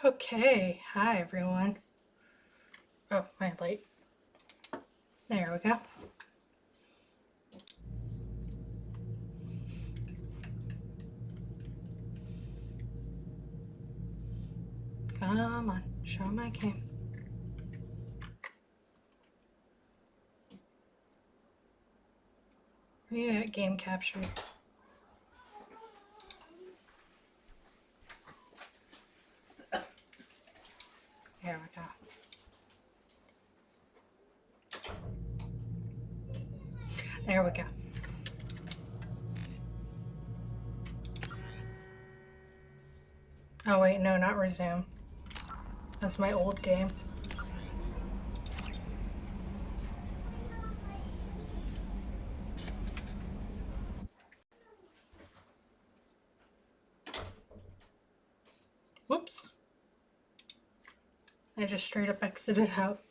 Okay, hi everyone. Oh, my light. There we go. Come on, show my game. Where you at, game capture? There we go. There we go. Oh wait, no, not resume. That's my old game. Whoops. I just straight up exited out.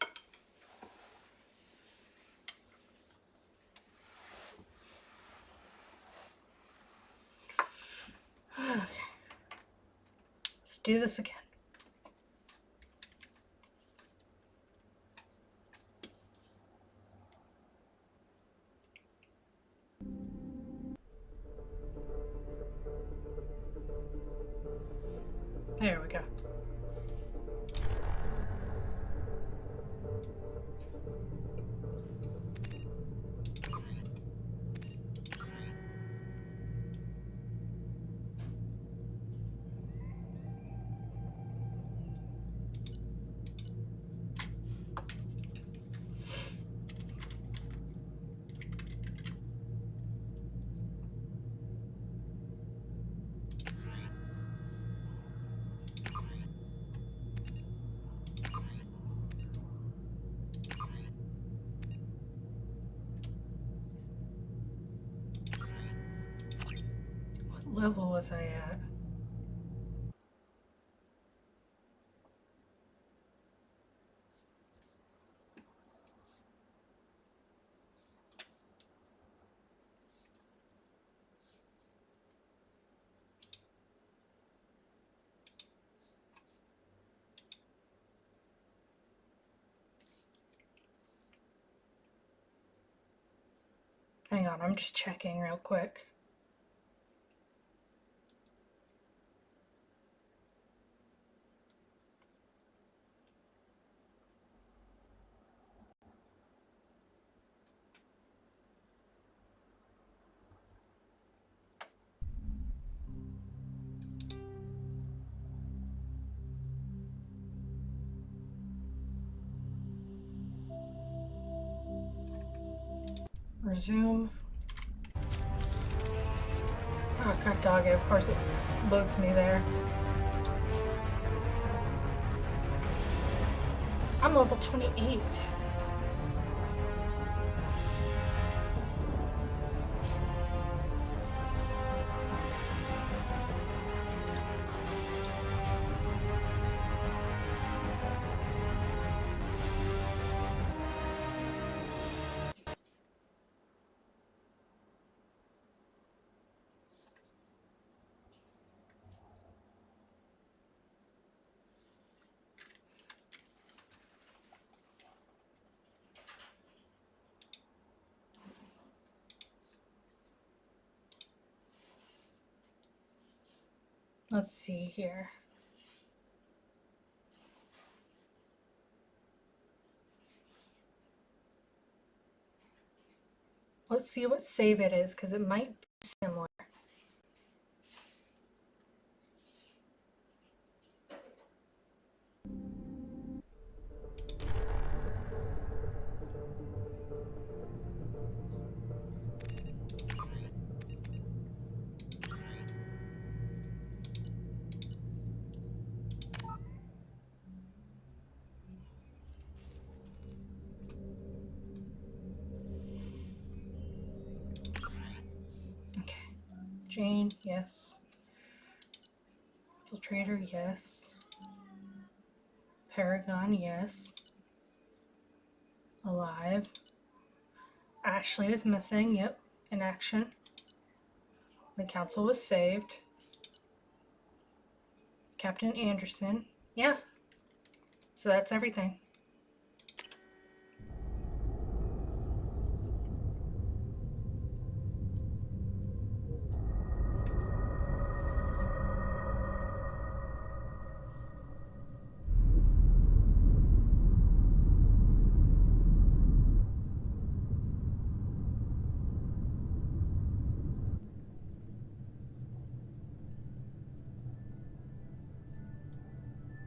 Okay. Let's do this again. There we go. What level was I at? Hang on, I'm just checking real quick. Resume. Oh, god dog it, of course it loads me there. I'm level 28. Let's see here. Let's see what save it is, because it might be similar. Okay. Jane, yes. Infiltrator, yes. Paragon, yes. Alive. Ashley is missing, yep. In action. The council was saved. Captain Anderson, yeah. So that's everything.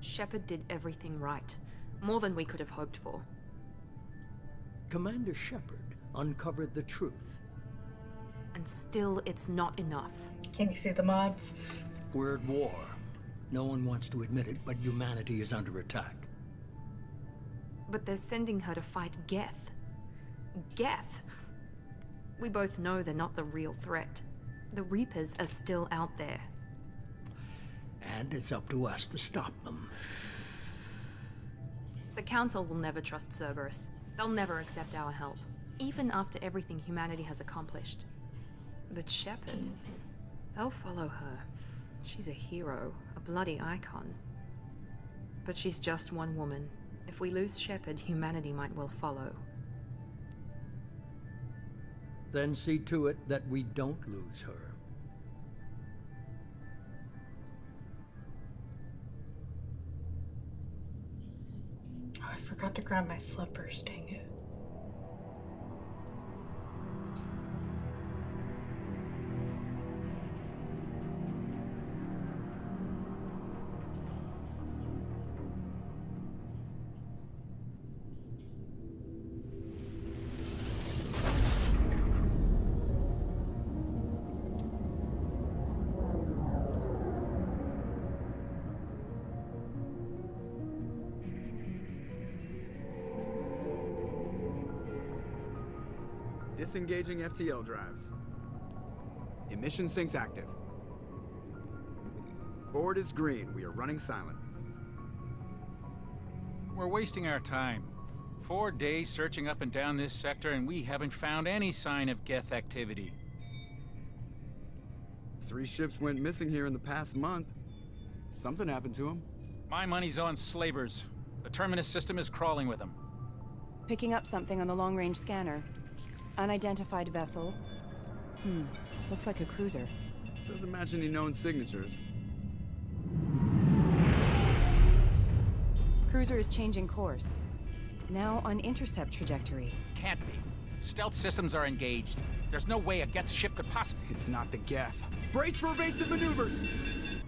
Shepard did everything right. More than we could have hoped for. Commander Shepard uncovered the truth. And still, it's not enough. Can you see the mods? We're at war. No one wants to admit it, but humanity is under attack. But they're sending her to fight Geth. Geth! We both know they're not the real threat. The Reapers are still out there. And it's up to us to stop them. The Council will never trust Cerberus. They'll never accept our help, even after everything humanity has accomplished. But Shepard, they'll follow her. She's a hero, a bloody icon. But she's just one woman. If we lose Shepard, humanity might well follow. Then see to it that we don't lose her. Oh, I forgot to grab my slippers, dang it. Disengaging FTL drives. Emission sinks active. Board is green. We are running silent. We're wasting our time. 4 days searching up and down this sector, and we haven't found any sign of Geth activity. 3 ships went missing here in the past month. Something happened to them. My money's on slavers. The Terminus system is crawling with them. Picking up something on the long-range scanner. Unidentified vessel. Looks like a cruiser. Doesn't match any known signatures. Cruiser is changing course. Now on intercept trajectory. Can't be. Stealth systems are engaged. There's no way a Geth ship could possibly... It's not the Geth. Brace for evasive maneuvers!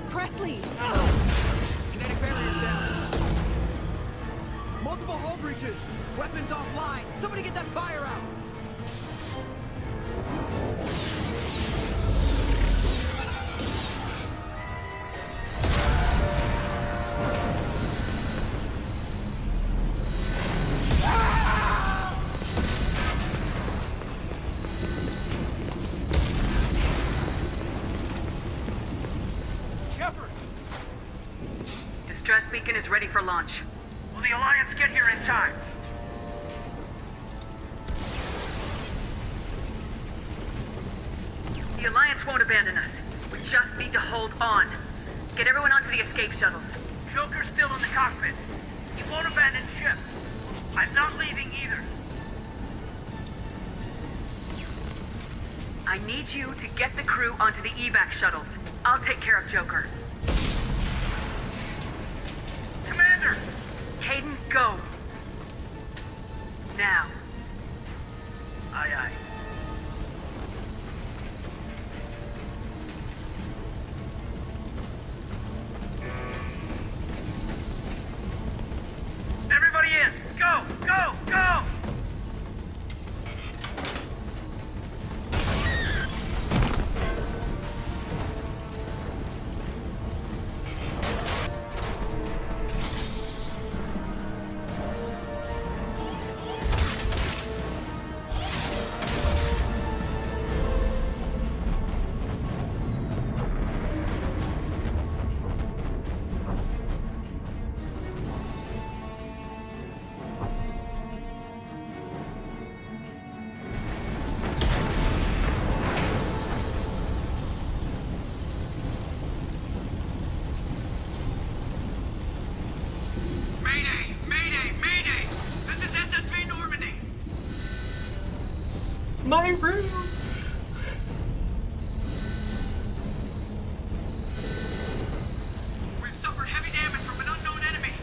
Presley! Kinetic barriers down. Multiple hull breaches. Weapons offline. Somebody get that fire out. Distress beacon is ready for launch. Will the Alliance get here in time? The Alliance won't abandon us. We just need to hold on. Get everyone onto the escape shuttles. Joker's still in the cockpit. He won't abandon ship. I'm not leaving either. I need you to get the crew onto the evac shuttles. I'll take care of Joker. Commander! Caden, go! Now. Aye, aye. Everybody in! Go! Go! Go! Mayday! Mayday! Mayday! This is SSV Normandy! My room! We've suffered heavy damage from an unknown enemy!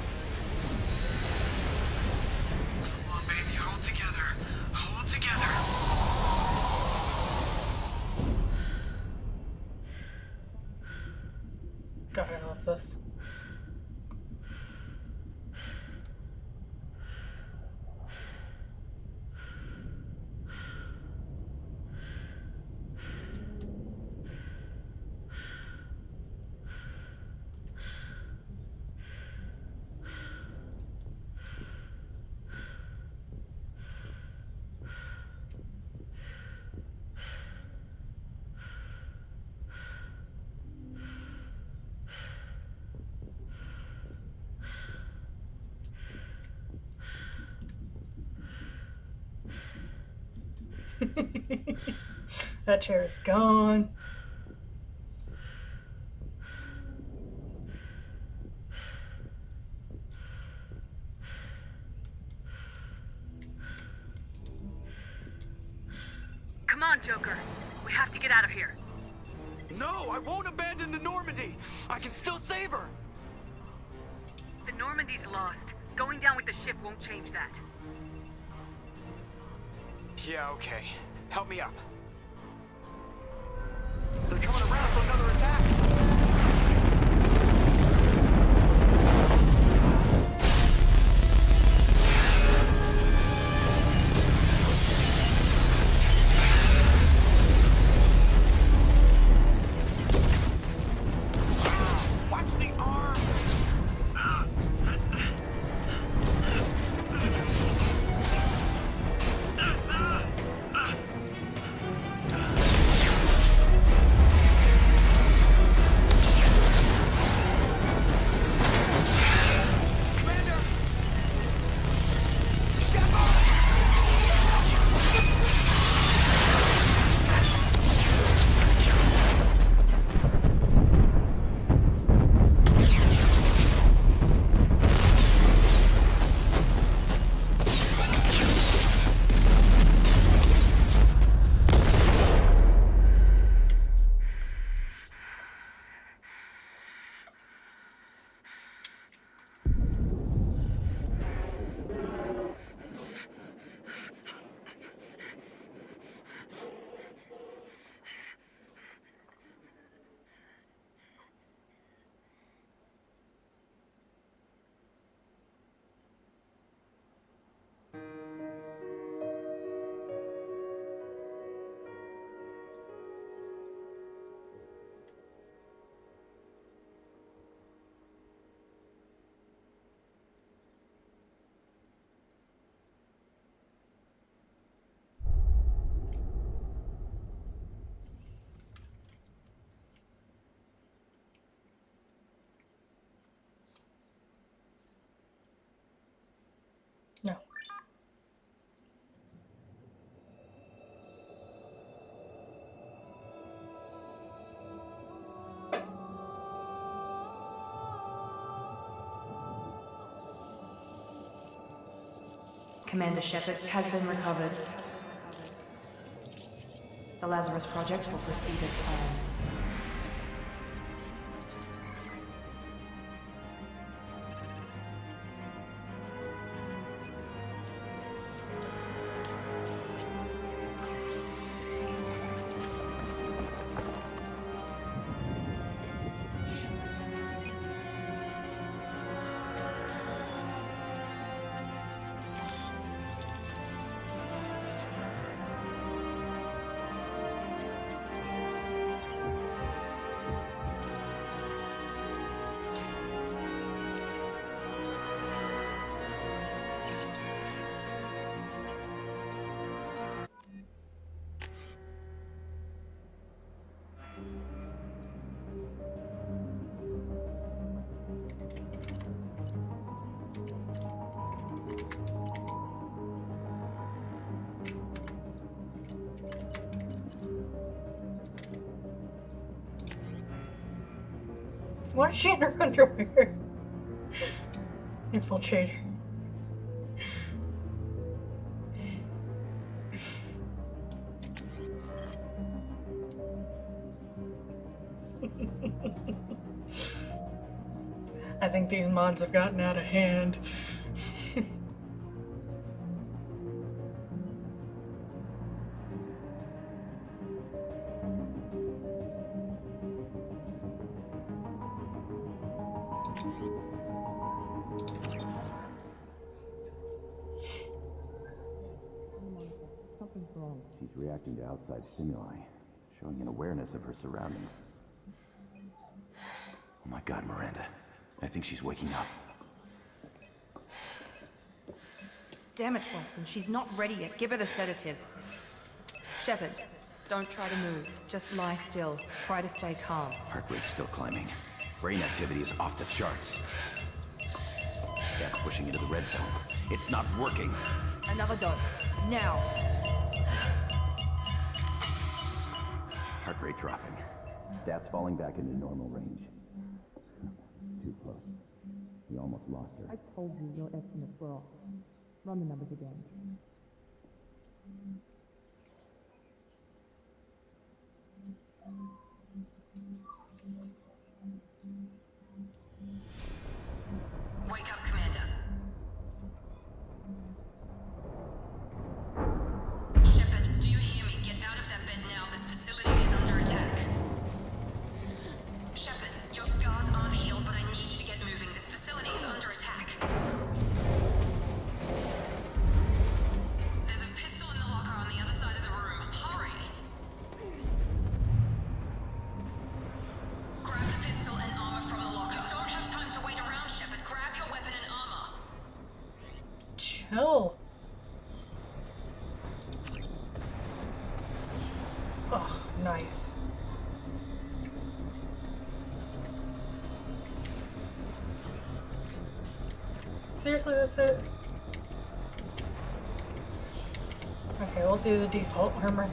Come on, baby, hold together. Hold together. God, I love this. That chair is gone. Come on, Joker. We have to get out of here. No, I won't abandon the Normandy. I can still save her. The Normandy's lost. Going down with the ship won't change that. Yeah, okay. Help me up. They're coming around for another attack. Watch the arm. Commander Shepard has been recovered. The Lazarus Project will proceed as planned. Why is she in her underwear? Infiltrator. I think these mods have gotten out of hand. She's reacting to outside stimuli, showing an awareness of her surroundings. Oh my God, Miranda. I think she's waking up. Damn it, Watson. She's not ready yet. Give her the sedative. Shepard, don't try to move. Just lie still. Try to stay calm. Heart rate's still climbing. Brain activity is off the charts. Stats pushing into the red zone. It's not working. Another dose. Now. Heart rate dropping. Stats falling back into normal range. Too close. We almost lost her. I told you your estimates were off. Run the numbers again. Wake up, Commander. Shepard, do you hear me? Get out of that bed now. This facility is under attack. Shepard, your scars aren't healed, but I need you to get moving. This facility is under attack. There's a pistol in the locker on the other side of the room. Hurry! Grab the pistol and armor from the locker. You don't have time to wait around, Shepard. Grab your weapon and armor. Chill. Oh, nice. Seriously, that's it? Okay, we'll do the default armor.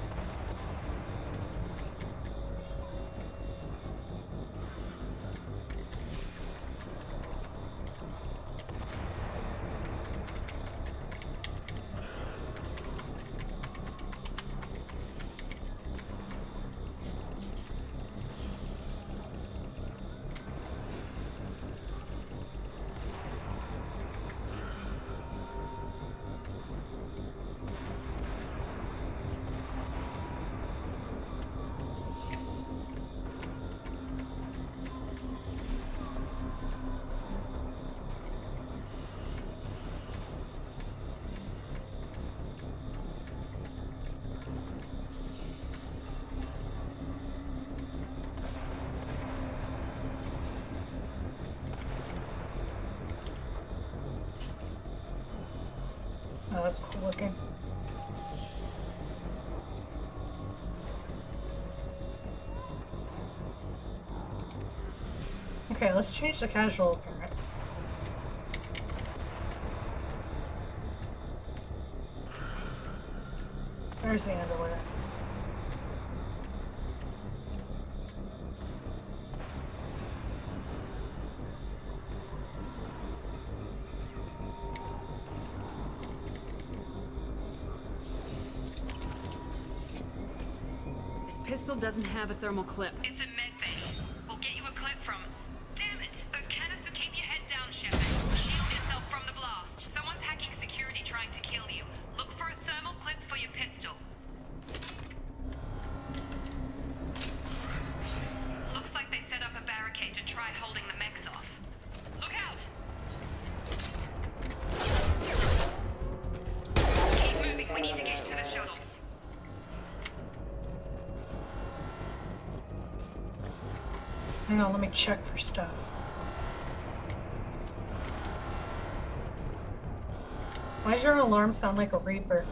Oh, that's cool looking. Okay, let's change the casual appearance. There's the underwear. pistol doesn't have a thermal clip. It's a med bay. We'll get you a clip from... Damn it! Those canisters keep your head down, Shepard. Shield yourself from the blast. Someone's hacking security trying to kill you. Look for a thermal clip for your pistol. Looks like they set up a barricade to try holding the mechs off. Look out! Keep moving. We need to get you to the shuttles. Hang on, let me check for stuff. Why does your alarm sound like a Reaper?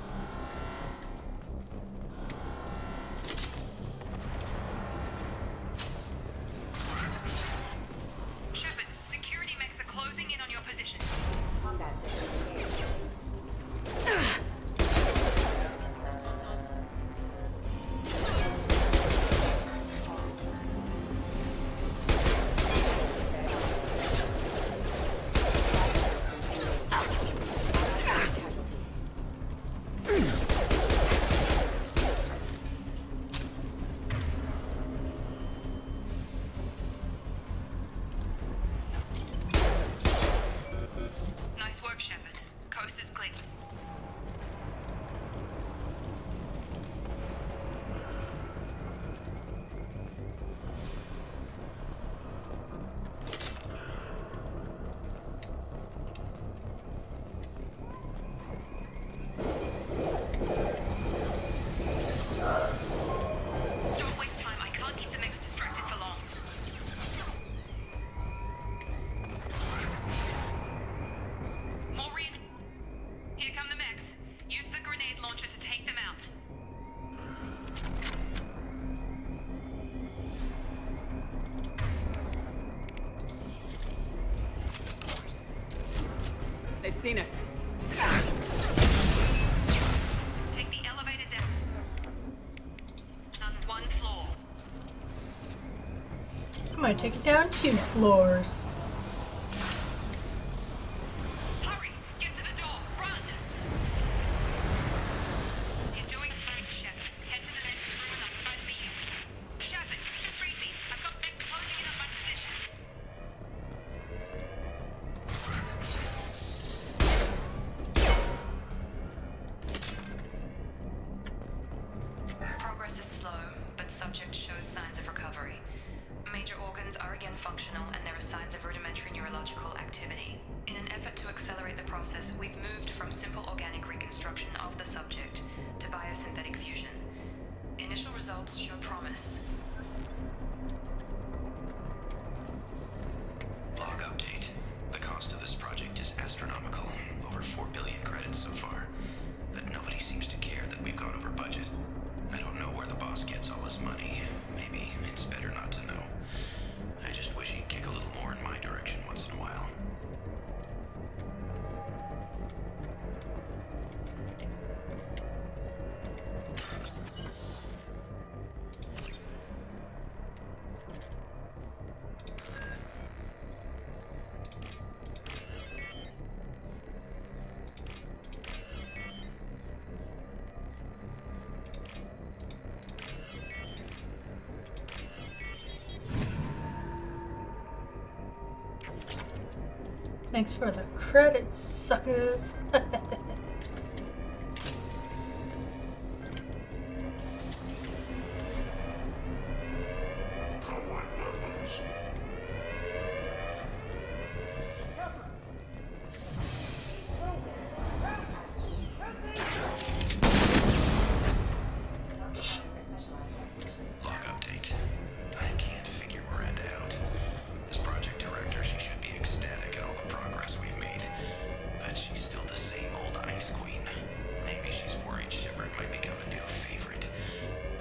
Shepard, security mechs are closing in on your position. Nice work, Shepard. Coast is clear. Don't waste time. I can't keep the mechs distracted for long. Maureen, here come the mechs. Use the grenade launcher to take them out. They've seen us. Take the elevator down. On one floor. I might take it down 2 floors. Hurry! Get to the door! Run! You're doing fine, Shepard. Head to the next room and I'll try to beat you. Shepard, read me. I've got them closing in on my position. Progress is slow, but subject shows signs of recovery. Major organs are again functional, and there are signs of rudimentary neurological activity. In an effort to accelerate the process, we've moved from simple organic reconstruction of the subject to biosynthetic fusion. Initial results show promise. Log update. The cost of this project is astronomical. Over 4 billion credits so far. But nobody seems to care that we've gone over budget. I don't know where the boss gets all his money. Maybe it's better not to know. I just wish he'd kick a little more in my direction once in a while. Thanks for the credits, suckers. Log update. I can't figure Miranda out. As project director, she should be ecstatic at all the progress we've made. But she's still the same old ice queen. Maybe she's worried Shepard might become a new favorite.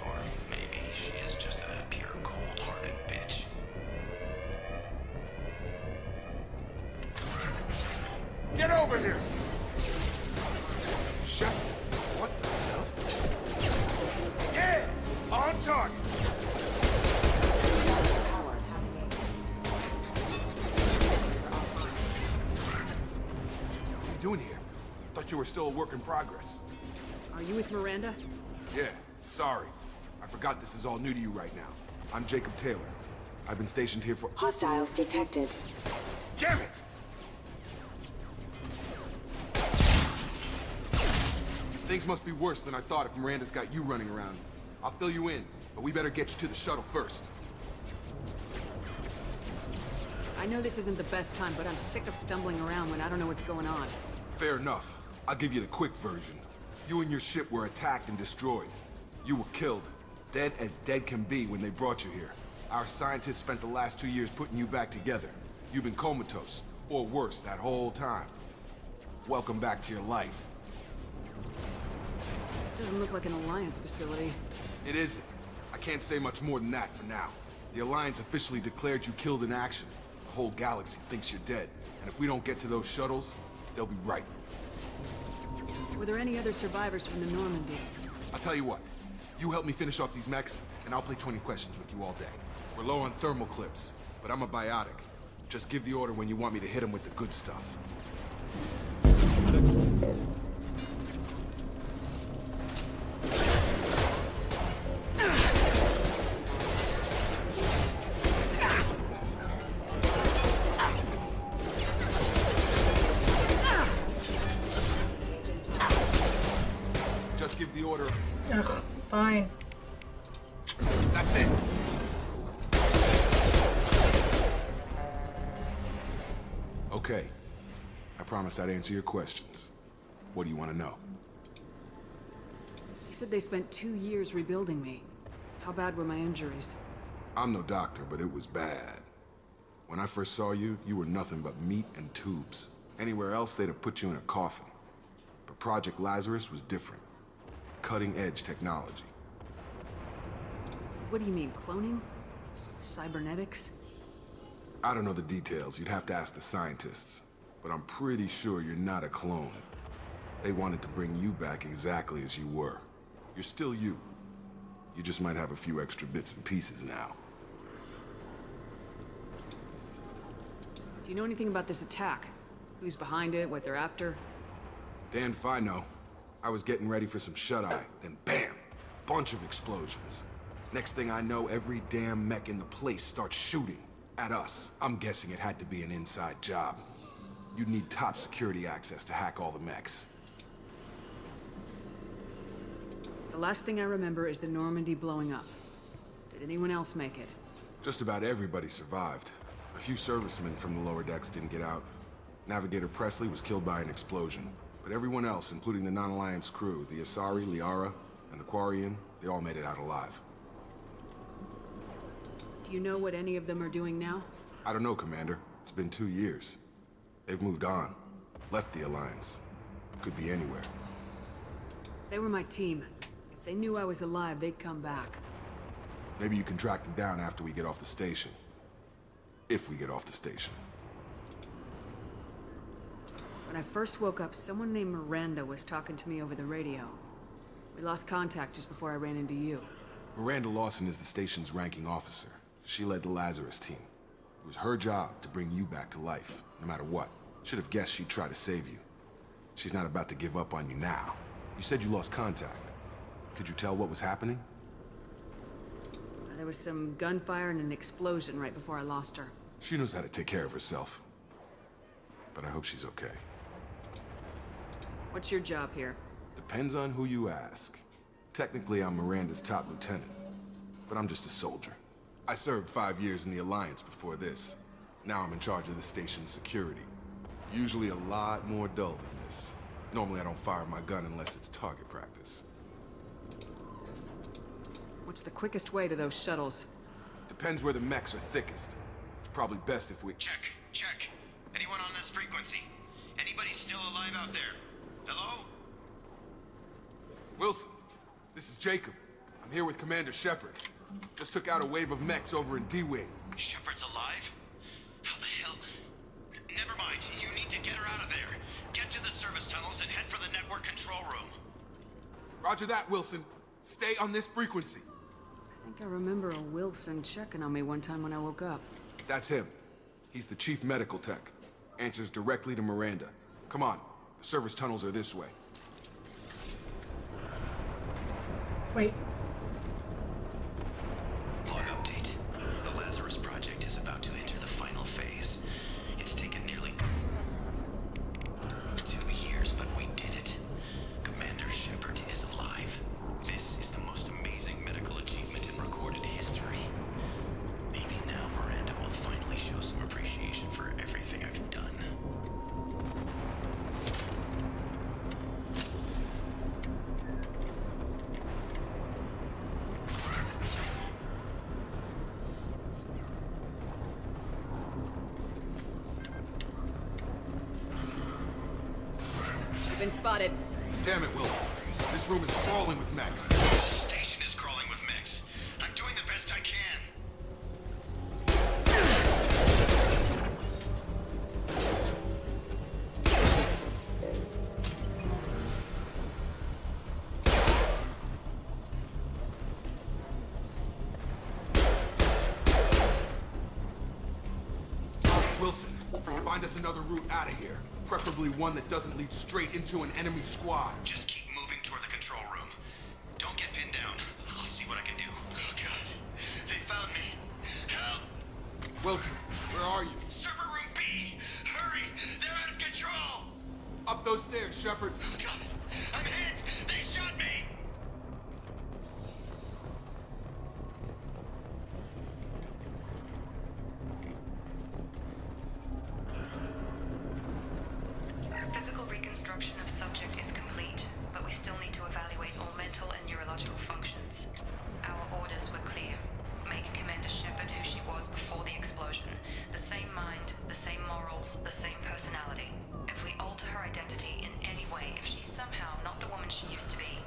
Or maybe she is just a pure cold-hearted bitch. Get over here! Shepard, what the hell? Yeah! On target! What are you doing here? Thought you were still a work in progress. Are you with Miranda? Yeah, sorry. I forgot this is all new to you right now. I'm Jacob Taylor. I've been stationed here for— Hostiles detected. Damn it! Things must be worse than I thought if Miranda's got you running around. I'll fill you in, but we better get you to the shuttle first. I know this isn't the best time, but I'm sick of stumbling around when I don't know what's going on. Fair enough. I'll give you the quick version. You and your ship were attacked and destroyed. You were killed. Dead as dead can be when they brought you here. Our scientists spent the last 2 years putting you back together. You've been comatose, or worse, that whole time. Welcome back to your life. This doesn't look like an Alliance facility. It isn't. I can't say much more than that for now. The Alliance officially declared you killed in action. The whole galaxy thinks you're dead. And if we don't get to those shuttles, they'll be right. Were there any other survivors from the Normandy? I'll tell you what. You help me finish off these mechs, and I'll play 20 questions with you all day. We're low on thermal clips, but I'm a biotic. Just give the order when you want me to hit them with the good stuff. Just give the order. Ugh, fine. That's it. Okay. I promised I'd answer your questions. What do you want to know? You said they spent 2 years rebuilding me. How bad were my injuries? I'm no doctor, but it was bad. When I first saw you, you were nothing but meat and tubes. Anywhere else, they'd have put you in a coffin. But Project Lazarus was different. Cutting-edge technology. What do you mean, cloning? Cybernetics? I don't know the details. You'd have to ask the scientists. But I'm pretty sure you're not a clone. They wanted to bring you back exactly as you were. You're still you. You just might have a few extra bits and pieces now. Do you know anything about this attack? Who's behind it, what they're after? Damned if I know. I was getting ready for some shut-eye, then bam! Bunch of explosions. Next thing I know, every damn mech in the place starts shooting at us. I'm guessing it had to be an inside job. You'd need top security access to hack all the mechs. The last thing I remember is the Normandy blowing up. Did anyone else make it? Just about everybody survived. A few servicemen from the lower decks didn't get out. Navigator Presley was killed by an explosion. But everyone else, including the non-Alliance crew, the Asari, Liara, and the Quarian, they all made it out alive. Do you know what any of them are doing now? I don't know, Commander. It's been 2 years. They've moved on. Left the Alliance. Could be anywhere. They were my team. If they knew I was alive, they'd come back. Maybe you can track them down after we get off the station. If we get off the station. When I first woke up, someone named Miranda was talking to me over the radio. We lost contact just before I ran into you. Miranda Lawson is the station's ranking officer. She led the Lazarus team. It was her job to bring you back to life, no matter what. Should have guessed she'd try to save you. She's not about to give up on you now. You said you lost contact. Could you tell what was happening? There was some gunfire and an explosion right before I lost her. She knows how to take care of herself. But I hope she's okay. What's your job here? Depends on who you ask. Technically, I'm Miranda's top lieutenant. But I'm just a soldier. I served 5 years in the Alliance before this. Now I'm in charge of the station's security. Usually a lot more dull than this. Normally I don't fire my gun unless it's target practice. What's the quickest way to those shuttles? Depends where the mechs are thickest. It's probably best if we— Check. Anyone on this frequency? Anybody still alive out there? Hello? Wilson, this is Jacob. I'm here with Commander Shepard. Just took out a wave of mechs over in D-Wing. Shepard's alive? How the hell? Never mind. You need to get her out of there. Get to the service tunnels and head for the network control room. Roger that, Wilson. Stay on this frequency. I think I remember a Wilson checking on me one time when I woke up. That's him. He's the chief medical tech. Answers directly to Miranda. Come on. The service tunnels are this way. Wait. Been spotted. Damn it, Wilson. This room is crawling with mechs. The whole station is crawling with mechs. I'm doing the best I can. Wilson, find us another route out of here. Preferably one that doesn't lead straight into an enemy squad. Just keep moving toward the control room. Don't get pinned down. I'll see what I can do. Oh, God. They found me. Help! Wilson, where are you? Server room B! Hurry! They're out of control! Up those stairs, Shepard. Oh, God. I'm hit! They shot me! Physical reconstruction of subject is complete, but we still need to evaluate all mental and neurological functions. Our orders were clear. Make Commander Shepard who she was before the explosion. The same mind, the same morals, the same personality. If we alter her identity in any way, if she's somehow not the woman she used to be,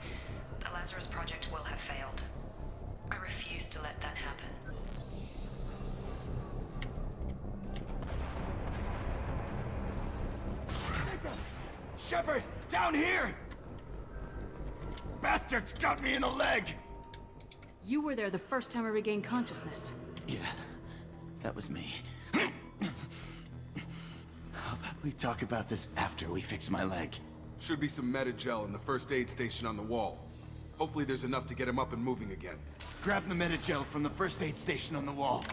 the Lazarus Project will have failed. I refuse to let that happen. Shepard, down here! Bastards got me in the leg! You were there the first time I regained consciousness. Yeah, that was me. How about we talk about this after we fix my leg? Should be some Metagel in the first aid station on the wall. Hopefully there's enough to get him up and moving again. Grab the Metagel from the first aid station on the wall.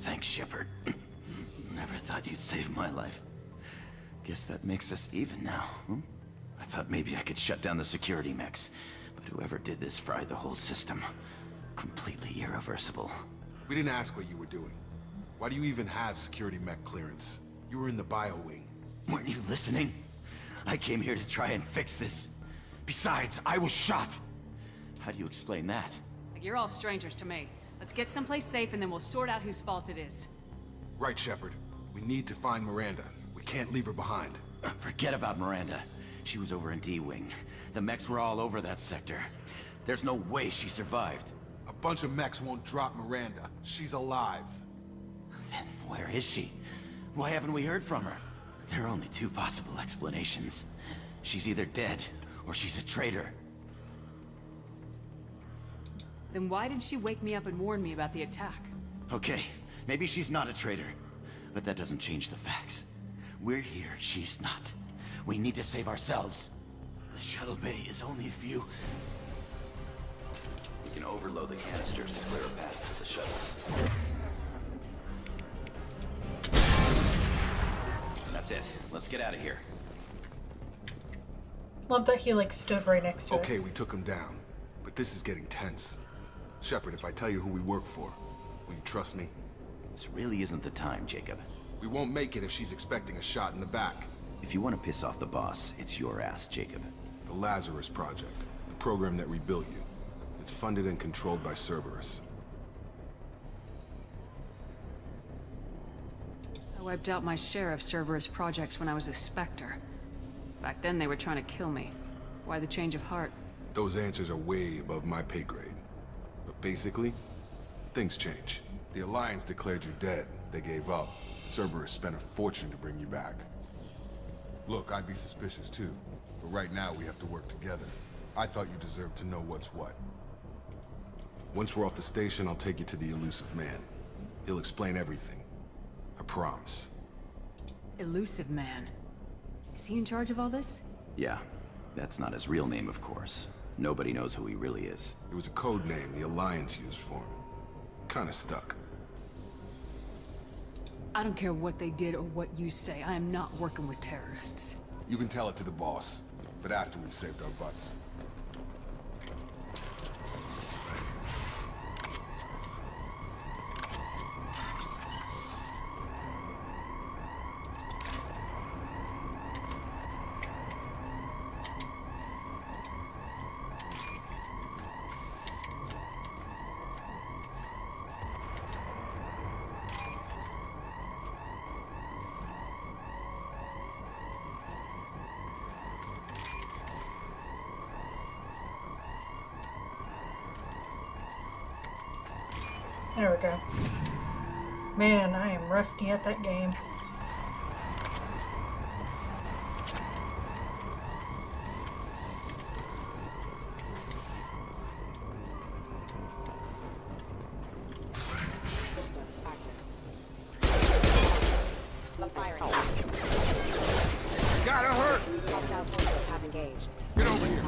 Thanks, Shepard. Never thought you'd save my life. Guess that makes us even now, hmm? I thought maybe I could shut down the security mechs, but whoever did this fried the whole system. Completely irreversible. We didn't ask what you were doing. Why do you even have security mech clearance? You were in the bio wing. Weren't you listening? I came here to try and fix this. Besides, I was shot. How do you explain that? You're all strangers to me. Let's get someplace safe and then we'll sort out whose fault it is. Right, Shepard. We need to find Miranda. We can't leave her behind. Forget about Miranda. She was over in D-Wing. The mechs were all over that sector. There's no way she survived. A bunch of mechs won't drop Miranda. She's alive. Then where is she? Why haven't we heard from her? There are only two possible explanations. She's either dead, or she's a traitor. Then why did she wake me up and warn me about the attack? Okay, maybe she's not a traitor, but that doesn't change the facts. We're here, she's not. We need to save ourselves. The shuttle bay is only a few... We can overload the canisters to clear a path for the shuttles. That's it. Let's get out of here. Love that he like stood right next to Okay, her. we took him down. But this is getting tense. Shepard, if I tell you who we work for, will you trust me? This really isn't the time, Jacob. We won't make it if she's expecting a shot in the back. If you want to piss off the boss, it's your ass, Jacob. The Lazarus Project, the program that rebuilt you. It's funded and controlled by Cerberus. I wiped out my share of Cerberus projects when I was a Spectre. Back then they were trying to kill me. Why the change of heart? Those answers are way above my pay grade. But basically, things change. The Alliance declared you dead. They gave up. Cerberus spent a fortune to bring you back. Look, I'd be suspicious too. But right now we have to work together. I thought you deserved to know what's what. Once we're off the station, I'll take you to the elusive man. He'll explain everything. I promise. Elusive Man. Is he in charge of all this? Yeah, that's not his real name, of course. Nobody knows who he really is. It was a code name the Alliance used for him. Kinda stuck. I don't care what they did or what you say. I am not working with terrorists. You can tell it to the boss, but after we've saved our butts. There we go. Man, I am rusty at that game. Gotta hurt! Hostile forces have engaged. Get over here.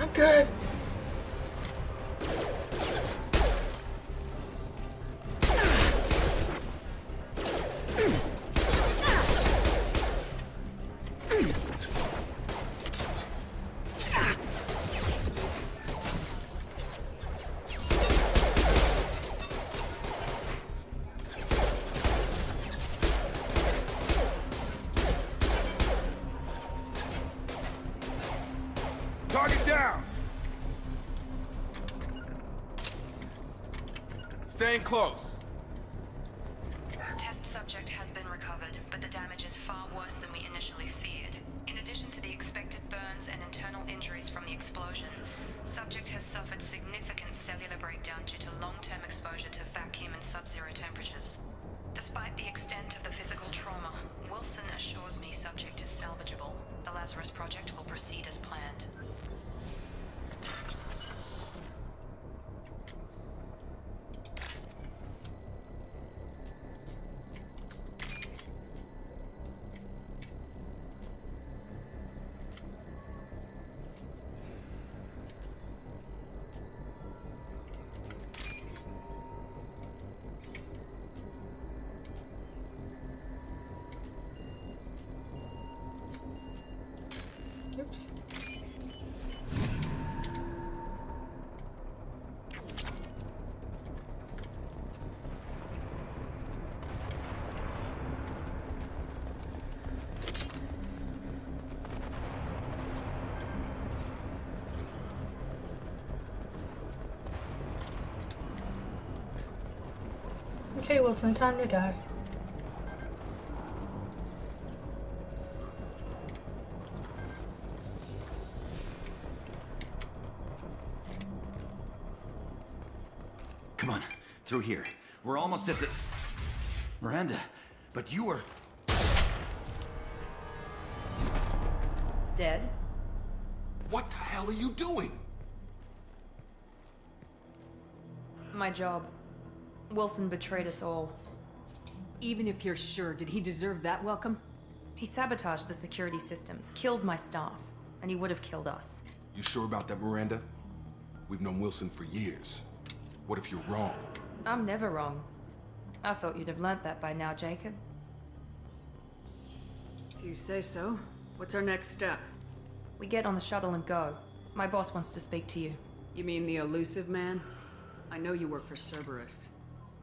I'm good. Target down! Staying close. Test subject has been recovered, but the damage is far worse than we initially feared. In addition to the expected burns and internal injuries from the explosion, subject has suffered significant cellular breakdown due to long-term exposure to vacuum and sub-zero temperatures. Despite the extent of the physical trauma, Wilson assures me subject is salvageable. The Lazarus Project will proceed as planned. Oops. Okay, Wilson, time to die. Come on, through here. We're almost at the... Miranda, but you were... Dead? What the hell are you doing? My job. Wilson betrayed us all. Even if you're sure, did he deserve that welcome? He sabotaged the security systems, killed my staff, and he would have killed us. You sure about that, Miranda? We've known Wilson for years. What if you're wrong? I'm never wrong. I thought you'd have learnt that by now, Jacob. If you say so. What's our next step? We get on the shuttle and go. My boss wants to speak to you. You mean the elusive man? I know you work for Cerberus.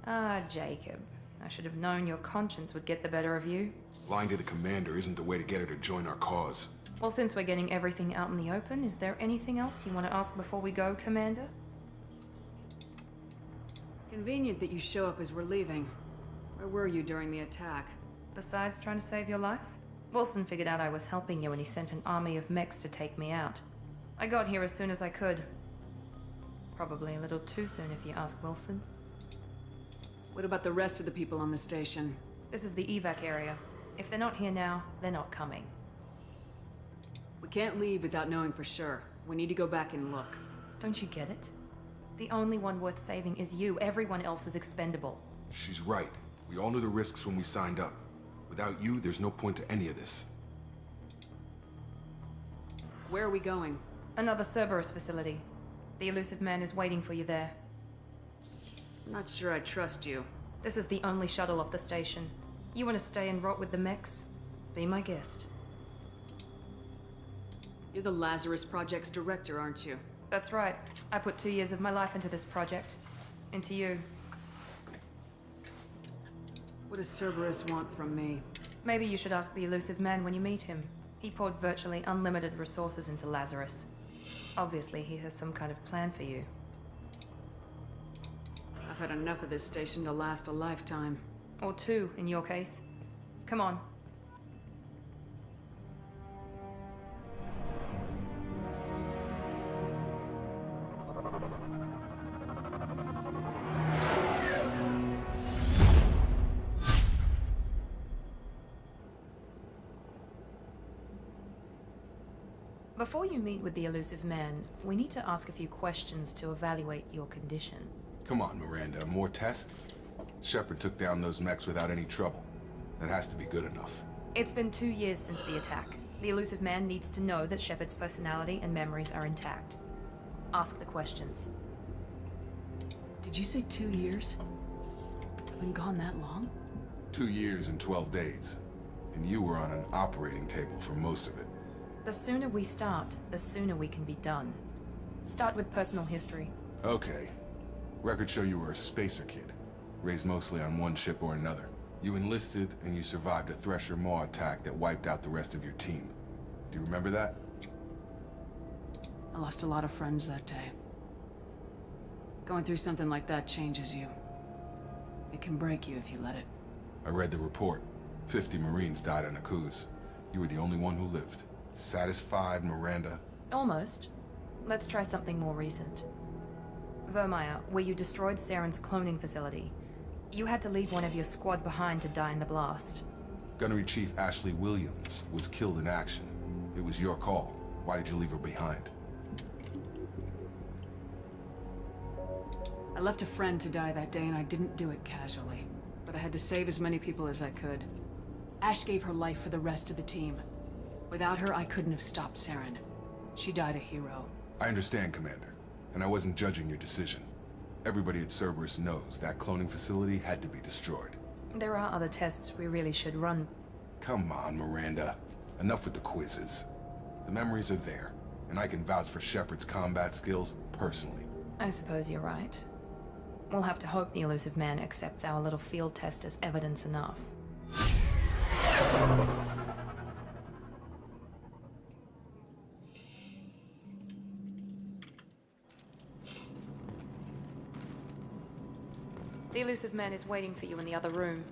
Ah, Jacob. I should have known your conscience would get the better of you. Lying to the commander isn't the way to get her to join our cause. Well, since we're getting everything out in the open, is there anything else you want to ask before we go, Commander? Convenient that you show up as we're leaving. Where were you during the attack? Besides trying to save your life? Wilson figured out I was helping you and he sent an army of mechs to take me out. I got here as soon as I could. Probably a little too soon if you ask Wilson. What about the rest of the people on the station? This is the evac area. If they're not here now, they're not coming. We can't leave without knowing for sure. We need to go back and look. Don't you get it? The only one worth saving is you. Everyone else is expendable. She's right. We all knew the risks when we signed up. Without you, there's no point to any of this. Where are we going? Another Cerberus facility. The elusive man is waiting for you there. Not sure I trust you. This is the only shuttle off the station. You want to stay and rot with the mechs? Be my guest. You're the Lazarus Project's director, aren't you? That's right. I put 2 years of my life into this project. Into you. What does Cerberus want from me? Maybe you should ask the elusive man when you meet him. He poured virtually unlimited resources into Lazarus. Obviously, he has some kind of plan for you. I've had enough of this station to last a lifetime. Or 2, in your case. Come on. Before you meet with the elusive man, we need to ask a few questions to evaluate your condition. Come on, Miranda, more tests? Shepard took down those mechs without any trouble. That has to be good enough. It's been 2 years since the attack. The elusive man needs to know that Shepard's personality and memories are intact. Ask the questions. Did you say 2 years? I've been gone that long? 2 years and 12 days. And you were on an operating table for most of it. The sooner we start, the sooner we can be done. Start with personal history. Okay. Records show you were a spacer kid, raised mostly on one ship or another. You enlisted, and you survived a Thresher Maw attack that wiped out the rest of your team. Do you remember that? I lost a lot of friends that day. Going through something like that changes you. It can break you if you let it. I read the report. 50 Marines died on Akuz. You were the only one who lived. Satisfied, Miranda? Almost. Let's try something more recent. Vermeer, where you destroyed Saren's cloning facility. You had to leave one of your squad behind to die in the blast. Gunnery Chief Ashley Williams was killed in action. It was your call. Why did you leave her behind? I left a friend to die that day and I didn't do it casually. But I had to save as many people as I could. Ash gave her life for the rest of the team. Without her, I couldn't have stopped Saren. She died a hero. I understand, Commander. And I wasn't judging your decision. Everybody at Cerberus knows that cloning facility had to be destroyed. There are other tests we really should run. Come on, Miranda. Enough with the quizzes. The memories are there, and I can vouch for Shepard's combat skills personally. I suppose you're right. We'll have to hope the elusive man accepts our little field test as evidence enough. The elusive man is waiting for you in the other room.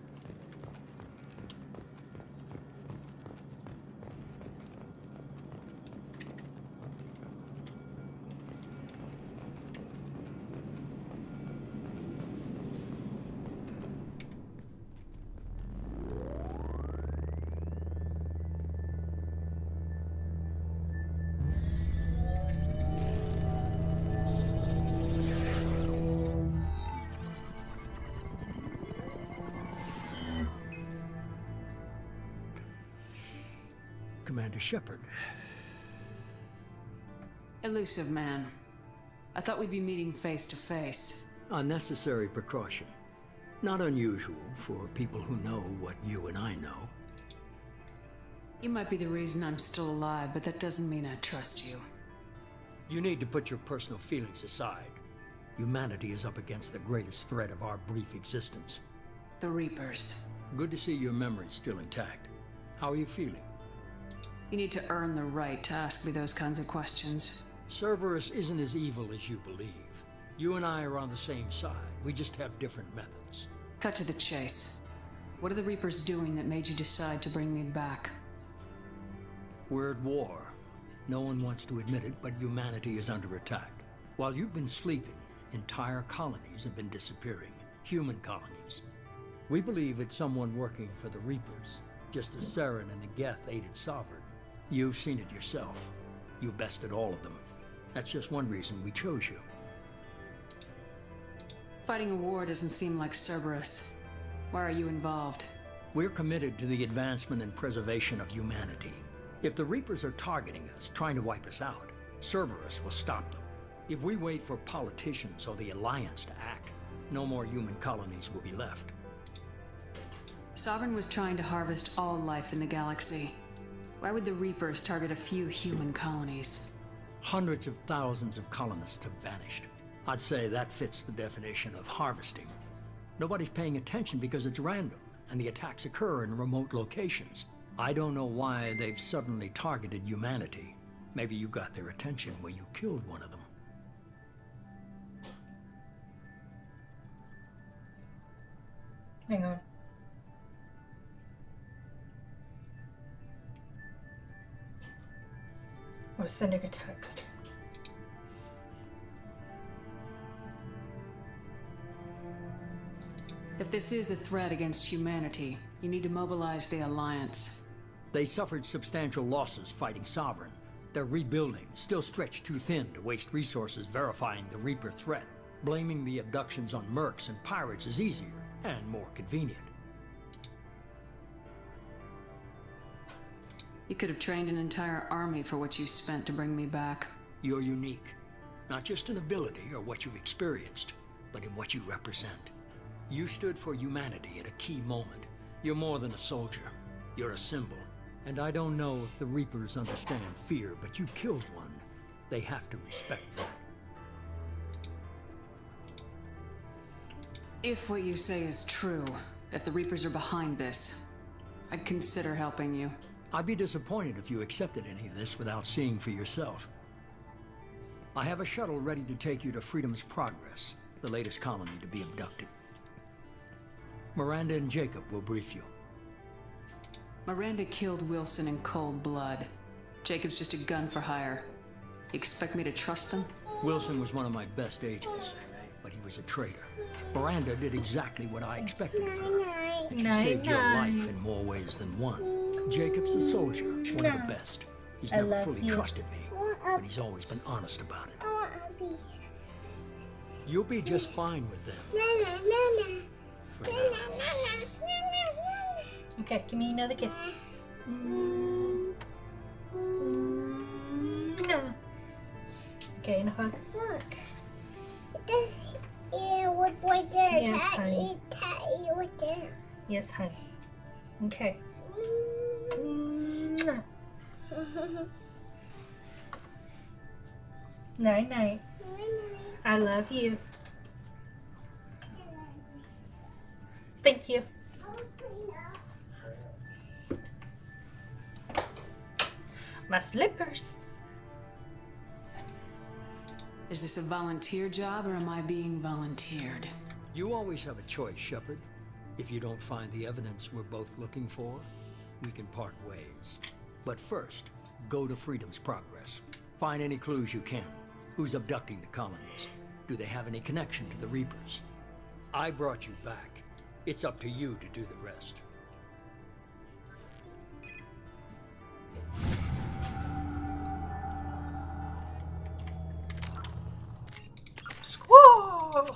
Commander Shepard. Elusive man. I thought we'd be meeting face to face. Unnecessary precaution. Not unusual for people who know what you and I know. You might be the reason I'm still alive, but that doesn't mean I trust you. You need to put your personal feelings aside. Humanity is up against the greatest threat of our brief existence. The Reapers. Good to see your memory's still intact. How are you feeling? You need to earn the right to ask me those kinds of questions. Cerberus isn't as evil as you believe. You and I are on the same side. We just have different methods. Cut to the chase. What are the Reapers doing that made you decide to bring me back? We're at war. No one wants to admit it, but humanity is under attack. While you've been sleeping, entire colonies have been disappearing. Human colonies. We believe it's someone working for the Reapers, just as Saren and the Geth aided Sovereign. You've seen it yourself. You bested all of them. That's just one reason we chose you. Fighting a war doesn't seem like Cerberus. Why are you involved? We're committed to the advancement and preservation of humanity. If the Reapers are targeting us, trying to wipe us out, Cerberus will stop them. If we wait for politicians or the Alliance to act, no more human colonies will be left. Sovereign was trying to harvest all life in the galaxy. Why would the Reapers target a few human colonies? Hundreds of thousands of colonists have vanished. I'd say that fits the definition of harvesting. Nobody's paying attention because it's random, and the attacks occur in remote locations. I don't know why they've suddenly targeted humanity. Maybe you got their attention when you killed one of them. Hang on. I was sending a text. If this is a threat against humanity, you need to mobilize the Alliance. They suffered substantial losses fighting Sovereign. They're rebuilding, still stretched too thin to waste resources verifying the Reaper threat. Blaming the abductions on mercs and pirates is easier and more convenient. You could have trained an entire army for what you spent to bring me back. You're unique, not just in ability or what you've experienced, but in what you represent. You stood for humanity at a key moment. You're more than a soldier. You're a symbol. And I don't know if the Reapers understand fear, but you killed one. They have to respect that. If what you say is true, if the Reapers are behind this, I'd consider helping you. I'd be disappointed if you accepted any of this without seeing for yourself. I have a shuttle ready to take you to Freedom's Progress, the latest colony to be abducted. Miranda and Jacob will brief you. Miranda killed Wilson in cold blood. Jacob's just a gun for hire. You expect me to trust them? Wilson was one of my best agents, but he was a traitor. Miranda did exactly what I expected of her. But she saved your life in more ways than one. Jacob's a soldier, one of the best. He's never fully trusted me, but he's always been honest about it. You'll be just fine with them. For now. Okay, give me another kiss. Okay, and a hug. Look. It was right there. Yes, honey. It was there. Yes, honey. Okay. Night night. I love you. Thank you. My slippers. Is this a volunteer job or am I being volunteered? You always have a choice, Shepard. If you don't find the evidence we're both looking for, we can part ways. But first, go to Freedom's Progress. Find any clues you can. Who's abducting the colonies? Do they have any connection to the Reapers? I brought you back. It's up to you to do the rest. Squaw!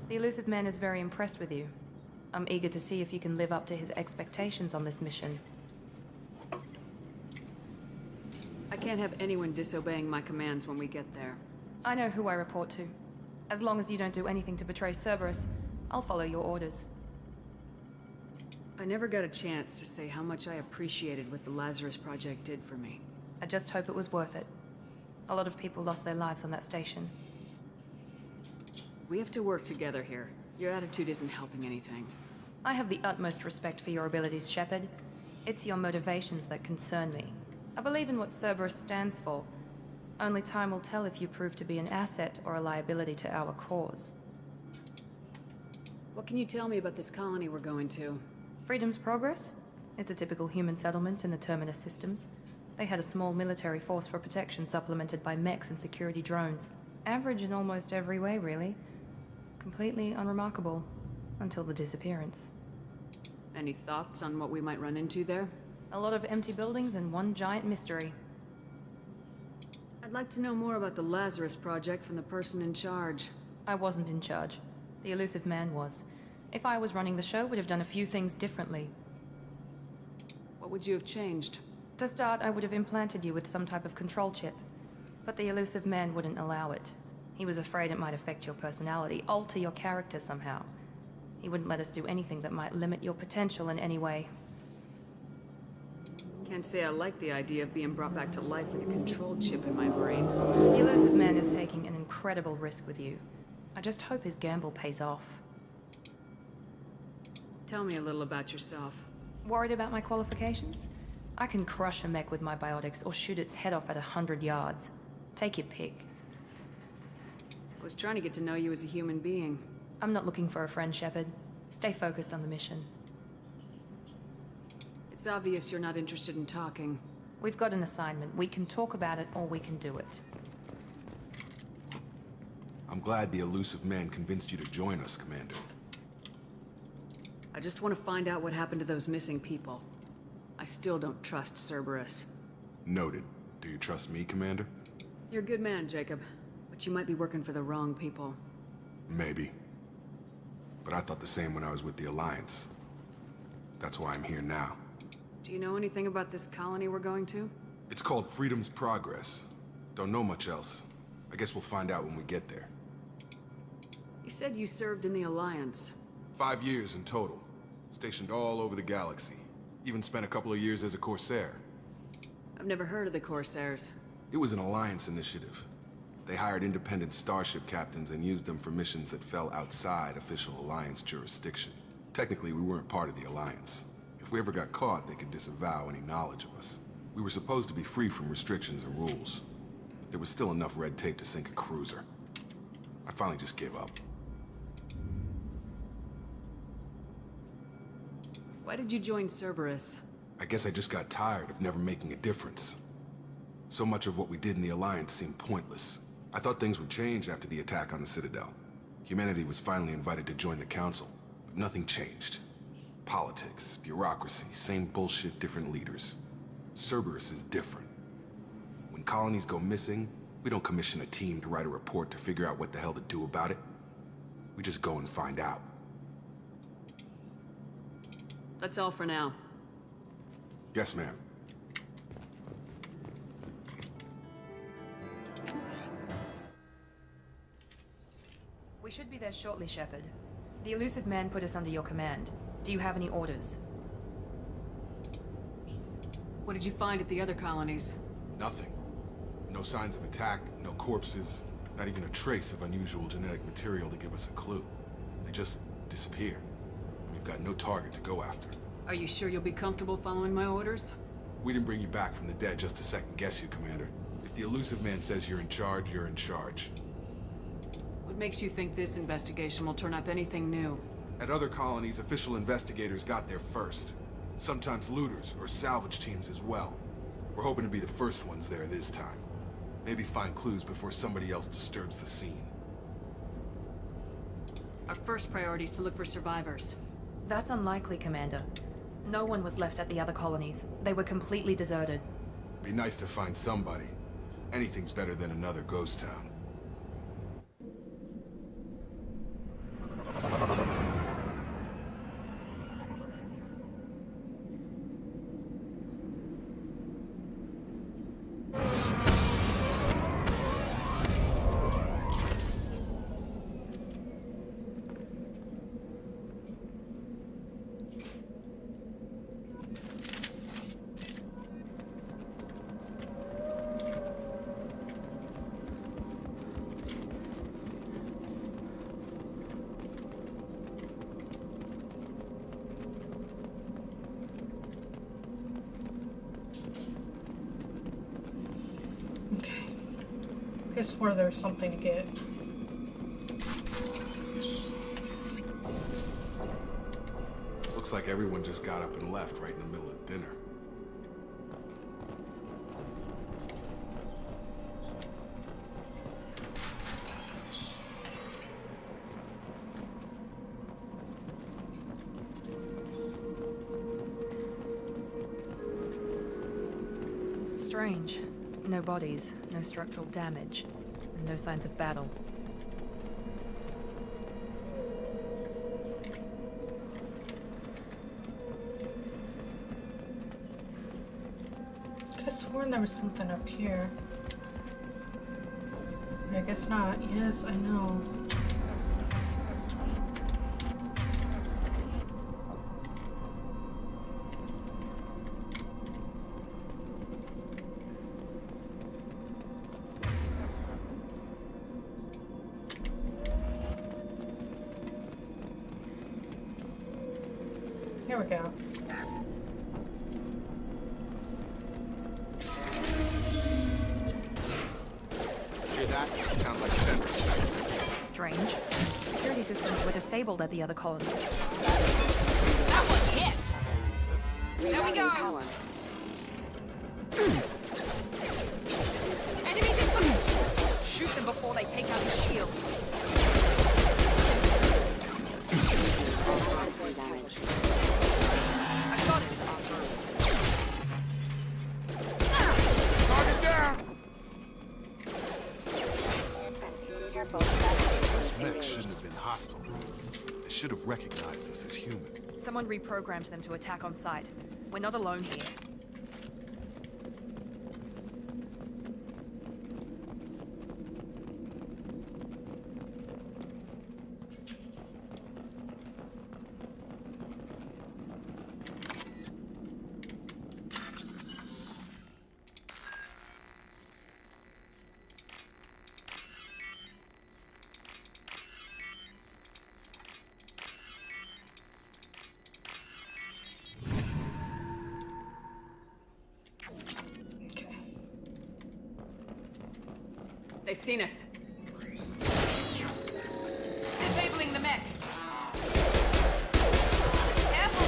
The Elusive Man is very impressed with you. I'm eager to see if you can live up to his expectations on this mission. I can't have anyone disobeying my commands when we get there. I know who I report to. As long as you don't do anything to betray Cerberus, I'll follow your orders. I never got a chance to say how much I appreciated what the Lazarus Project did for me. I just hope it was worth it. A lot of people lost their lives on that station. We have to work together here. Your attitude isn't helping anything. I have the utmost respect for your abilities, Shepard. It's your motivations that concern me. I believe in what Cerberus stands for. Only time will tell if you prove to be an asset or a liability to our cause. What can you tell me about this colony we're going to? Freedom's Progress? It's a typical human settlement in the Terminus systems. They had a small military force for protection supplemented by mechs and security drones. Average in almost every way, really. Completely unremarkable. Until the disappearance. Any thoughts on what we might run into there? A lot of empty buildings and one giant mystery. I'd like to know more about the Lazarus Project from the person in charge. I wasn't in charge. The elusive man was. If I was running the show, would have done a few things differently. What would you have changed? To start, I would have implanted you with some type of control chip. But the elusive man wouldn't allow it. He was afraid it might affect your personality, alter your character somehow. He wouldn't let us do anything that might limit your potential in any way. Can't say I like the idea of being brought back to life with a control chip in my brain. The elusive man is taking an incredible risk with you. I just hope his gamble pays off. Tell me a little about yourself. Worried about my qualifications? I can crush a mech with my biotics or shoot its head off at 100 yards. Take your pick. I was trying to get to know you as a human being. I'm not looking for a friend, Shepard. Stay focused on the mission. It's obvious you're not interested in talking. We've got an assignment. We can talk about it, or we can do it. I'm glad the elusive man convinced you to join us, Commander. I just want to find out what happened to those missing people. I still don't trust Cerberus. Noted. Do you trust me, Commander? You're a good man, Jacob. But you might be working for the wrong people. Maybe. But I thought the same when I was with the Alliance. That's why I'm here now. Do you know anything about this colony we're going to? It's called Freedom's Progress. Don't know much else. I guess we'll find out when we get there. You said you served in the Alliance. 5 years in total. Stationed all over the galaxy. Even spent a couple of years as a Corsair. I've never heard of the Corsairs. It was an Alliance initiative. They hired independent starship captains and used them for missions that fell outside official Alliance jurisdiction. Technically, we weren't part of the Alliance. If we ever got caught, they could disavow any knowledge of us. We were supposed to be free from restrictions and rules. But there was still enough red tape to sink a cruiser. I finally just gave up. Why did you join Cerberus? I guess I just got tired of never making a difference. So much of what we did in the Alliance seemed pointless. I thought things would change after the attack on the Citadel. Humanity was finally invited to join the Council, but nothing changed. Politics, bureaucracy, same bullshit, different leaders. Cerberus is different. When colonies go missing, we don't commission a team to write a report to figure out what the hell to do about it. We just go and find out. That's all for now. Yes, ma'am. We should be there shortly, Shepard. The elusive man put us under your command. Do you have any orders? What did you find at the other colonies? Nothing. No signs of attack, no corpses, not even a trace of unusual genetic material to give us a clue. They just disappear. We've got no target to go after. Are you sure you'll be comfortable following my orders? We didn't bring you back from the dead just to second guess you, Commander. If the elusive man says you're in charge, you're in charge. What makes you think this investigation will turn up anything new? At other colonies, official investigators got there first. Sometimes looters or salvage teams as well. We're hoping to be the first ones there this time. Maybe find clues before somebody else disturbs the scene. Our first priority is to look for survivors. That's unlikely, Commander. No one was left at the other colonies. They were completely deserted. Be nice to find somebody. Anything's better than another ghost town. I swore there was something to get. Looks like everyone just got up and left right in the middle of dinner. Strange. No bodies, no structural damage, and no signs of battle. I could have sworn there was something up here. I guess not. Yes, I know. Here we go. Hear that? Sounds like sensor specs. Strange. Security systems were disabled at the other colonies. That was hit! There we go! Enemies in front! Shoot them before they take out the shield. I got it. Target down! Careful. Those mechs shouldn't have been hostile. They should have recognized us as human. Someone reprogrammed them to attack on sight. We're not alone here. They've seen us. Disabling the mech. Careful,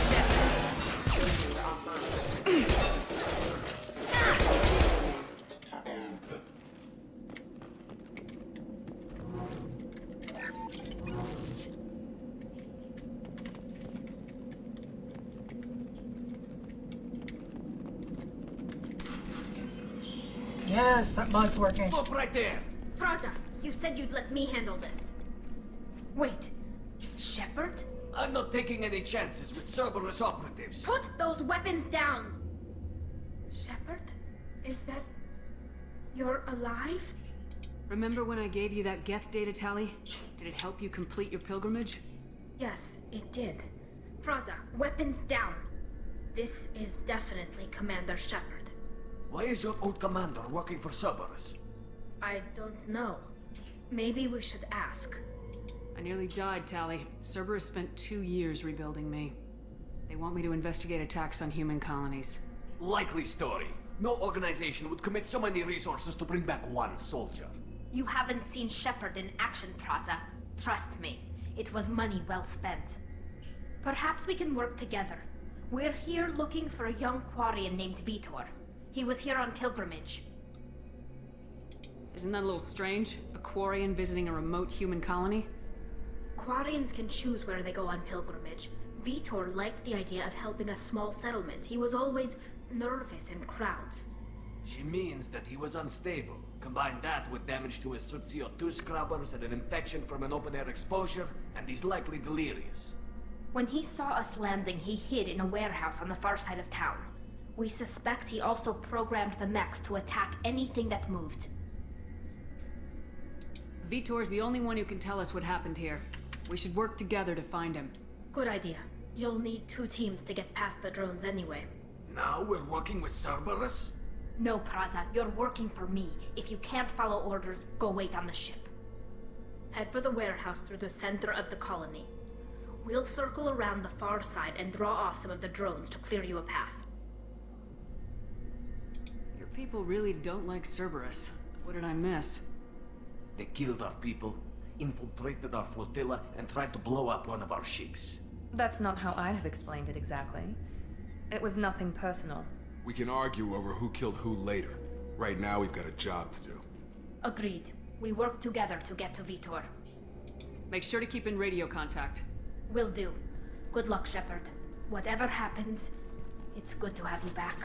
Yes, that mod's working. Stop right there! Praza, you said you'd let me handle this. Wait, Shepard? I'm not taking any chances with Cerberus operatives. Put those weapons down! Shepard? Is that... you're alive? Remember when I gave you that Geth data tally? Did it help you complete your pilgrimage? Yes, it did. Praza, weapons down. This is definitely Commander Shepard. Why is your old commander working for Cerberus? I don't know. Maybe we should ask. I nearly died, Tally. Cerberus spent 2 years rebuilding me. They want me to investigate attacks on human colonies. Likely story. No organization would commit so many resources to bring back one soldier. You haven't seen Shepard in action, Praza. Trust me, it was money well spent. Perhaps we can work together. We're here looking for a young Quarian named Vitor. He was here on pilgrimage. Isn't that a little strange? A Quarian visiting a remote human colony? Quarians can choose where they go on pilgrimage. Vitor liked the idea of helping a small settlement. He was always nervous in crowds. She means that he was unstable. Combine that with damage to his CO2 scrubbers and an infection from an open-air exposure, and he's likely delirious. When he saw us landing, he hid in a warehouse on the far side of town. We suspect he also programmed the mechs to attack anything that moved. Vitor's the only one who can tell us what happened here. We should work together to find him. Good idea. You'll need 2 teams to get past the drones anyway. Now we're working with Cerberus? No, Praza, you're working for me. If you can't follow orders, go wait on the ship. Head for the warehouse through the center of the colony. We'll circle around the far side and draw off some of the drones to clear you a path. Your people really don't like Cerberus. What did I miss? They killed our people, infiltrated our flotilla, and tried to blow up one of our ships. That's not how I'd have explained it exactly. It was nothing personal. We can argue over who killed who later. Right now, we've got a job to do. Agreed. We work together to get to Vitor. Make sure to keep in radio contact. Will do. Good luck, Shepard. Whatever happens, it's good to have you back.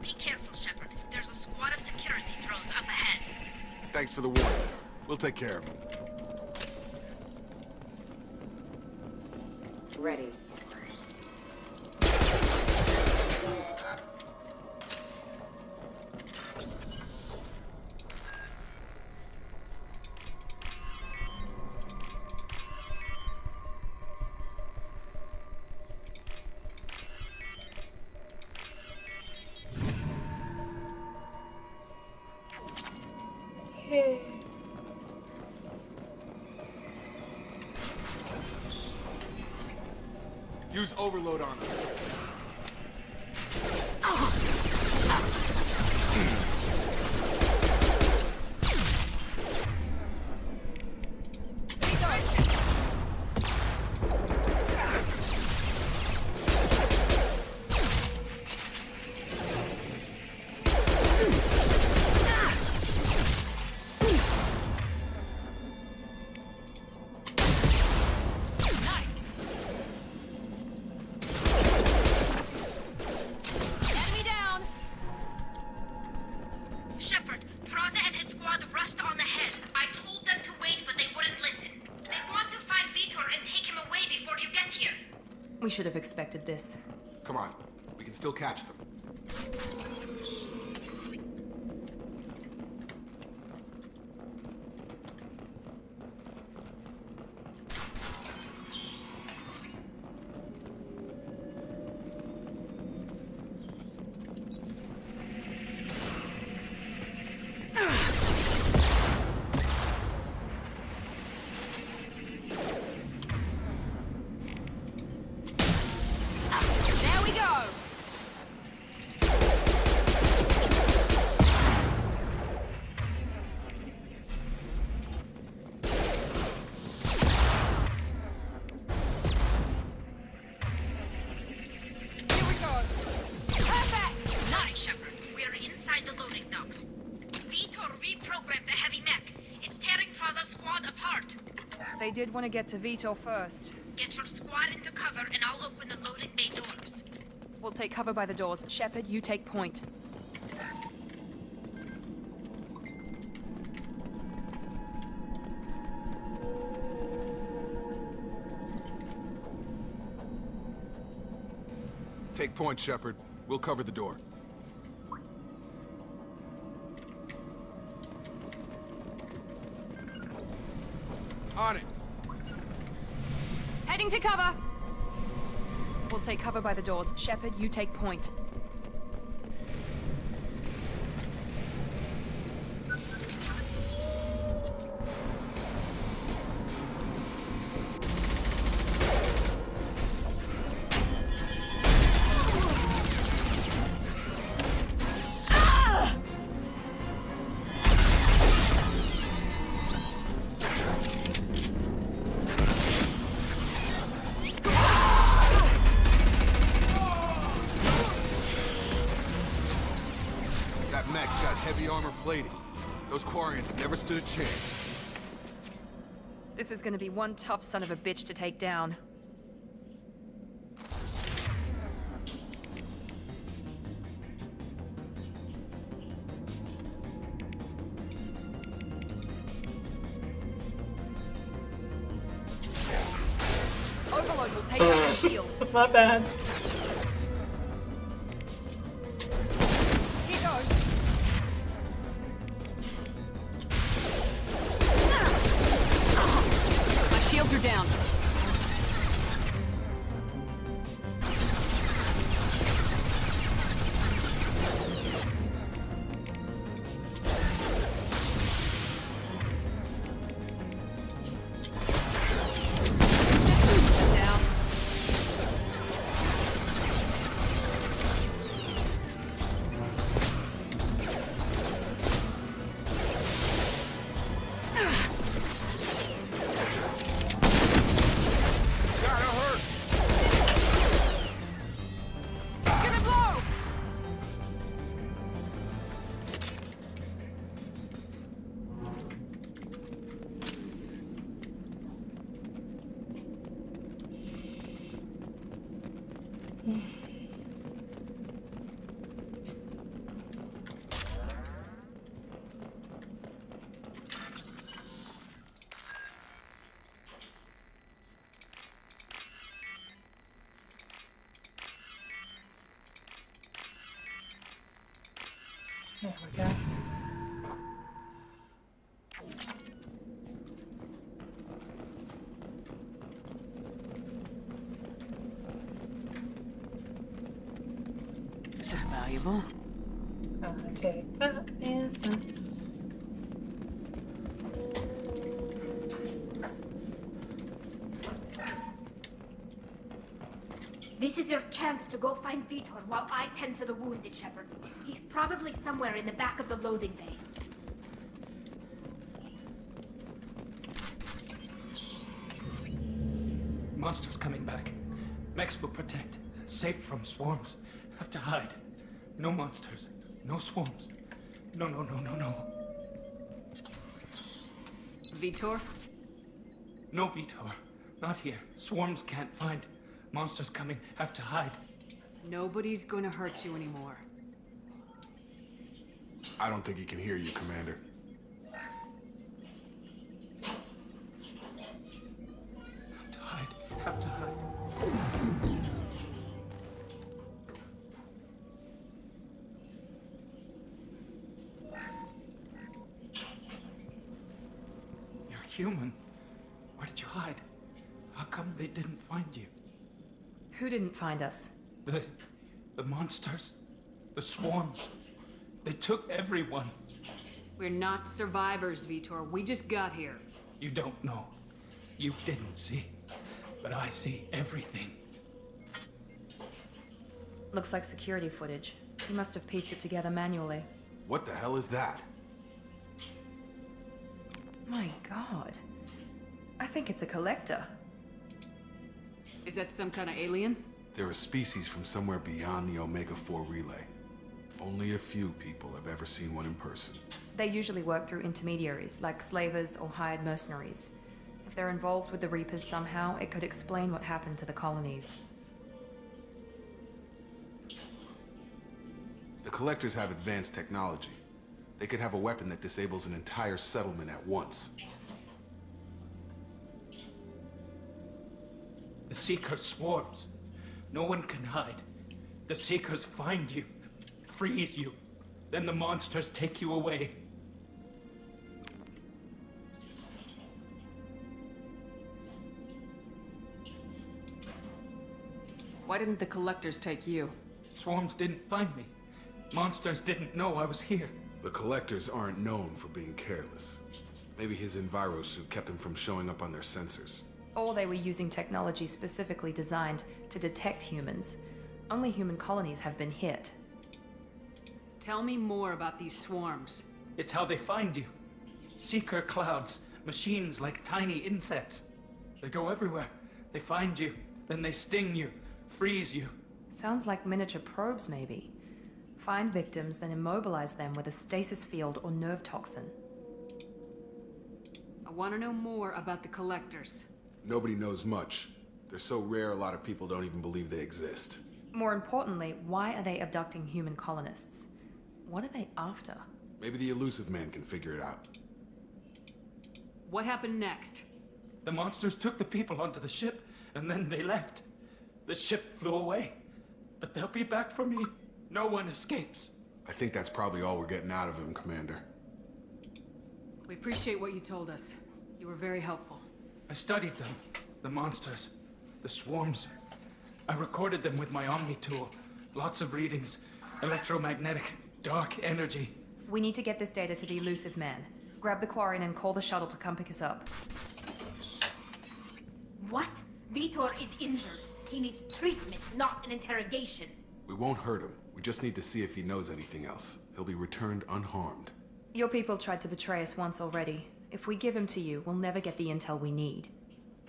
Be careful, Shepard. There's a squad of security drones up ahead. Thanks for the warning. We'll take care of him. Ready. Use overload on him. We should have expected this. Come on, we can still catch them. They did want to get to Vitor first. Get your squad into cover and I'll open the loading bay doors. We'll take cover by the doors. Shepard, you take point. Take point, Shepard. We'll cover the door. On it! Heading to cover! We'll take cover by the doors. Shepard, you take point. Heavy armor plating. Those Quarians never stood a chance. This is gonna be one tough son of a bitch to take down. Overload will take out the shields. My bad. Down. There we go. This is valuable. Take that and this. This is your chance to go find Vitor while I tend to the wounded, Shepard. He's probably somewhere in the back of the loading bay. Monsters coming back. Mechs will protect. Safe from swarms. Have to hide. No monsters. No swarms. No, no, no, no, no. Vitor? No, Vitor. Not here. Swarms can't find. Monsters coming. Have to hide. Nobody's gonna hurt you anymore. I don't think he can hear you, Commander. Have to hide. Have to hide. You're human. Where did you hide? How come they didn't find you? Who didn't find us? The monsters. The swarms. They took everyone. We're not survivors, Vitor. We just got here. You don't know. You didn't see. But I see everything. Looks like security footage. He must have pieced it together manually. What the hell is that? My god. I think it's a collector. Is that some kind of alien? They're a species from somewhere beyond the Omega-4 relay. Only a few people have ever seen one in person. They usually work through intermediaries, like slavers or hired mercenaries. If they're involved with the Reapers somehow, it could explain what happened to the colonies. The Collectors have advanced technology. They could have a weapon that disables an entire settlement at once. The Seeker swarms. No one can hide. The Seekers find you, freeze you. Then the monsters take you away. Why didn't the collectors take you? Swarms didn't find me. Monsters didn't know I was here. The Collectors aren't known for being careless. Maybe his envirosuit kept him from showing up on their sensors. Or they were using technology specifically designed to detect humans. Only human colonies have been hit. Tell me more about these swarms. It's how they find you. Seeker clouds, machines like tiny insects. They go everywhere. They find you, then they sting you, freeze you. Sounds like miniature probes, maybe. Find victims, then immobilize them with a stasis field or nerve toxin. I want to know more about the collectors. Nobody knows much. They're so rare, a lot of people don't even believe they exist. More importantly, why are they abducting human colonists? What are they after? Maybe the elusive man can figure it out. What happened next? The monsters took the people onto the ship, and then they left. The ship flew away. But they'll be back for me. No one escapes. I think that's probably all we're getting out of him, Commander. We appreciate what you told us. You were very helpful. I studied them. The monsters. The swarms. I recorded them with my Omni tool. Lots of readings. Electromagnetic. Dark energy. We need to get this data to the elusive man. Grab the Quarian and call the shuttle to come pick us up. What? Vitor is injured. He needs treatment, not an interrogation. We won't hurt him. We just need to see if he knows anything else. He'll be returned unharmed. Your people tried to betray us once already. If we give him to you, we'll never get the intel we need.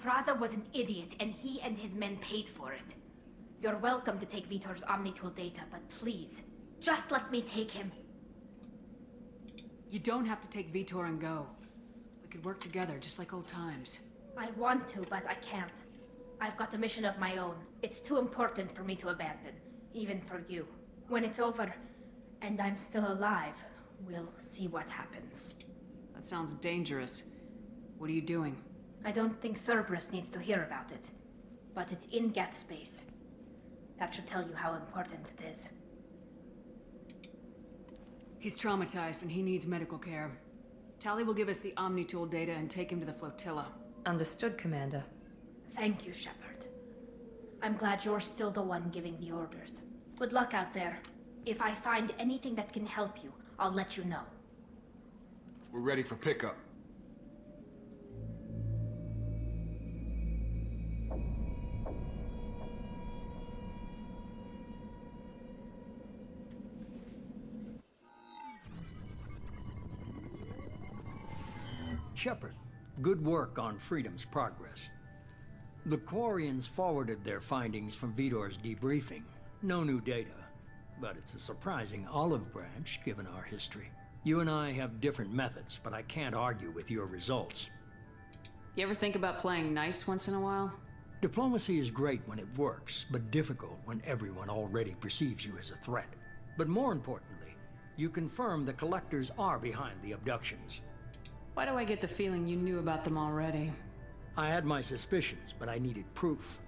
Praza was an idiot, and he and his men paid for it. You're welcome to take Vitor's Omnitool data, but please, just let me take him. You don't have to take Vitor and go. We could work together, just like old times. I want to, but I can't. I've got a mission of my own. It's too important for me to abandon, even for you. When it's over, and I'm still alive, we'll see what happens. That sounds dangerous. What are you doing? I don't think Cerberus needs to hear about it, but it's in Geth space. That should tell you how important it is. He's traumatized and he needs medical care. Tali will give us the Omni-Tool data and take him to the flotilla. Understood, Commander. Thank you, Shepard. I'm glad you're still the one giving the orders. Good luck out there. If I find anything that can help you, I'll let you know. We're ready for pickup. Shepard, good work on Freedom's progress. The Quarians forwarded their findings from Vitor's debriefing. No new data, but it's a surprising olive branch given our history. You and I have different methods, but I can't argue with your results. You ever think about playing nice once in a while? Diplomacy is great when it works, but difficult when everyone already perceives you as a threat. But more importantly, you confirm the Collectors are behind the abductions. Why do I get the feeling you knew about them already? I had my suspicions, but I needed proof.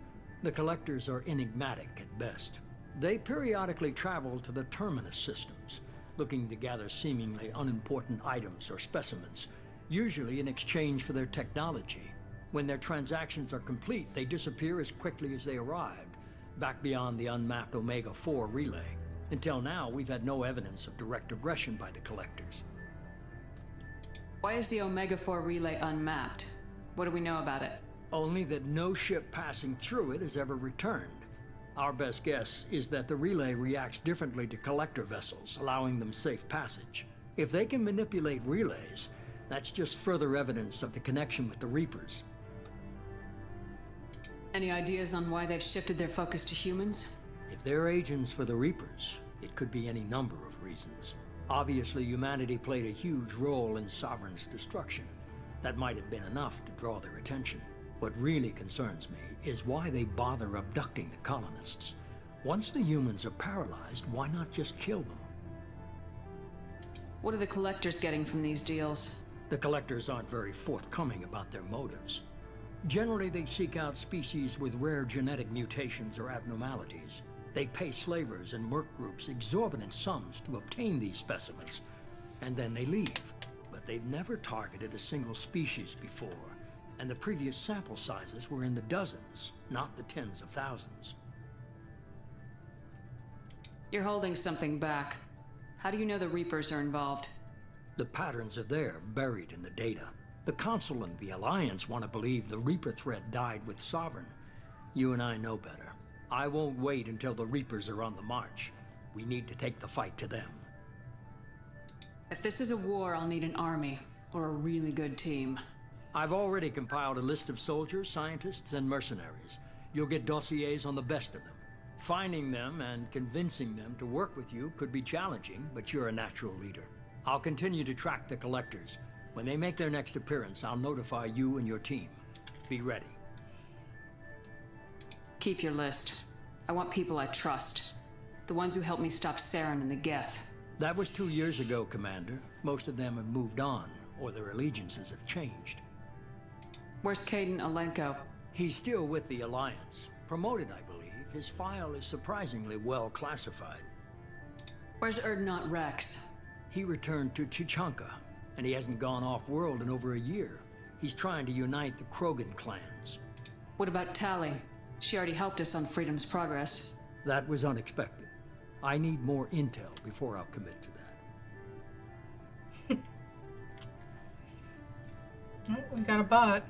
The Collectors are enigmatic at best. They periodically travel to the Terminus systems, looking to gather seemingly unimportant items or specimens, usually in exchange for their technology. When their transactions are complete, they disappear as quickly as they arrived, back beyond the unmapped Omega-4 relay. Until now, we've had no evidence of direct aggression by the Collectors. Why is the Omega-4 relay unmapped? What do we know about it? Only that no ship passing through it has ever returned. Our best guess is that the relay reacts differently to Collector vessels, allowing them safe passage. If they can manipulate relays, that's just further evidence of the connection with the Reapers. Any ideas on why they've shifted their focus to humans? If they're agents for the Reapers, it could be any number of reasons. Obviously, humanity played a huge role in Sovereign's destruction. That might have been enough to draw their attention. What really concerns me is why they bother abducting the colonists. Once the humans are paralyzed, why not just kill them? What are the Collectors getting from these deals? The Collectors aren't very forthcoming about their motives. Generally, they seek out species with rare genetic mutations or abnormalities. They pay slavers and merc groups exorbitant sums to obtain these specimens, and then they leave. But they've never targeted a single species before, and the previous sample sizes were in the dozens, not the tens of thousands. You're holding something back. How do you know the Reapers are involved? The patterns are there, buried in the data. The Council and the Alliance want to believe the Reaper threat died with Sovereign. You and I know better. I won't wait until the Reapers are on the march. We need to take the fight to them. If this is a war, I'll need an army, or a really good team. I've already compiled a list of soldiers, scientists, and mercenaries. You'll get dossiers on the best of them. Finding them and convincing them to work with you could be challenging, but you're a natural leader. I'll continue to track the Collectors. When they make their next appearance, I'll notify you and your team. Be ready. Keep your list. I want people I trust. The ones who helped me stop Saren and the Geth. That was 2 years ago, Commander. Most of them have moved on, or their allegiances have changed. Where's Caden Alenko? He's still with the Alliance. Promoted, I believe. His file is surprisingly well classified. Where's Erdnot Rex? He returned to Chichanka, and he hasn't gone off-world in over a year. He's trying to unite the Krogan clans. What about Tali? She already helped us on Freedom's progress. That was unexpected. I need more intel before I'll commit to that. Oh, we got a bot.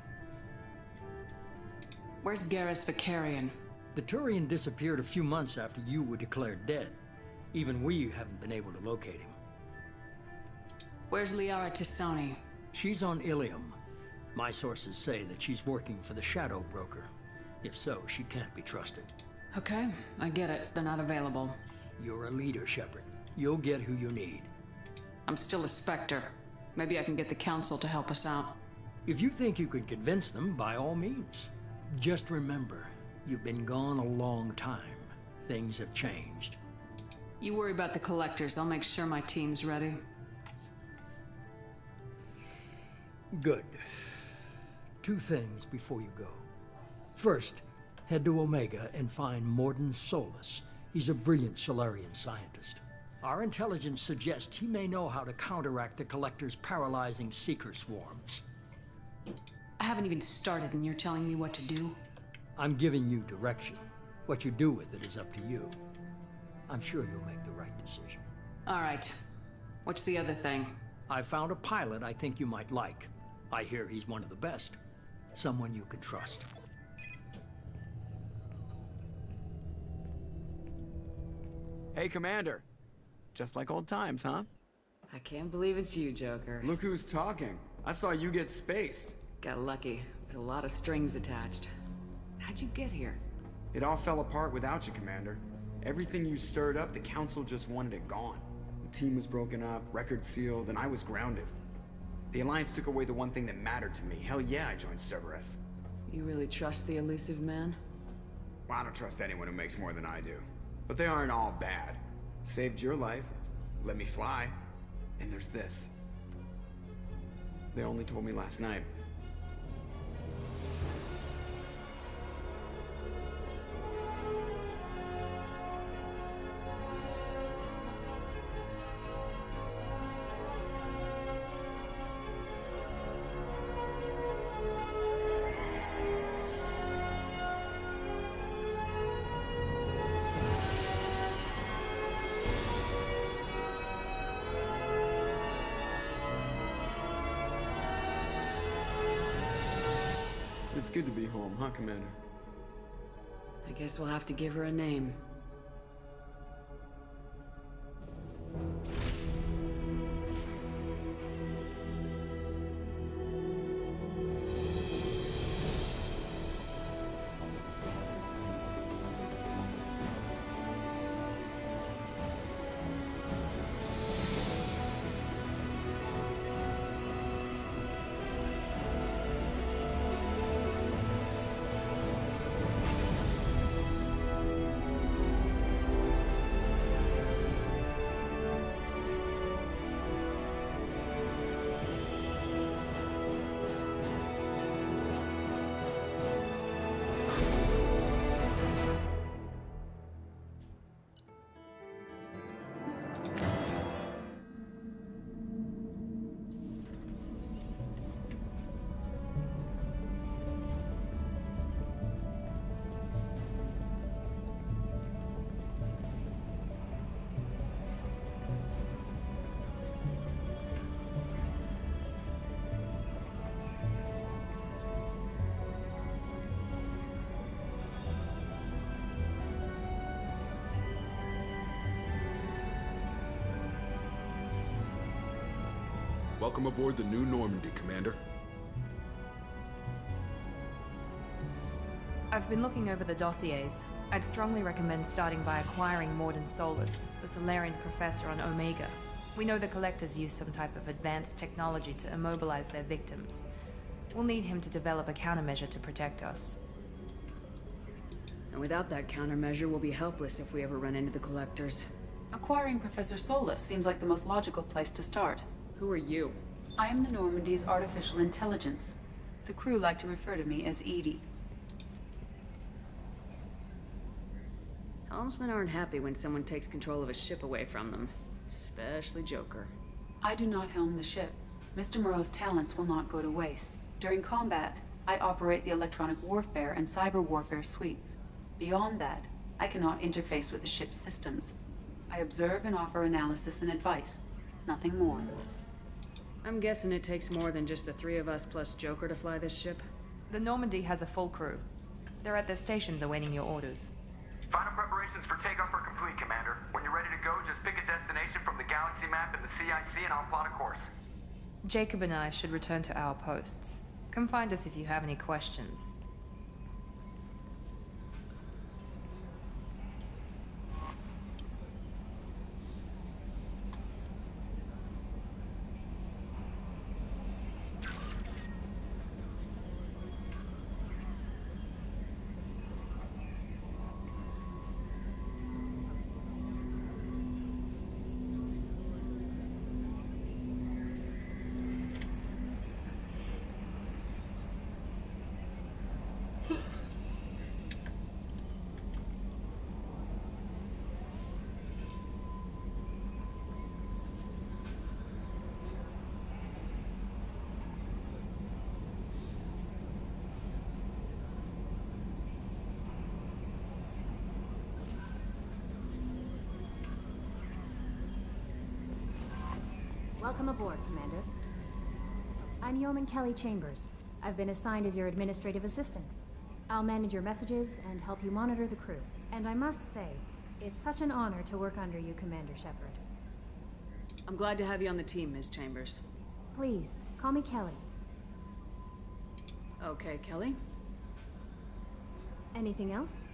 Where's Garrus Vicarian? The Turian disappeared a few months after you were declared dead. Even we haven't been able to locate him. Where's Liara Tisoni? She's on Ilium. My sources say that she's working for the Shadow Broker. If so, she can't be trusted. Okay, I get it. They're not available. You're a leader, Shepard. You'll get who you need. I'm still a Spectre. Maybe I can get the Council to help us out. If you think you can convince them, by all means. Just remember, you've been gone a long time. Things have changed. You worry about the collectors. I'll make sure my team's ready. Good. Two things before you go. First, head to Omega and find Morden Solus. He's a brilliant Solarian scientist. Our intelligence suggests he may know how to counteract the Collector's paralyzing Seeker swarms. I haven't even started and you're telling me what to do? I'm giving you direction. What you do with it is up to you. I'm sure you'll make the right decision. All right. What's the other thing? I found a pilot I think you might like. I hear he's one of the best. Someone you can trust. Hey, Commander. Just like old times, huh? I can't believe it's you, Joker. Look who's talking. I saw you get spaced. Got lucky, with a lot of strings attached. How'd you get here? It all fell apart without you, Commander. Everything you stirred up, the Council just wanted it gone. The team was broken up, record sealed, and I was grounded. The Alliance took away the one thing that mattered to me. Hell yeah, I joined Cerberus. You really trust the elusive man? Well, I don't trust anyone who makes more than I do. But they aren't all bad. Saved your life, let me fly, and there's this. They only told me last night. It's good to be home, huh, Commander? I guess we'll have to give her a name. Welcome aboard the new Normandy, Commander. I've been looking over the dossiers. I'd strongly recommend starting by acquiring Morden Solus, the Solarian professor on Omega. We know the Collectors use some type of advanced technology to immobilize their victims. We'll need him to develop a countermeasure to protect us. And without that countermeasure, we'll be helpless if we ever run into the Collectors. Acquiring Professor Solus seems like the most logical place to start. Who are you? I am the Normandy's artificial intelligence. The crew like to refer to me as Edie. Helmsmen aren't happy when someone takes control of a ship away from them. Especially Joker. I do not helm the ship. Mr. Moreau's talents will not go to waste. During combat, I operate the electronic warfare and cyber warfare suites. Beyond that, I cannot interface with the ship's systems. I observe and offer analysis and advice. Nothing more. I'm guessing it takes more than just the three of us plus Joker to fly this ship? The Normandy has a full crew. They're at their stations awaiting your orders. Final preparations for takeoff are complete, Commander. When you're ready to go, just pick a destination from the galaxy map in the CIC and I'll plot a course. Jacob and I should return to our posts. Come find us if you have any questions. Welcome aboard, Commander. I'm Yeoman Kelly Chambers. I've been assigned as your administrative assistant. I'll manage your messages and help you monitor the crew. And I must say, it's such an honor to work under you, Commander Shepard. I'm glad to have you on the team, Ms. Chambers. Please, call me Kelly. Okay, Kelly. Anything else?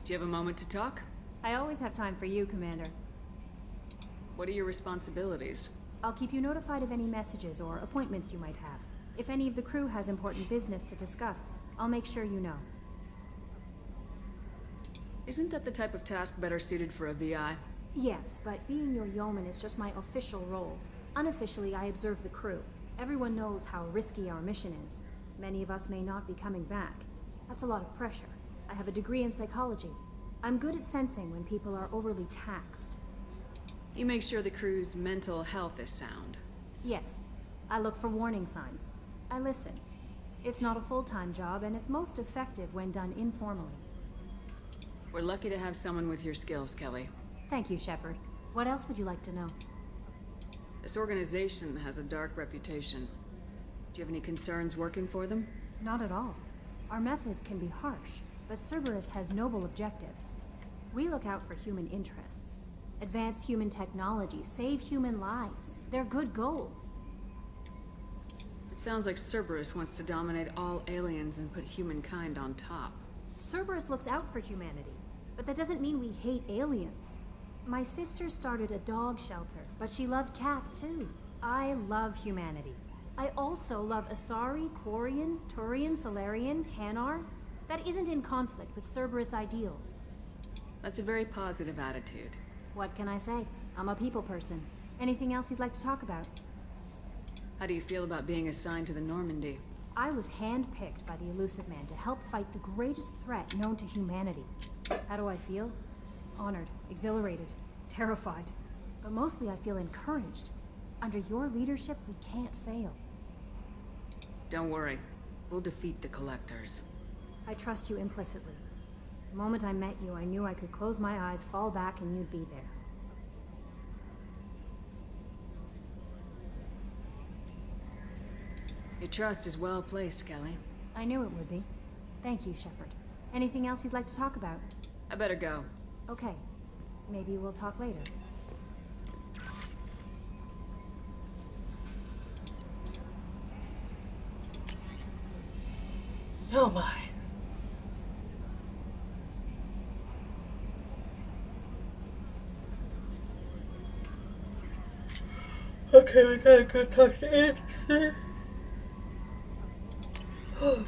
Do you have a moment to talk? I always have time for you, Commander. What are your responsibilities? I'll keep you notified of any messages or appointments you might have. If any of the crew has important business to discuss, I'll make sure you know. Isn't that the type of task better suited for a VI? Yes, but being your yeoman is just my official role. Unofficially, I observe the crew. Everyone knows how risky our mission is. Many of us may not be coming back. That's a lot of pressure. I have a degree in psychology. I'm good at sensing when people are overly taxed. You make sure the crew's mental health is sound. Yes. I look for warning signs. I listen. It's not a full-time job, and it's most effective when done informally. We're lucky to have someone with your skills, Kelly. Thank you, Shepard. What else would you like to know? This organization has a dark reputation. Do you have any concerns working for them? Not at all. Our methods can be harsh, but Cerberus has noble objectives. We look out for human interests. Advance human technology, save human lives. They're good goals. It sounds like Cerberus wants to dominate all aliens and put humankind on top. Cerberus looks out for humanity, but that doesn't mean we hate aliens. My sister started a dog shelter, but she loved cats too. I love humanity. I also love Asari, Quarian, Turian, Solarian, Hanar. That isn't in conflict with Cerberus ideals. That's a very positive attitude. What can I say? I'm a people person. Anything else you'd like to talk about? How do you feel about being assigned to the Normandy? I was handpicked by the Elusive Man to help fight the greatest threat known to humanity. How do I feel? Honored, exhilarated, terrified. But mostly I feel encouraged. Under your leadership, we can't fail. Don't worry. We'll defeat the Collectors. I trust you implicitly. The moment I met you, I knew I could close my eyes, fall back, and you'd be there. Your trust is well placed, Kelly. I knew it would be. Thank you, Shepard. Anything else you'd like to talk about? I better go. Okay. Maybe we'll talk later. Oh my. Okay, we gotta go talk to Anderson. Oh, man.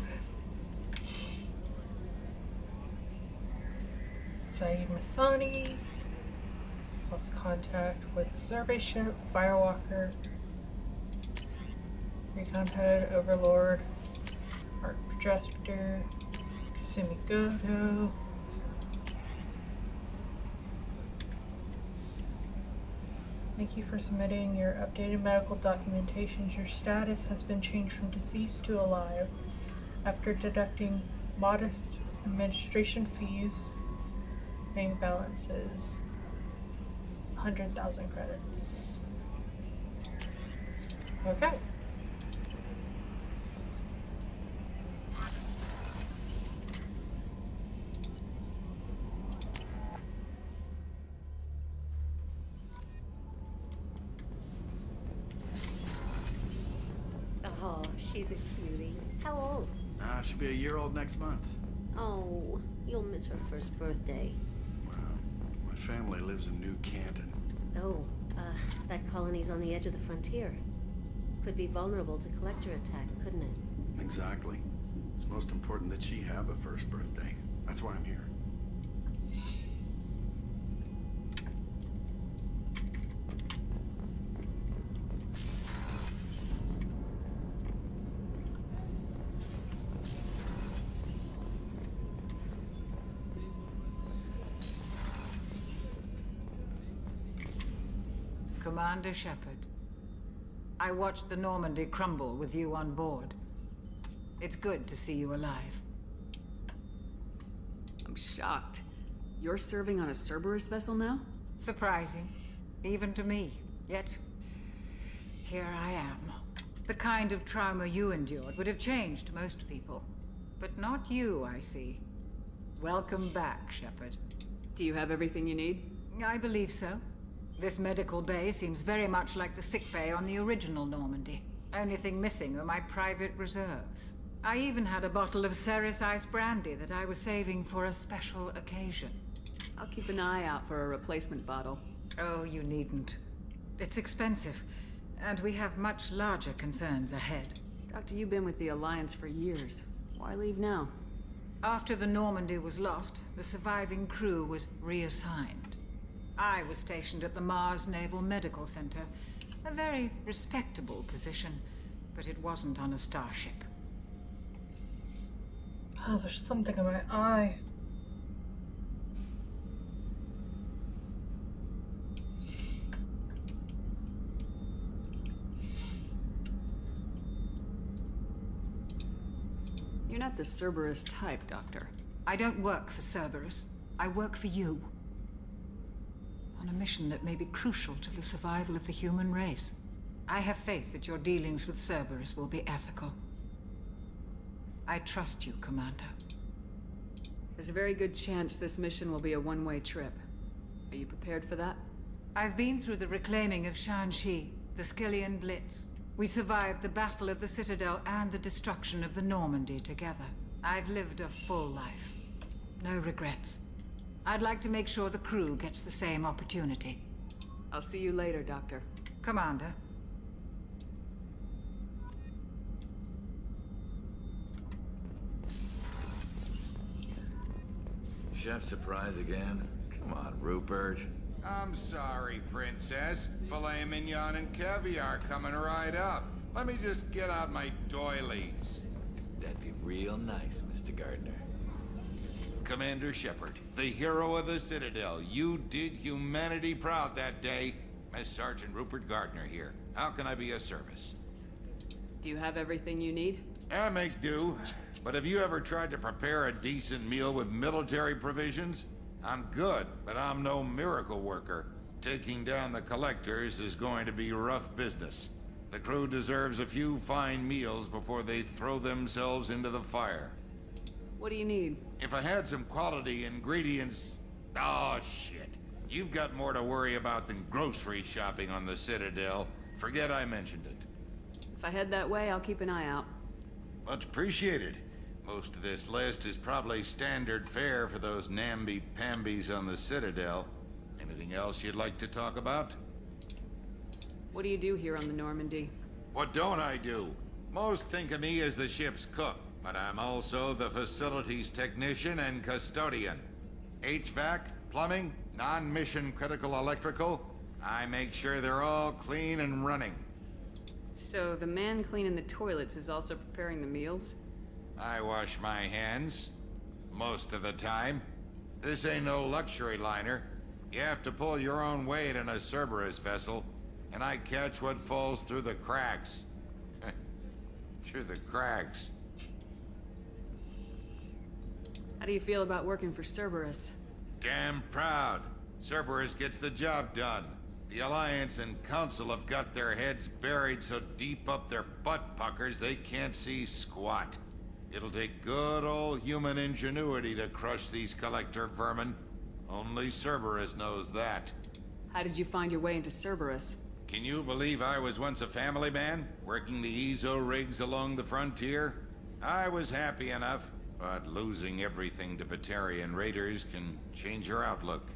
Saeed Masani lost contact with survey ship, Firewalker, Recon Head, Overlord, Arc Projector, Kasumi Goto. Thank you for submitting your updated medical documentations. Your status has been changed from deceased to alive after deducting modest administration fees. Bank balances 100,000 credits. Okay. Oh, she's a cutie. How old? She'll be a year old next month. Oh, you'll miss her first birthday. My family lives in New Canton. Oh, that colony's on the edge of the frontier. Could be vulnerable to collector attack, couldn't it? Exactly. It's most important that she have a first birthday. That's why I'm here. Commander Shepard, I watched the Normandy crumble with you on board. It's good to see you alive. I'm shocked. You're serving on a Cerberus vessel now? Surprising, even to me. Yet, here I am. The kind of trauma you endured would have changed most people. But not you, I see. Welcome back, Shepard. Do you have everything you need? I believe so. This medical bay seems very much like the sick bay on the original Normandy. Only thing missing are my private reserves. I even had a bottle of Ceres Ice Brandy that I was saving for a special occasion. I'll keep an eye out for a replacement bottle. Oh, you needn't. It's expensive, and we have much larger concerns ahead. Doctor, you've been with the Alliance for years. Why leave now? After the Normandy was lost, the surviving crew was reassigned. I was stationed at the Mars Naval Medical Center, a very respectable position, but it wasn't on a starship. Oh, there's something in my eye. You're not the Cerberus type, Doctor. I don't work for Cerberus. I work for you. On a mission that may be crucial to the survival of the human race. I have faith that your dealings with Cerberus will be ethical. I trust you, Commander. There's a very good chance this mission will be a one-way trip. Are you prepared for that? I've been through the reclaiming of Shanxi, the Skillian Blitz. We survived the Battle of the Citadel and the destruction of the Normandy together. I've lived a full life. No regrets. I'd like to make sure the crew gets the same opportunity. I'll see you later, Doctor. Commander. Chef surprise again? Come on, Rupert. I'm sorry, Princess. Filet mignon and caviar coming right up. Let me just get out my doilies. That'd be real nice, Mr. Gardner. Commander Shepard, the hero of the Citadel. You did humanity proud that day. Miss Sergeant Rupert Gardner here. How can I be of service? Do you have everything you need? I make do. But have you ever tried to prepare a decent meal with military provisions? I'm good, but I'm no miracle worker. Taking down the collectors is going to be rough business. The crew deserves a few fine meals before they throw themselves into the fire. What do you need? If I had some quality ingredients... Oh, shit. You've got more to worry about than grocery shopping on the Citadel. Forget I mentioned it. If I head that way, I'll keep an eye out. Much appreciated. Most of this list is probably standard fare for those namby-pambies on the Citadel. Anything else you'd like to talk about? What do you do here on the Normandy? What don't I do? Most think of me as the ship's cook, but I'm also the facilities technician and custodian. HVAC, plumbing, non-mission critical electrical. I make sure they're all clean and running. So the man cleaning the toilets is also preparing the meals? I wash my hands. Most of the time. This ain't no luxury liner. You have to pull your own weight in a Cerberus vessel, and I catch what falls through the cracks. Through the cracks. How do you feel about working for Cerberus? Damn proud. Cerberus gets the job done. The Alliance and Council have got their heads buried so deep up their butt puckers they can't see squat. It'll take good old human ingenuity to crush these collector vermin. Only Cerberus knows that. How did you find your way into Cerberus? Can you believe I was once a family man, working the EZO rigs along the frontier? I was happy enough, but losing everything to Batarian raiders can change your outlook.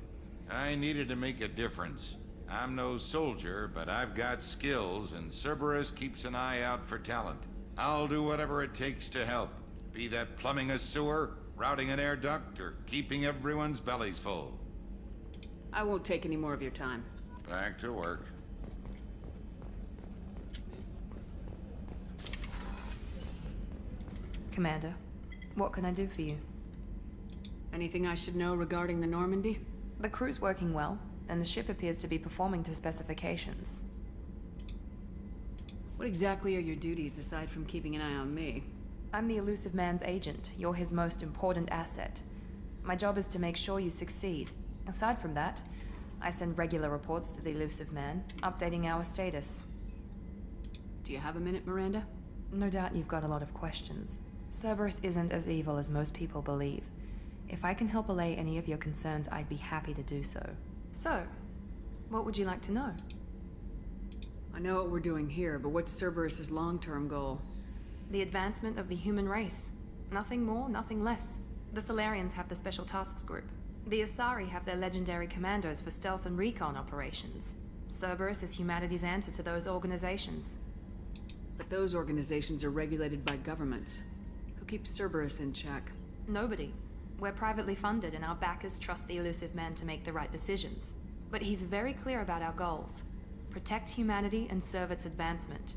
I needed to make a difference. I'm no soldier, but I've got skills, and Cerberus keeps an eye out for talent. I'll do whatever it takes to help. Be that plumbing a sewer, routing an air duct, or keeping everyone's bellies full. I won't take any more of your time. Back to work. Commander, what can I do for you? Anything I should know regarding the Normandy? The crew's working well, and the ship appears to be performing to specifications. What exactly are your duties aside from keeping an eye on me? I'm the elusive man's agent. You're his most important asset. My job is to make sure you succeed. Aside from that, I send regular reports to the elusive man, updating our status. Do you have a minute, Miranda? No doubt you've got a lot of questions. Cerberus isn't as evil as most people believe. If I can help allay any of your concerns, I'd be happy to do so. So, what would you like to know? I know what we're doing here, but what's Cerberus's long-term goal? The advancement of the human race. Nothing more, nothing less. The Solarians have the Special Tasks Group. The Asari have their legendary commandos for stealth and recon operations. Cerberus is humanity's answer to those organizations. But those organizations are regulated by governments. Who keeps Cerberus in check? Nobody. We're privately funded and our backers trust the elusive man to make the right decisions. But he's very clear about our goals. Protect humanity and serve its advancement.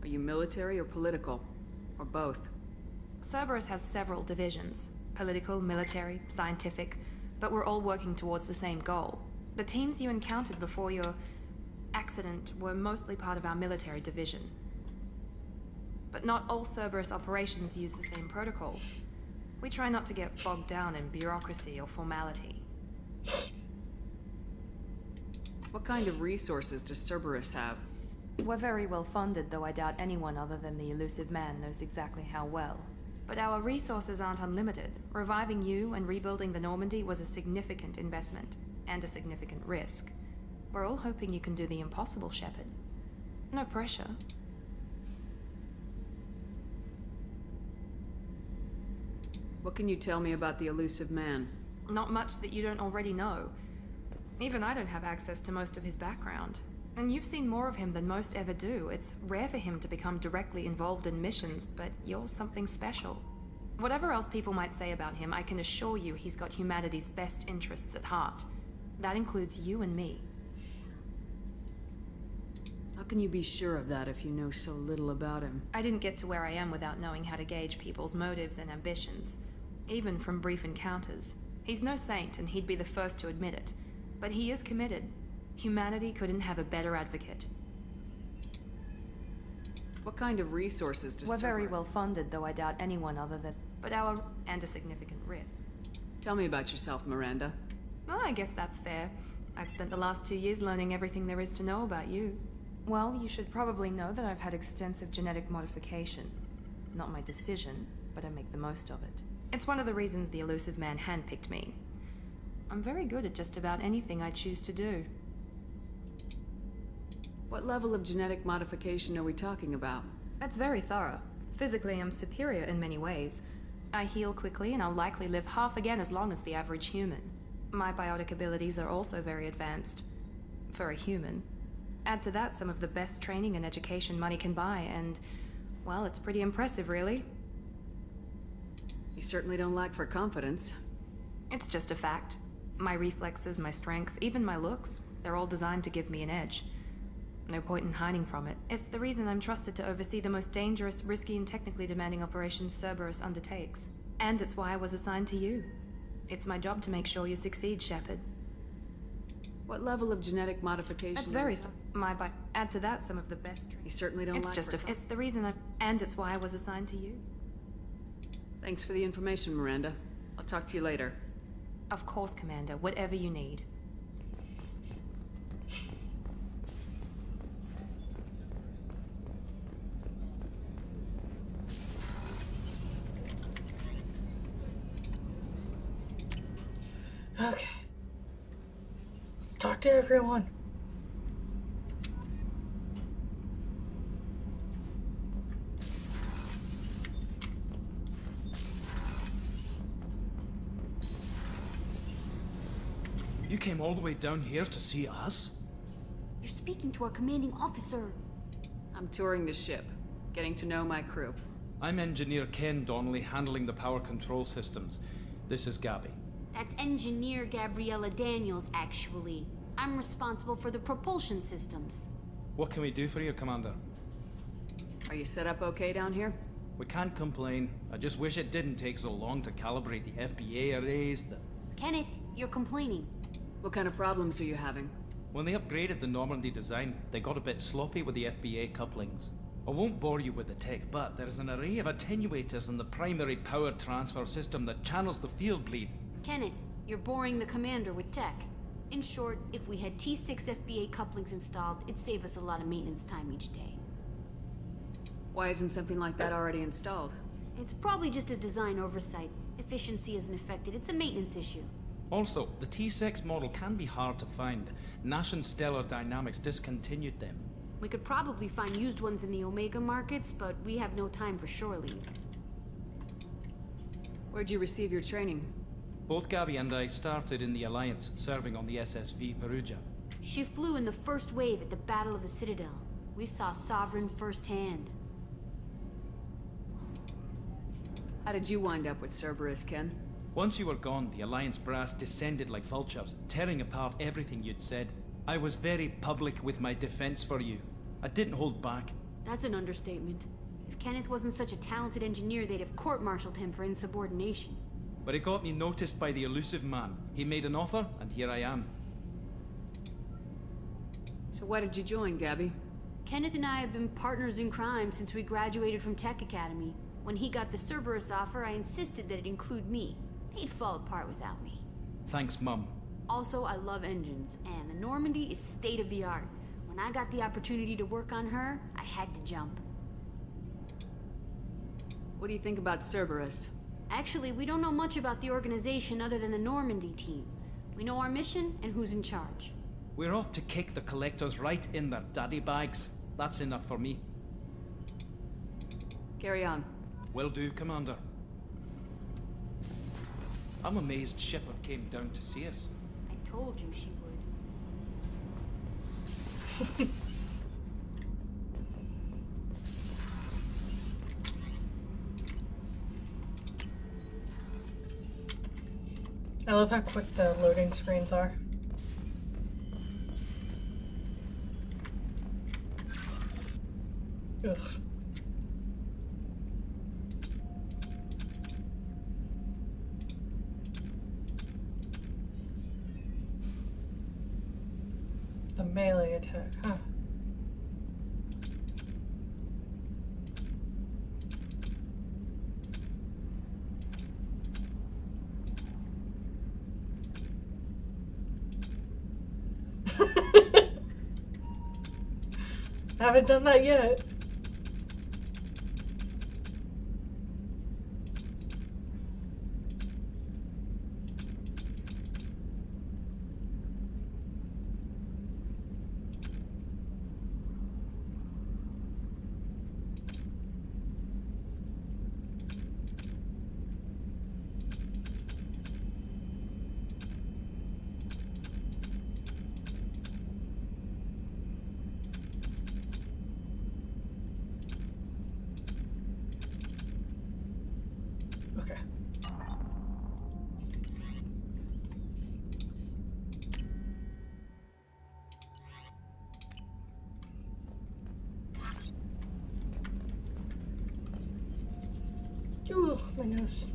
Are you military or political? Or both? Cerberus has several divisions. Political, military, scientific, but we're all working towards the same goal. The teams you encountered before your accident were mostly part of our military division. But not all Cerberus operations use the same protocols. We try not to get bogged down in bureaucracy or formality. What kind of resources does Cerberus have? We're very well funded, though I doubt anyone other than the elusive man knows exactly how well. But our resources aren't unlimited. Reviving you and rebuilding the Normandy was a significant investment, and a significant risk. We're all hoping you can do the impossible, Shepard. No pressure. What can you tell me about the elusive man? Not much that you don't already know. Even I don't have access to most of his background. And you've seen more of him than most ever do. It's rare for him to become directly involved in missions, but you're something special. Whatever else people might say about him, I can assure you he's got humanity's best interests at heart. That includes you and me. How can you be sure of that if you know so little about him? I didn't get to where I am without knowing how to gauge people's motives and ambitions, even from brief encounters. He's no saint, and he'd be the first to admit it. But he is committed. Humanity couldn't have a better advocate. What kind of resources does We're very Cerberus? well funded, though I doubt anyone other than... and a significant risk. Tell me about yourself, Miranda. Oh, I guess that's fair. I've spent the last 2 years learning everything there is to know about you. Well, you should probably know that I've had extensive genetic modification. Not my decision, but I make the most of it. It's one of the reasons the elusive man handpicked me. I'm very good at just about anything I choose to do. What level of genetic modification are we talking about? That's very thorough. Physically, I'm superior in many ways. I heal quickly, and I'll likely live half again as long as the average human. My biotic abilities are also very advanced. For a human. Add to that some of the best training and education money can buy, and... well, it's pretty impressive, really. You certainly don't lack for confidence. It's just a fact. My reflexes, my strength, even my looks, they're all designed to give me an edge. No point in hiding from it. It's the reason I'm trusted to oversee the most dangerous, risky, and technically demanding operations Cerberus undertakes. And it's why I was assigned to you. It's my job to make sure you succeed, Shepard. What level of genetic modification? That's very add to that some of the best. You certainly don't. It's just it's the reason and it's why I was assigned to you. Thanks for the information, Miranda. I'll talk to you later. Of course, Commander. Whatever you need. Okay. Let's talk to everyone. You came all the way down here to see us? You're speaking to our commanding officer. I'm touring the ship, getting to know my crew. I'm Engineer Ken Donnelly, handling the power control systems. This is Gabby. That's Engineer Gabriella Daniels, actually. I'm responsible for the propulsion systems. What can we do for you, Commander? Are you set up okay down here? We can't complain. I just wish it didn't take so long to calibrate the FBA arrays. Kenneth, you're complaining. What kind of problems are you having? When they upgraded the Normandy design, they got a bit sloppy with the FBA couplings. I won't bore you with the tech, but there's an array of attenuators in the primary power transfer system that channels the field bleed. Kenneth, you're boring the commander with tech. In short, if we had T6 FBA couplings installed, it'd save us a lot of maintenance time each day. Why isn't something like that already installed? It's probably just a design oversight. Efficiency isn't affected, it's a maintenance issue. Also, the T6 model can be hard to find. Nash and Stellar Dynamics discontinued them. We could probably find used ones in the Omega markets, but we have no time for shore leave. Where'd you receive your training? Both Gabby and I started in the Alliance, serving on the SSV Perugia. She flew in the first wave at the Battle of the Citadel. We saw Sovereign firsthand. How did you wind up with Cerberus, Ken? Once you were gone, the Alliance brass descended like vultures, tearing apart everything you'd said. I was very public with my defense for you. I didn't hold back. That's an understatement. If Kenneth wasn't such a talented engineer, they'd have court-martialed him for insubordination. But it got me noticed by the elusive man. He made an offer, and here I am. So why did you join, Gabby? Kenneth and I have been partners in crime since we graduated from Tech Academy. When he got the Cerberus offer, I insisted that it include me. They'd fall apart without me. Thanks, Mum. Also, I love engines, and the Normandy is state-of-the-art. When I got the opportunity to work on her, I had to jump. What do you think about Cerberus? Actually, we don't know much about the organization other than the Normandy team. We know our mission and who's in charge. We're off to kick the collectors right in their daddy bags. That's enough for me. Carry on. Will do, Commander. I'm amazed Shepard came down to see us. I told you she would. I love how quick the loading screens are. Ugh. The melee attack, huh? I haven't done that yet. Okay. Ooh, my nose.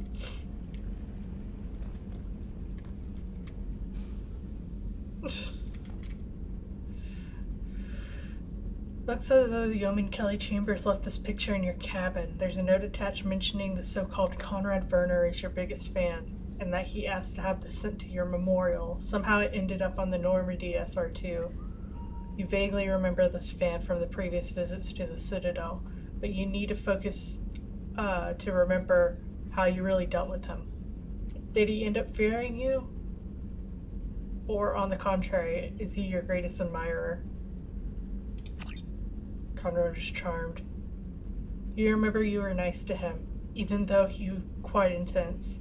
Looks as though Yeoman Kelly Chambers left this picture in your cabin. There's a note attached mentioning the so-called Conrad Werner is your biggest fan, and that he asked to have this sent to your memorial. Somehow it ended up on the Normandy SR2. You vaguely remember this fan from the previous visits to the Citadel, but you need to focus to remember how you really dealt with him. Did he end up fearing you? Or on the contrary, is he your greatest admirer? Conrad was charmed. You remember you were nice to him, even though he was quite intense.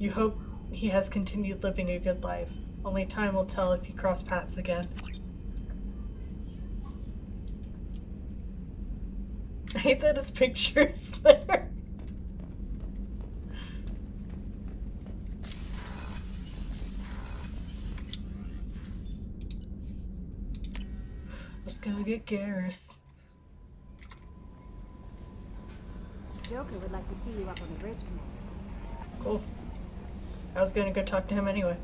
You hope he has continued living a good life. Only time will tell if you cross paths again. I hate that his picture is there. Let's go get Garrus. Joker would like to see you up on the bridge, Commander. Cool. I was gonna go talk to him anyway.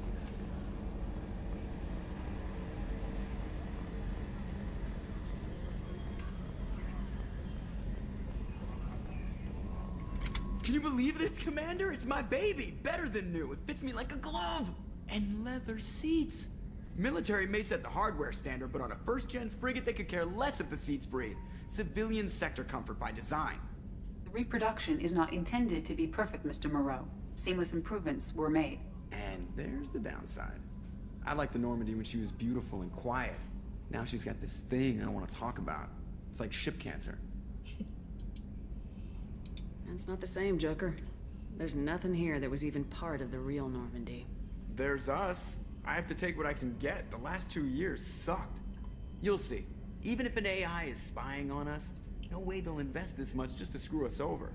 Can you believe this, Commander? It's my baby! Better than new. It fits me like a glove! And leather seats. Military may set the hardware standard, but on a first-gen frigate, they could care less if the seats breathe. Civilian sector comfort by design. The reproduction is not intended to be perfect, Mr. Moreau. Seamless improvements were made. And there's the downside. I liked the Normandy when she was beautiful and quiet. Now she's got this thing I don't want to talk about. It's like ship cancer. That's not the same, Joker. There's nothing here that was even part of the real Normandy. There's us. I have to take what I can get. The last 2 years sucked. You'll see. Even if an AI is spying on us, no way they'll invest this much just to screw us over.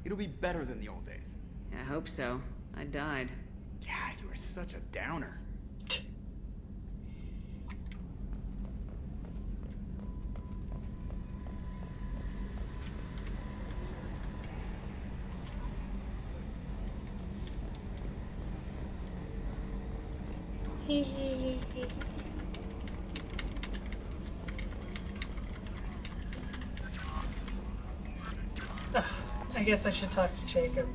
It'll be better than the old days. I hope so. I died. Yeah, you were such a downer. I guess I should talk to Jacob.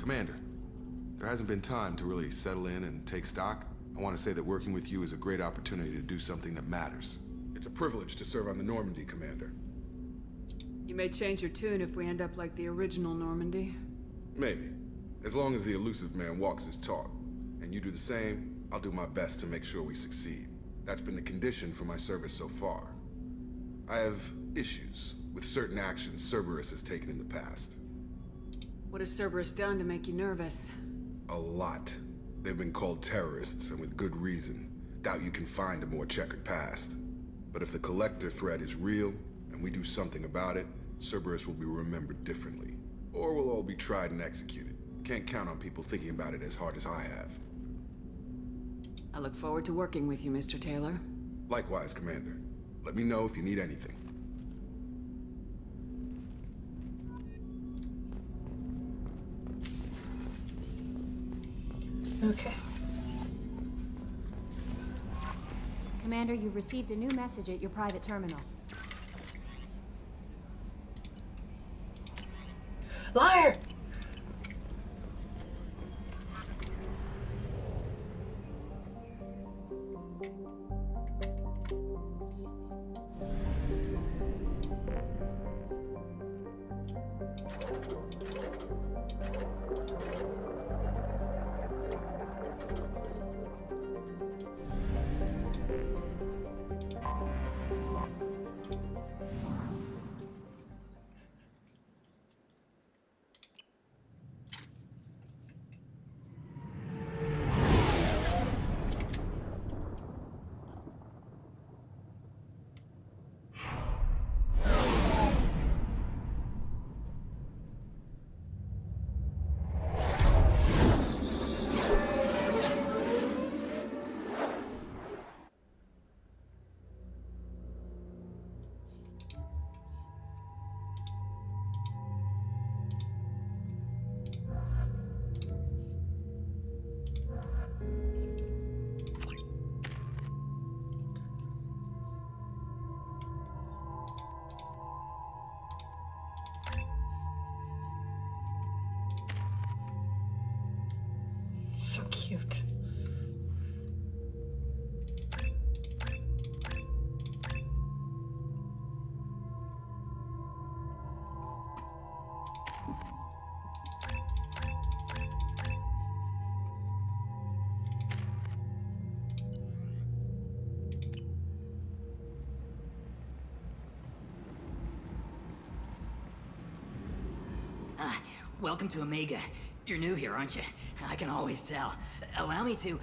Commander, there hasn't been time to really settle in and take stock. I want to say that working with you is a great opportunity to do something that matters. It's a privilege to serve on the Normandy, Commander. You may change your tune if we end up like the original Normandy. Maybe. As long as the elusive man walks his talk. And you do the same, I'll do my best to make sure we succeed. That's been the condition for my service so far. I have issues with certain actions Cerberus has taken in the past. What has Cerberus done to make you nervous? A lot. They've been called terrorists, and with good reason. Doubt you can find a more checkered past. But if the Collector threat is real, and we do something about it, Cerberus will be remembered differently. Or we'll all be tried and executed. Can't count on people thinking about it as hard as I have. I look forward to working with you, Mr. Taylor. Likewise, Commander. Let me know if you need anything. Okay. Commander, you've received a new message at your private terminal. Liar! So cute. Welcome to Omega. You're new here, aren't you? I can always tell. Allow me to...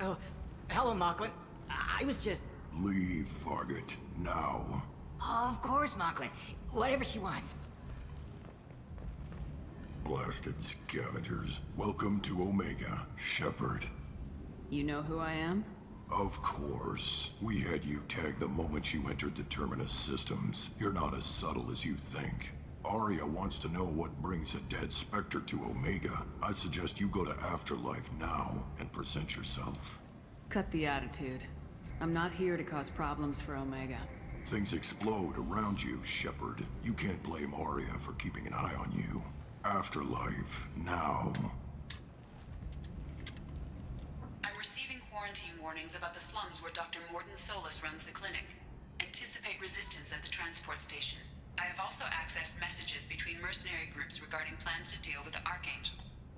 Oh, hello, Mocklin. I was just... Leave, Fargate. Now. Of course, Mocklin. Whatever she wants. Blasted scavengers. Welcome to Omega, Shepard. You know who I am? Of course. We had you tagged the moment you entered the Terminus systems. You're not as subtle as you think. Arya wants to know what brings a dead Spectre to Omega. I suggest you go to Afterlife now and present yourself. Cut the attitude. I'm not here to cause problems for Omega. Things explode around you, Shepard. You can't blame Arya for keeping an eye on you. Afterlife, now. I'm receiving quarantine warnings about the slums where Dr. Morden Solus runs the clinic. Anticipate resistance at the transport station. I have also accessed messages between mercenary groups regarding plans to deal with the Archangel.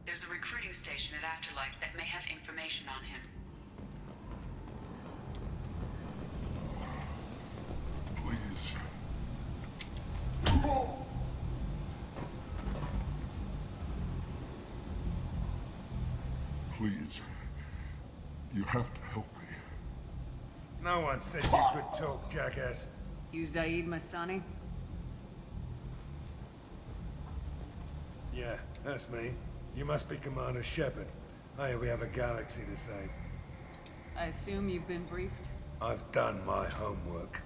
There's a recruiting station at Afterlife that may have information on him. Please. Please. You have to help me. No one said you could talk, jackass. You Zaid Masani? Yeah, that's me. You must be Commander Shepard. Hey, we have a galaxy to save. I assume you've been briefed? I've done my homework.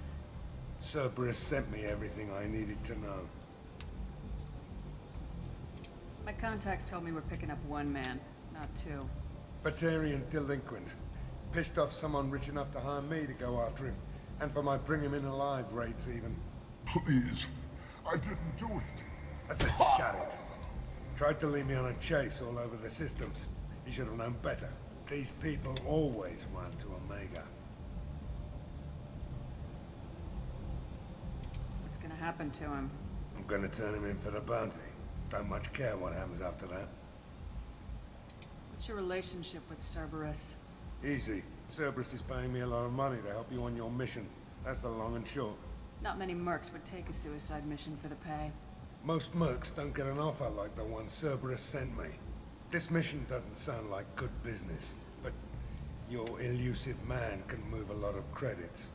Cerberus sent me everything I needed to know. My contacts told me we're picking up one man, not two. Batarian delinquent. Pissed off someone rich enough to hire me to go after him. And for my bring him in alive raids even. Please. I didn't do it. I said shut it. Tried to lead me on a chase all over the systems. He should have known better. These people always run to Omega. What's gonna happen to him? I'm gonna turn him in for the bounty. Don't much care what happens after that. What's your relationship with Cerberus? Easy. Cerberus is paying me a lot of money to help you on your mission. That's the long and short. Not many mercs would take a suicide mission for the pay. Most mercs don't get an offer like the one Cerberus sent me. This mission doesn't sound like good business, but your elusive man can move a lot of credits.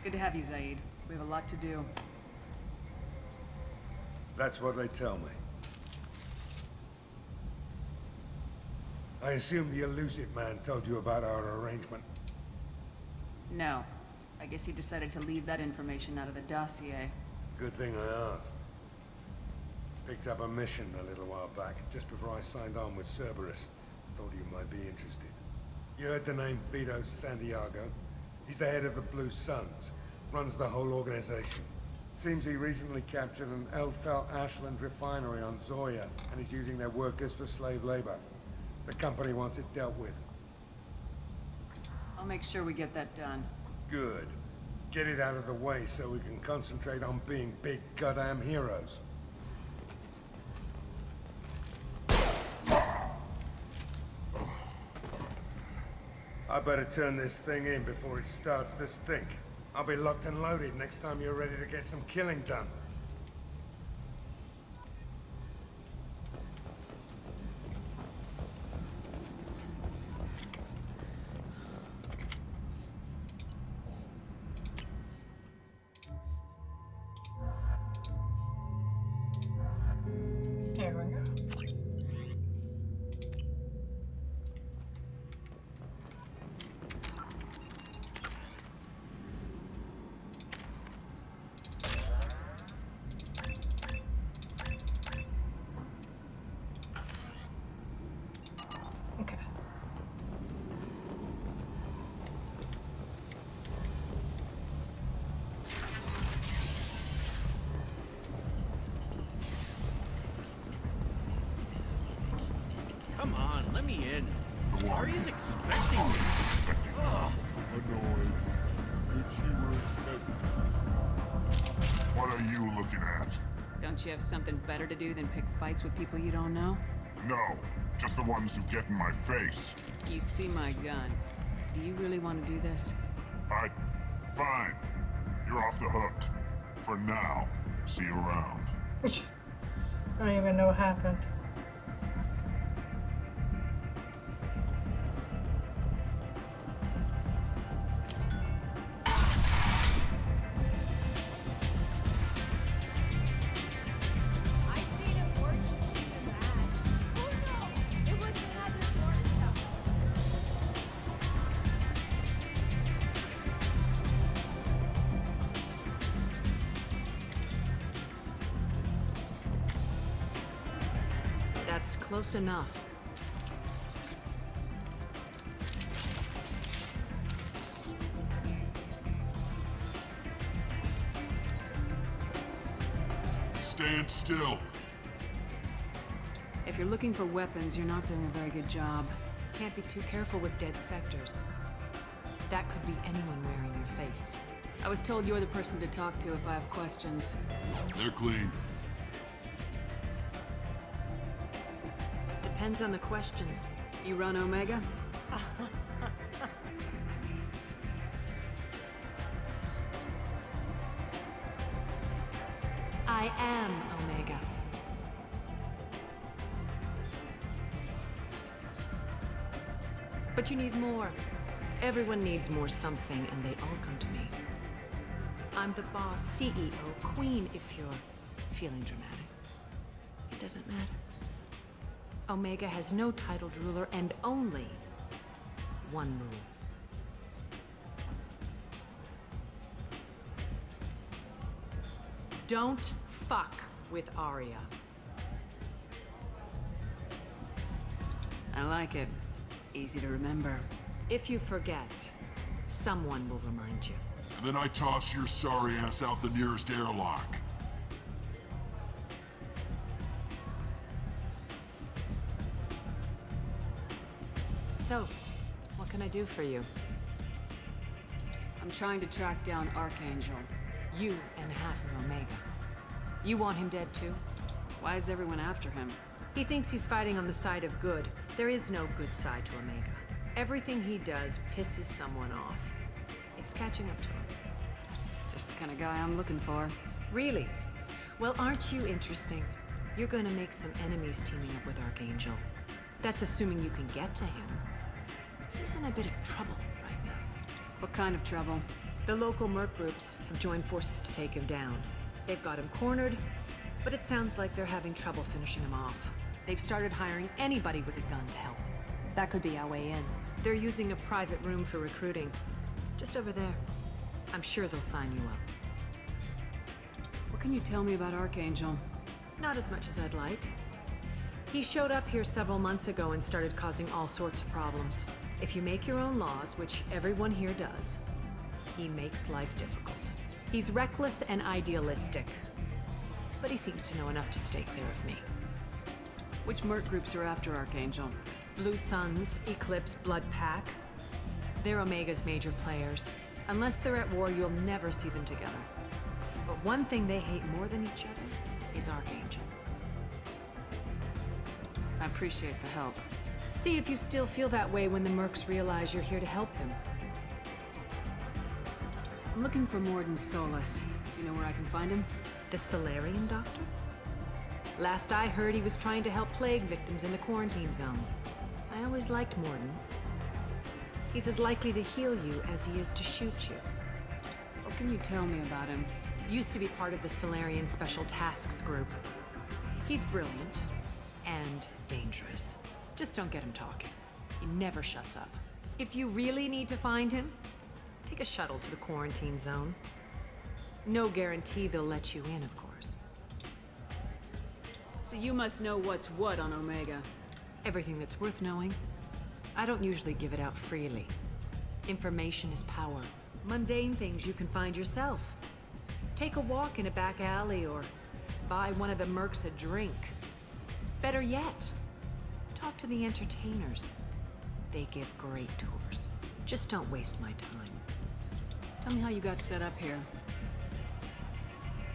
Good to have you, Zaid. We have a lot to do. That's what they tell me. I assume the elusive man told you about our arrangement. No. I guess he decided to leave that information out of the dossier. Good thing I asked. Picked up a mission a little while back, just before I signed on with Cerberus. Thought you might be interested. You heard the name Vito Santiago? He's the head of the Blue Suns. Runs the whole organization. Seems he recently captured an Eldfell Ashland refinery on Zoya, and is using their workers for slave labor. The company wants it dealt with. I'll make sure we get that done. Good. Get it out of the way so we can concentrate on being big goddamn heroes. I better turn this thing in before it starts to stink. I'll be locked and loaded next time you're ready to get some killing done. There we go. Okay. Come on, let me in. Arya's expecting me. Ugh. Annoyed. Which you were expecting. What are you looking at? Don't you have something better to do than pick fights with people you don't know? No, just the ones who get in my face. You see my gun. Do you really want to do this? Fine. You're off the hook. For now. See you around. I don't even know what happened. That's close enough. stand still. If you're looking for weapons, you're not doing a very good job. Can't be too careful with dead specters. That could be anyone wearing your face. I was told you're the person to talk to if I have questions. They're clean. Depends on the questions. You run Omega? I am Omega. But you need more. Everyone needs more something, and they all come to me. I'm the boss, CEO, queen, if you're feeling dramatic. It doesn't matter. Omega has no titled ruler and only one rule. Don't fuck with Arya. I like it. Easy to remember. If you forget, someone will remind you. And then I toss your sorry ass out the nearest airlock. So, what can I do for you? I'm trying to track down Archangel. You and half of Omega. You want him dead too? Why is everyone after him? He thinks he's fighting on the side of good. There is no good side to Omega. Everything he does pisses someone off. It's catching up to him. Just the kind of guy I'm looking for. Really? Well, aren't you interesting? You're gonna make some enemies teaming up with Archangel. That's assuming you can get to him. He's in a bit of trouble right now. What kind of trouble? The local merc groups have joined forces to take him down. They've got him cornered, but it sounds like they're having trouble finishing him off. They've started hiring anybody with a gun to help. That could be our way in. They're using a private room for recruiting. Just over there. I'm sure they'll sign you up. What can you tell me about Archangel? Not as much as I'd like. He showed up here several months ago and started causing all sorts of problems. If you make your own laws, which everyone here does, he makes life difficult. He's reckless and idealistic. But he seems to know enough to stay clear of me. Which merc groups are after Archangel? Blue Suns, Eclipse, Blood Pack. They're Omega's major players. Unless they're at war, you'll never see them together. But one thing they hate more than each other is Archangel. I appreciate the help. See if you still feel that way when the mercs realize you're here to help him. I'm looking for Morden Solus. Do you know where I can find him? The Solarian doctor? Last I heard, he was trying to help plague victims in the quarantine zone. I always liked Morden. He's as likely to heal you as he is to shoot you. What can you tell me about him? Used to be part of the Solarian Special Tasks Group. He's brilliant and dangerous. Just don't get him talking. He never shuts up. If you really need to find him, take a shuttle to the quarantine zone. No guarantee they'll let you in, of course. So you must know what's what on Omega. Everything that's worth knowing. I don't usually give it out freely. Information is power. Mundane things you can find yourself. Take a walk in a back alley or buy one of the mercs a drink. Better yet, talk to the entertainers. They give great tours. Just don't waste my time. Tell me how you got set up here.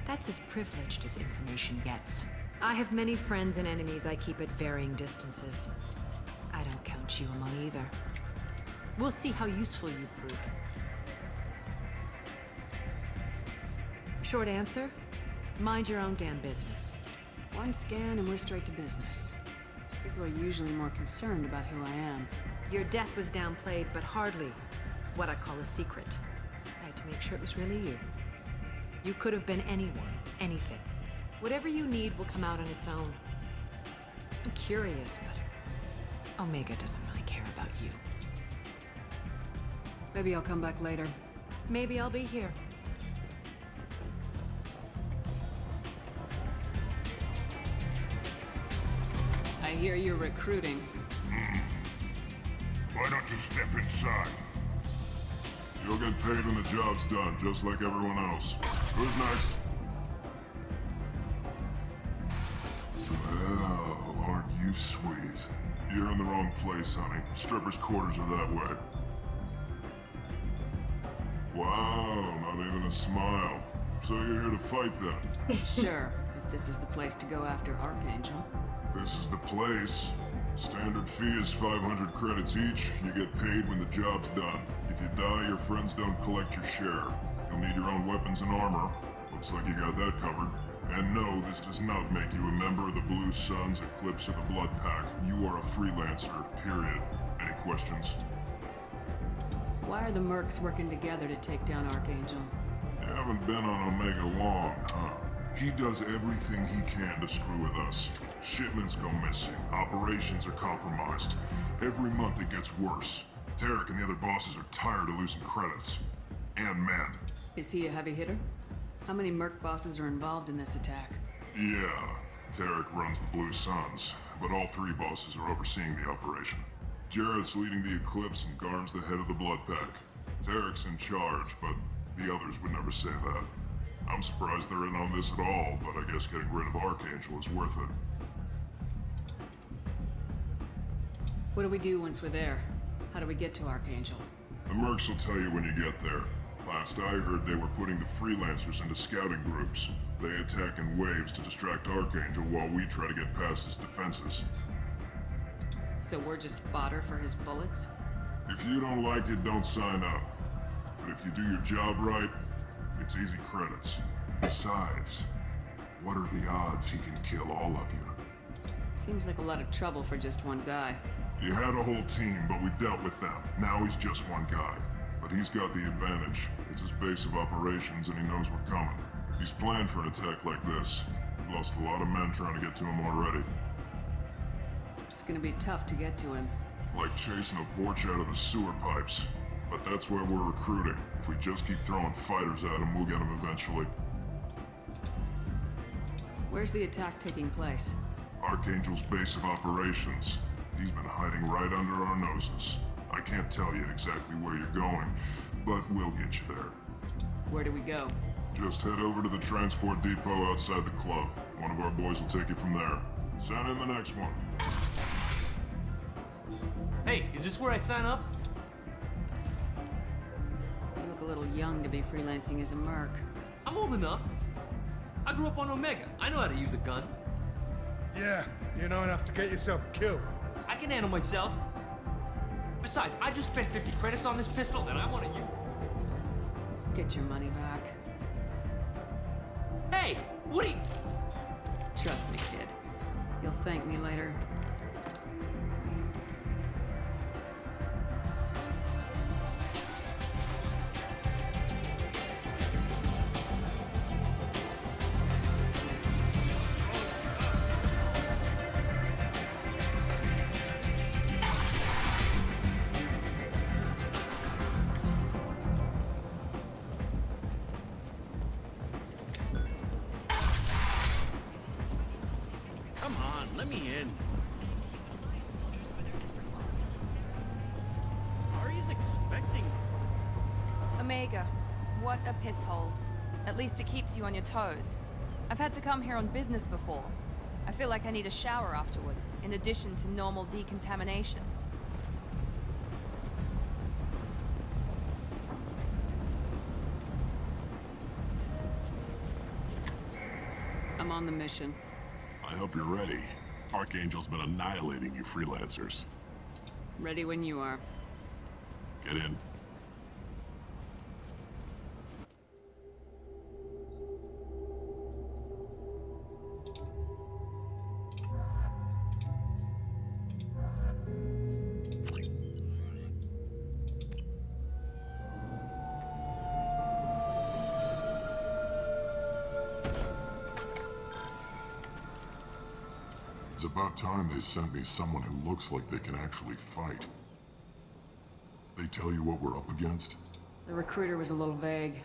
That's as privileged as information gets. I have many friends and enemies I keep at varying distances. I don't count you among either. We'll see how useful you prove. Short answer, mind your own damn business. One scan and we're straight to business. People are usually more concerned about who I am. Your death was downplayed, but hardly what I call a secret. I had to make sure it was really you. You could have been anyone, anything. Whatever you need will come out on its own. I'm curious, but Omega doesn't really care about you. Maybe I'll come back later. Maybe I'll be here. I hear you're recruiting. Why don't you step inside? You'll get paid when the job's done, just like everyone else. Who's next? You sweet. You're in the wrong place, honey. Strippers' quarters are that way. Wow, not even a smile. So you're here to fight then? Sure, if this is the place to go after Archangel. This is the place. Standard fee is 500 credits each. You get paid when the job's done. If you die, your friends don't collect your share. You'll need your own weapons and armor. Looks like you got that covered. And no, this does not make you a member of the Blue Suns, Eclipse, or the Blood Pack. You are a freelancer, period. Any questions? Why are the mercs working together to take down Archangel? You haven't been on Omega long, huh? He does everything he can to screw with us. Shipments go missing, operations are compromised. Every month it gets worse. Tarek and the other bosses are tired of losing credits. And men. Is he a heavy hitter? How many merc bosses are involved in this attack? Yeah, Tarek runs the Blue Suns, but all three bosses are overseeing the operation. Jarrett's leading the Eclipse and Garm's the head of the Blood Pack. Tarek's in charge, but the others would never say that. I'm surprised they're in on this at all, but I guess getting rid of Archangel is worth it. What do we do once we're there? How do we get to Archangel? The mercs will tell you when you get there. Last I heard, they were putting the freelancers into scouting groups. They attack in waves to distract Archangel while we try to get past his defenses. So we're just fodder for his bullets? If you don't like it, don't sign up. But if you do your job right, it's easy credits. Besides, what are the odds he can kill all of you? Seems like a lot of trouble for just one guy. You had a whole team, but we've dealt with them. Now he's just one guy. But he's got the advantage. It's his base of operations and he knows we're coming. He's planned for an attack like this. We've lost a lot of men trying to get to him already. It's gonna be tough to get to him. Like chasing a Vorch out of the sewer pipes. But that's why we're recruiting. If we just keep throwing fighters at him, we'll get him eventually. Where's the attack taking place? Archangel's base of operations. He's been hiding right under our noses. I can't tell you exactly where you're going, but we'll get you there. Where do we go? Just head over to the transport depot outside the club. One of our boys will take you from there. Send in the next one. Hey, is this where I sign up? You look a little young to be freelancing as a merc. I'm old enough. I grew up on Omega. I know how to use a gun. Yeah, you know enough to get yourself killed. I can handle myself. Besides, I just spent 50 credits on this pistol and I want to use. Get your money back. Hey, Woody! Trust me, kid. You'll thank me later. Come on, let me in. Ari's expecting. Omega, what a piss hole. At least it keeps you on your toes. I've had to come here on business before. I feel like I need a shower afterward, in addition to normal decontamination. I'm on the mission. I hope you're ready. Archangel's been annihilating you freelancers. Ready when you are. Get in. It's about time they sent me someone who looks like they can actually fight. They tell you what we're up against? The recruiter was a little vague.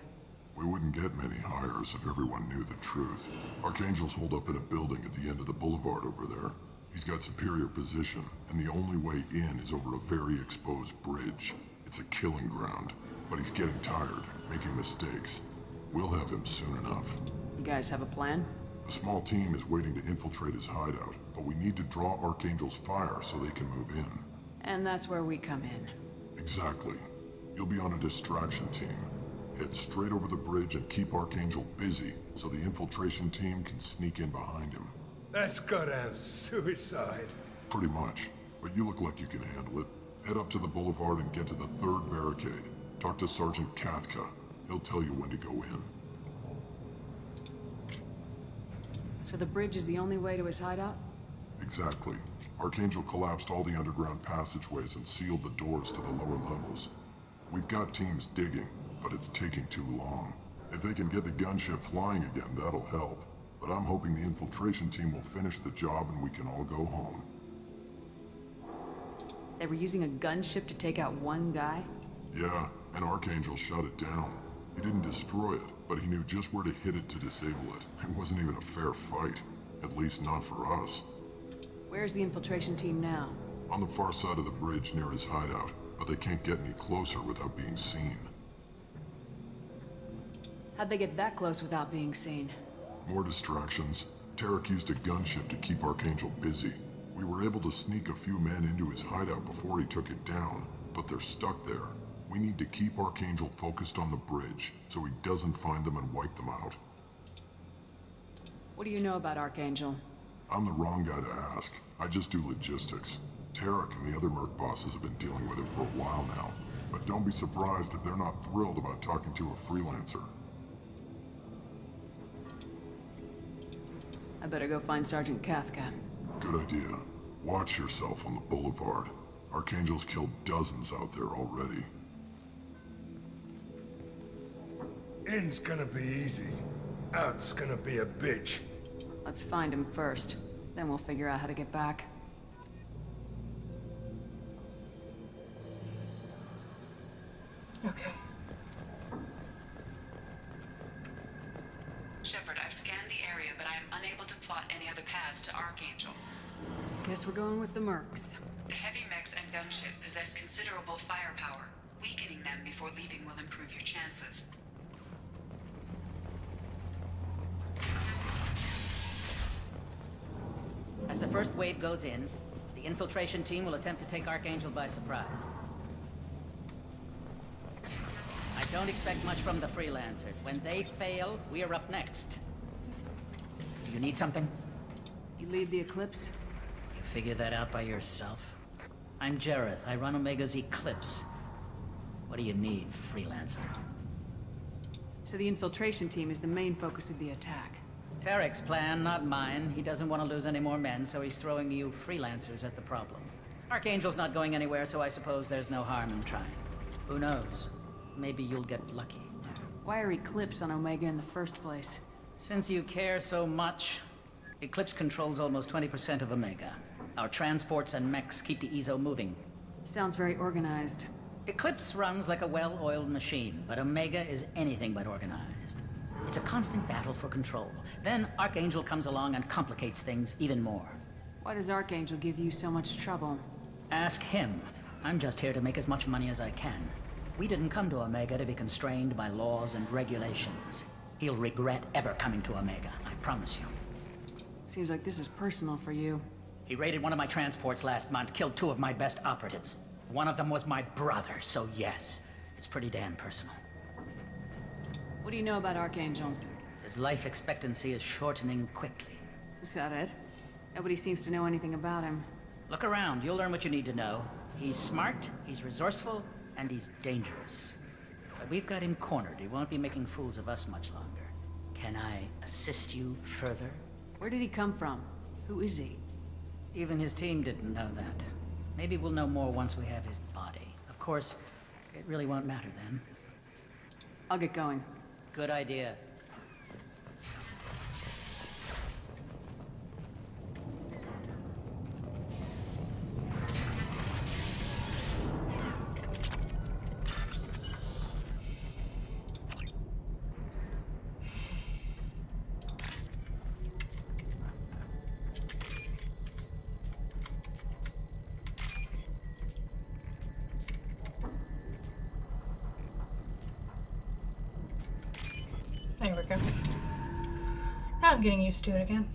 We wouldn't get many hires if everyone knew the truth. Archangel's holed up in a building at the end of the boulevard over there. He's got superior position, and the only way in is over a very exposed bridge. It's a killing ground, but he's getting tired, making mistakes. We'll have him soon enough. You guys have a plan? A small team is waiting to infiltrate his hideout, but we need to draw Archangel's fire so they can move in. And that's where we come in. Exactly. You'll be on a distraction team. Head straight over the bridge and keep Archangel busy so the infiltration team can sneak in behind him. That's goddamn suicide. Pretty much. But you look like you can handle it. Head up to the boulevard and get to the third barricade. Talk to Sergeant Katka. He'll tell you when to go in. So the bridge is the only way to his hideout? Exactly. Archangel collapsed all the underground passageways and sealed the doors to the lower levels. We've got teams digging, but it's taking too long. If they can get the gunship flying again, that'll help. But I'm hoping the infiltration team will finish the job and we can all go home. They were using a gunship to take out one guy? Yeah, and Archangel shut it down. He didn't destroy it, but he knew just where to hit it to disable it. It wasn't even a fair fight. At least not for us. Where's the infiltration team now? On the far side of the bridge near his hideout, but they can't get any closer without being seen. How'd they get that close without being seen? More distractions. Tarek used a gunship to keep Archangel busy. We were able to sneak a few men into his hideout before he took it down, but they're stuck there. We need to keep Archangel focused on the bridge, so he doesn't find them and wipe them out. What do you know about Archangel? I'm the wrong guy to ask. I just do logistics. Tarek and the other merc bosses have been dealing with him for a while now. But don't be surprised if they're not thrilled about talking to a freelancer. I better go find Sergeant Katka. Good idea. Watch yourself on the boulevard. Archangel's killed dozens out there already. In's gonna be easy. Out's gonna be a bitch. Let's find him first. Then we'll figure out how to get back. Okay. Shepard, I've scanned the area, but I am unable to plot any other paths to Archangel. Guess we're going with the mercs. The heavy mechs and gunship possess considerable firepower. Weakening them before leaving will improve your chances. As the first wave goes in, the infiltration team will attempt to take Archangel by surprise. I don't expect much from the freelancers. When they fail, we're up next. Do you need something? You lead the Eclipse? You figure that out by yourself? I'm Jareth. I run Omega's Eclipse. What do you need, freelancer? So the infiltration team is the main focus of the attack. Tarek's plan, not mine. He doesn't want to lose any more men, so he's throwing you freelancers at the problem. Archangel's not going anywhere, so I suppose there's no harm in trying. Who knows? Maybe you'll get lucky. Why are Eclipse on Omega in the first place? Since you care so much, Eclipse controls almost 20% of Omega. Our transports and mechs keep the EZO moving. Sounds very organized. Eclipse runs like a well-oiled machine, but Omega is anything but organized. It's a constant battle for control. Then Archangel comes along and complicates things even more. Why does Archangel give you so much trouble? Ask him. I'm just here to make as much money as I can. We didn't come to Omega to be constrained by laws and regulations. He'll regret ever coming to Omega, I promise you. Seems like this is personal for you. He raided one of my transports last month, killed 2 of my best operatives. One of them was my brother, so yes, it's pretty damn personal. What do you know about Archangel? His life expectancy is shortening quickly. Is that it? Nobody seems to know anything about him. Look around, you'll learn what you need to know. He's smart, he's resourceful, and he's dangerous. But we've got him cornered. He won't be making fools of us much longer. Can I assist you further? Where did he come from? Who is he? Even his team didn't know that. Maybe we'll know more once we have his body. Of course, it really won't matter then. I'll get going. Good idea. There we go. I'm getting used to it again.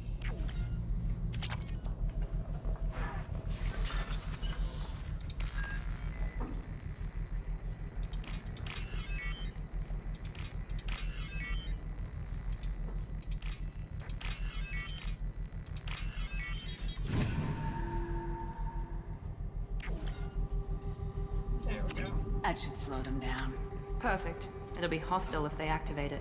There we go. That should slow them down. Perfect. It'll be hostile if they activate it.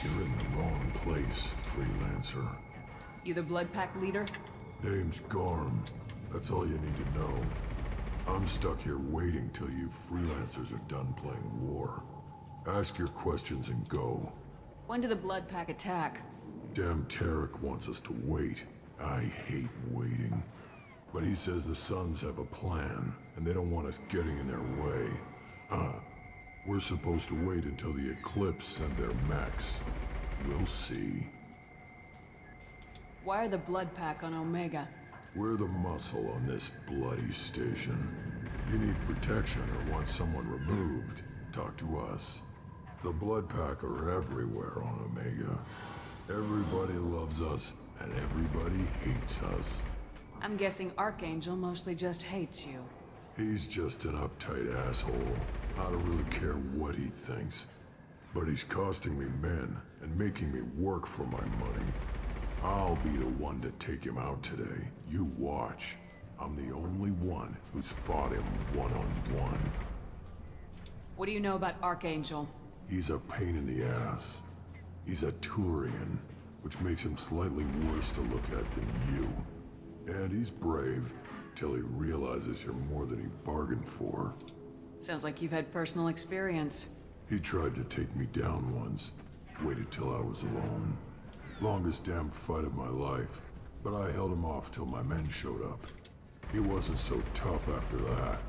You're in the wrong place, freelancer. You the Blood Pack leader? Name's Garm. That's all you need to know. I'm stuck here waiting till you freelancers are done playing war. Ask your questions and go. When did the Blood Pack attack? Damn Tarek wants us to wait. I hate waiting. But he says the Suns have a plan, and they don't want us getting in their way. We're supposed to wait until the Eclipse send their mechs. We'll see. Why are the Blood Pack on Omega? We're the muscle on this bloody station. You need protection or want someone removed, talk to us. The Blood Pack are everywhere on Omega. Everybody loves us, and everybody hates us. I'm guessing Archangel mostly just hates you. He's just an uptight asshole. I don't really care what he thinks. But he's costing me men and making me work for my money. I'll be the one to take him out today. You watch. I'm the only one who's fought him one-on-one. What do you know about Archangel? He's a pain in the ass. He's a Turian, which makes him slightly worse to look at than you. And he's brave, till he realizes you're more than he bargained for. Sounds like you've had personal experience. He tried to take me down once. Waited till I was alone. Longest damn fight of my life. But I held him off till my men showed up. He wasn't so tough after that.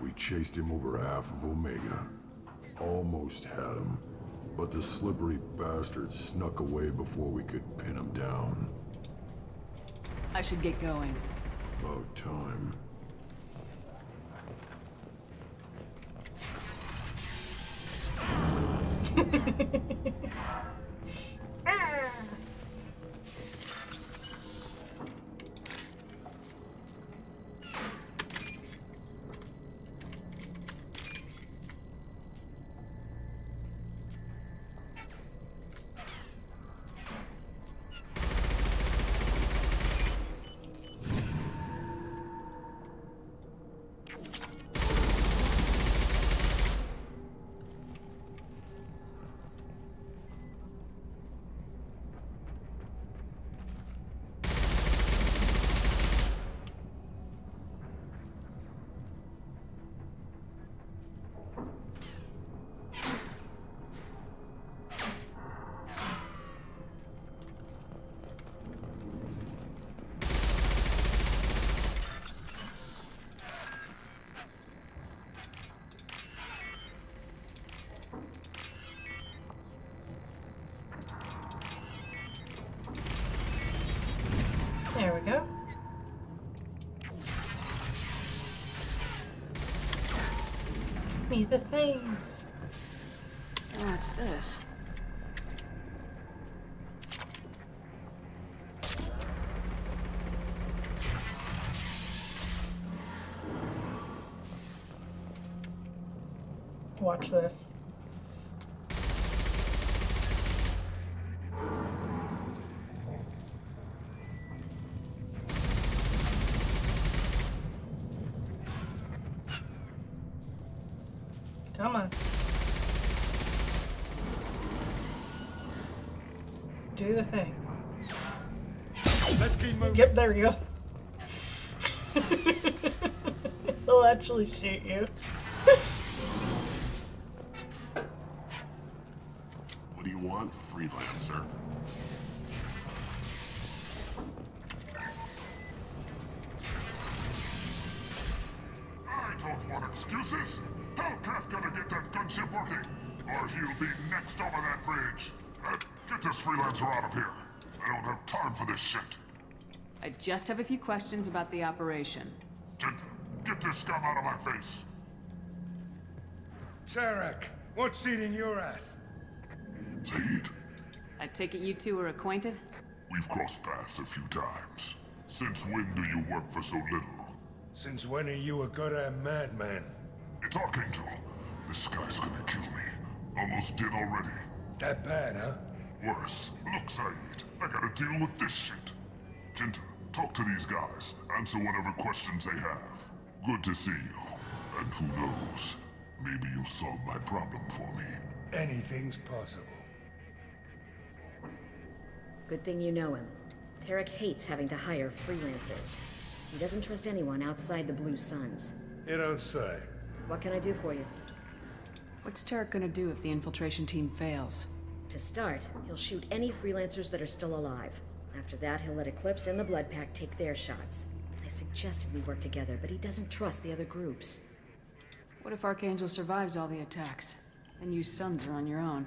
We chased him over half of Omega. Almost had him. But the slippery bastard snuck away before we could pin him down. I should get going. About time. There we go. Give me the things. What's this? Watch this. Come on. Do the thing. Let's keep moving. Yep, there we go. He'll actually shoot you. What do you want, freelancer? I don't want excuses. Tell Kafka to get that gunship working. or he'll be next over that bridge. Get this freelancer out of here. I don't have time for this shit. I just have a few questions about the operation. Get this scum out of my face. Tarek, what seating you're at? Zaid, I take it you two are acquainted? we've crossed paths a few times. Since when do you work for so little? Since when are you a goddamn madman? It's Archangel. This guy's gonna kill me. Almost did already. That bad, huh? Worse. Look, Saeed, I gotta deal with this shit. Jinta, talk to these guys. Answer whatever questions they have. Good to see you. And who knows, maybe you'll solve my problem for me. Anything's possible. Good thing you know him. Tarek hates having to hire freelancers. He doesn't trust anyone outside the Blue Suns. You don't say. What can I do for you? What's Tarek gonna do if the infiltration team fails? To start, he'll shoot any freelancers that are still alive. After that, he'll let Eclipse and the Blood Pack take their shots. I suggested we work together, but he doesn't trust the other groups. What if Archangel survives all the attacks? Then you Suns are on your own.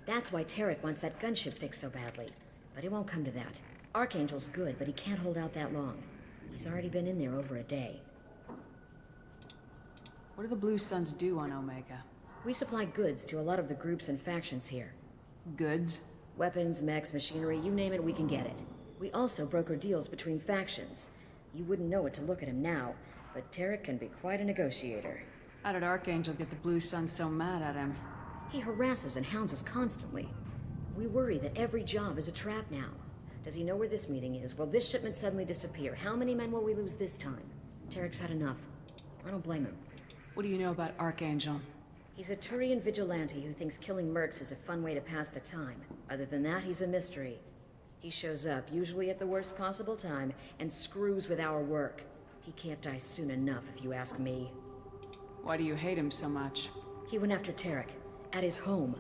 That's why Tarek wants that gunship fixed so badly. But it won't come to that. Archangel's good, but he can't hold out that long. He's already been in there over a day. What do the Blue Suns do on Omega? We supply goods to a lot of the groups and factions here. Goods? Weapons, mechs, machinery, you name it, we can get it. We also broker deals between factions. You wouldn't know it to look at him now, but Tarek can be quite a negotiator. How did Archangel get the Blue Suns so mad at him? He harasses and hounds us constantly. We worry that every job is a trap now. Does he know where this meeting is? Will this shipment suddenly disappear? How many men will we lose this time? Tarek's had enough. I don't blame him. What do you know about Archangel? He's a Turian vigilante who thinks killing mercs is a fun way to pass the time. Other than that, he's a mystery. He shows up, usually at the worst possible time, and screws with our work. He can't die soon enough, if you ask me. Why do you hate him so much? He went after Tarek. At his home.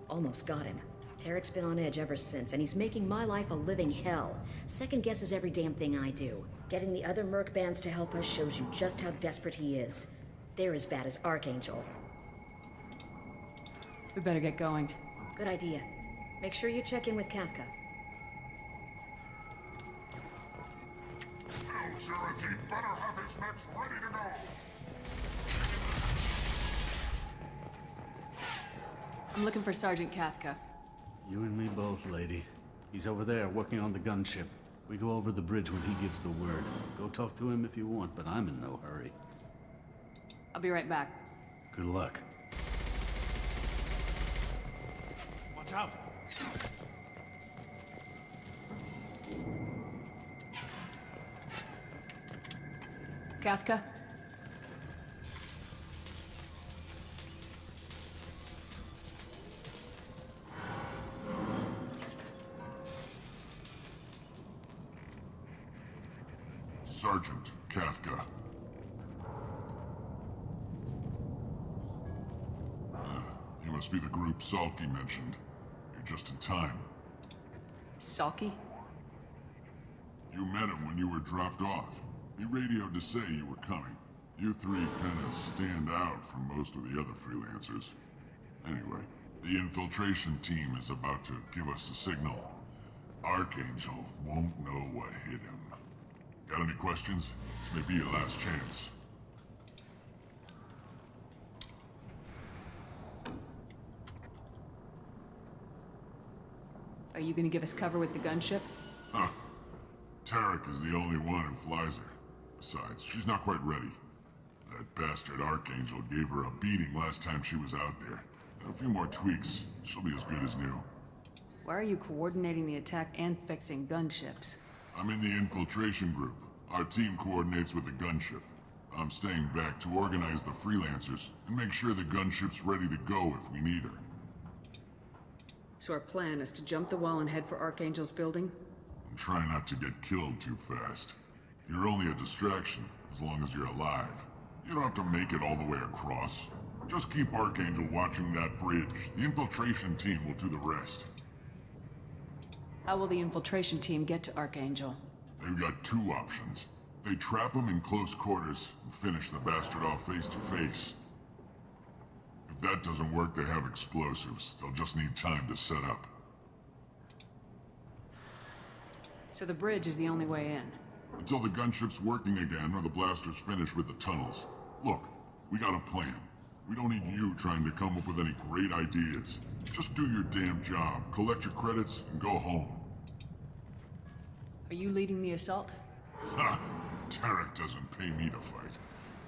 Almost got him. Tarek's been on edge ever since, and he's making my life a living hell. Second guesses every damn thing I do. Getting the other merc bands to help us shows you just how desperate he is. They're as bad as Archangel. We better get going. Good idea. Make sure you check in with Kafka. Now, Cherokee better have his mechs ready to go. I'm looking for Sergeant Kafka. You and me both, lady. He's over there working on the gunship. We go over the bridge when he gives the word. Go talk to him if you want, but I'm in no hurry. I'll be right back. Good luck. Watch out! Kafka? Sergeant Kafka. You must be the group Salky mentioned. You're just in time. Salky? You met him when you were dropped off. He radioed to say you were coming. You three kinda stand out from most of the other freelancers. Anyway, the infiltration team is about to give us a signal. Archangel won't know what hit him. Got any questions? This may be your last chance. Are you gonna give us cover with the gunship? Huh. Tarek is the only one who flies her. Besides, she's not quite ready. That bastard Archangel gave her a beating last time she was out there. A few more tweaks, she'll be as good as new. Why are you coordinating the attack and fixing gunships? I'm in the infiltration group. Our team coordinates with the gunship. I'm staying back to organize the freelancers and make sure the gunship's ready to go if we need her. So our plan is to jump the wall and head for Archangel's building? And try not to get killed too fast. You're only a distraction, as long as you're alive. You don't have to make it all the way across. Just keep Archangel watching that bridge. The infiltration team will do the rest. How will the infiltration team get to Archangel? They've got two options. They trap him in close quarters and finish the bastard off face to face. If If that doesn't work, they have explosives. They'll just need time to set up. So the bridge is the only way in. Until the gunship's working again or the blasters finish with the tunnels. Look, we got a plan. We don't need you trying to come up with any great ideas. Just do your damn job, collect your credits, and go home. Are you leading the assault? Ha! Tarek doesn't pay me to fight.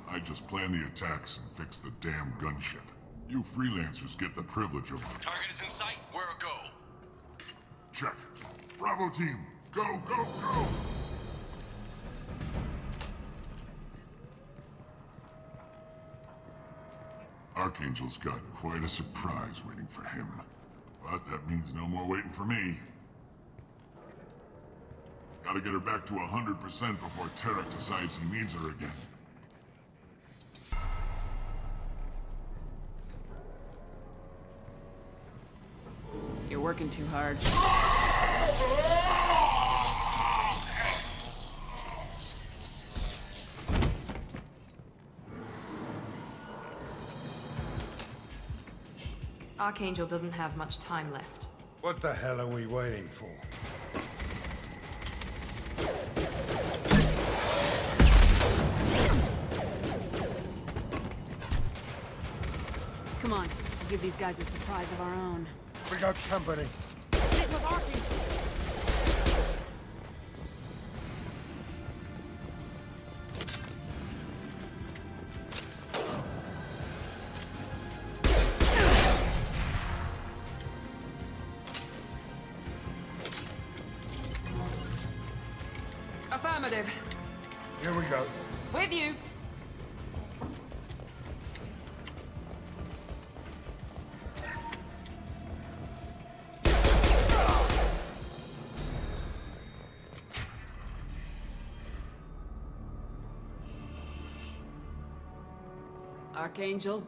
I just plan the attacks and fix the damn gunship. You freelancers get the privilege of... Target is in sight. Where a go? Check. Bravo team, go, go, go! Archangel's got quite a surprise waiting for him. But that means no more waiting for me. Gotta get her back to 100% before Tarek decides he needs her again. You're working too hard. Archangel doesn't have much time left. What the hell are we waiting for? Come on, we'll give these guys a surprise of our own. We got company. Affirmative. Here we go. With you. Archangel?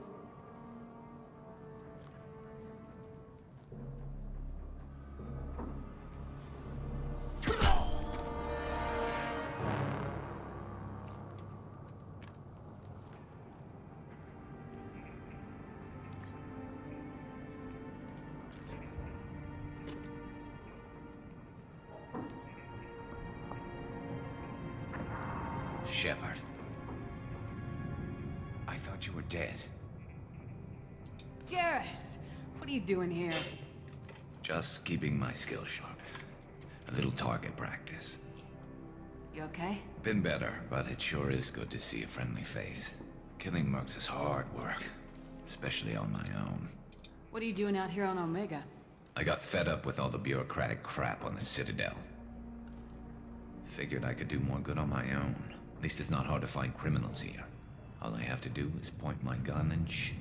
Shepard. I thought you were dead. Garrus! What are you doing here? Just keeping my skills sharp. A little target practice. You okay? Been better, but it sure is good to see a friendly face. Killing mercs is hard work, especially on my own. What are you doing out here on Omega? I got fed up with all the bureaucratic crap on the Citadel. Figured I could do more good on my own. At least it's not hard to find criminals here. All I have to do is point my gun and shoot.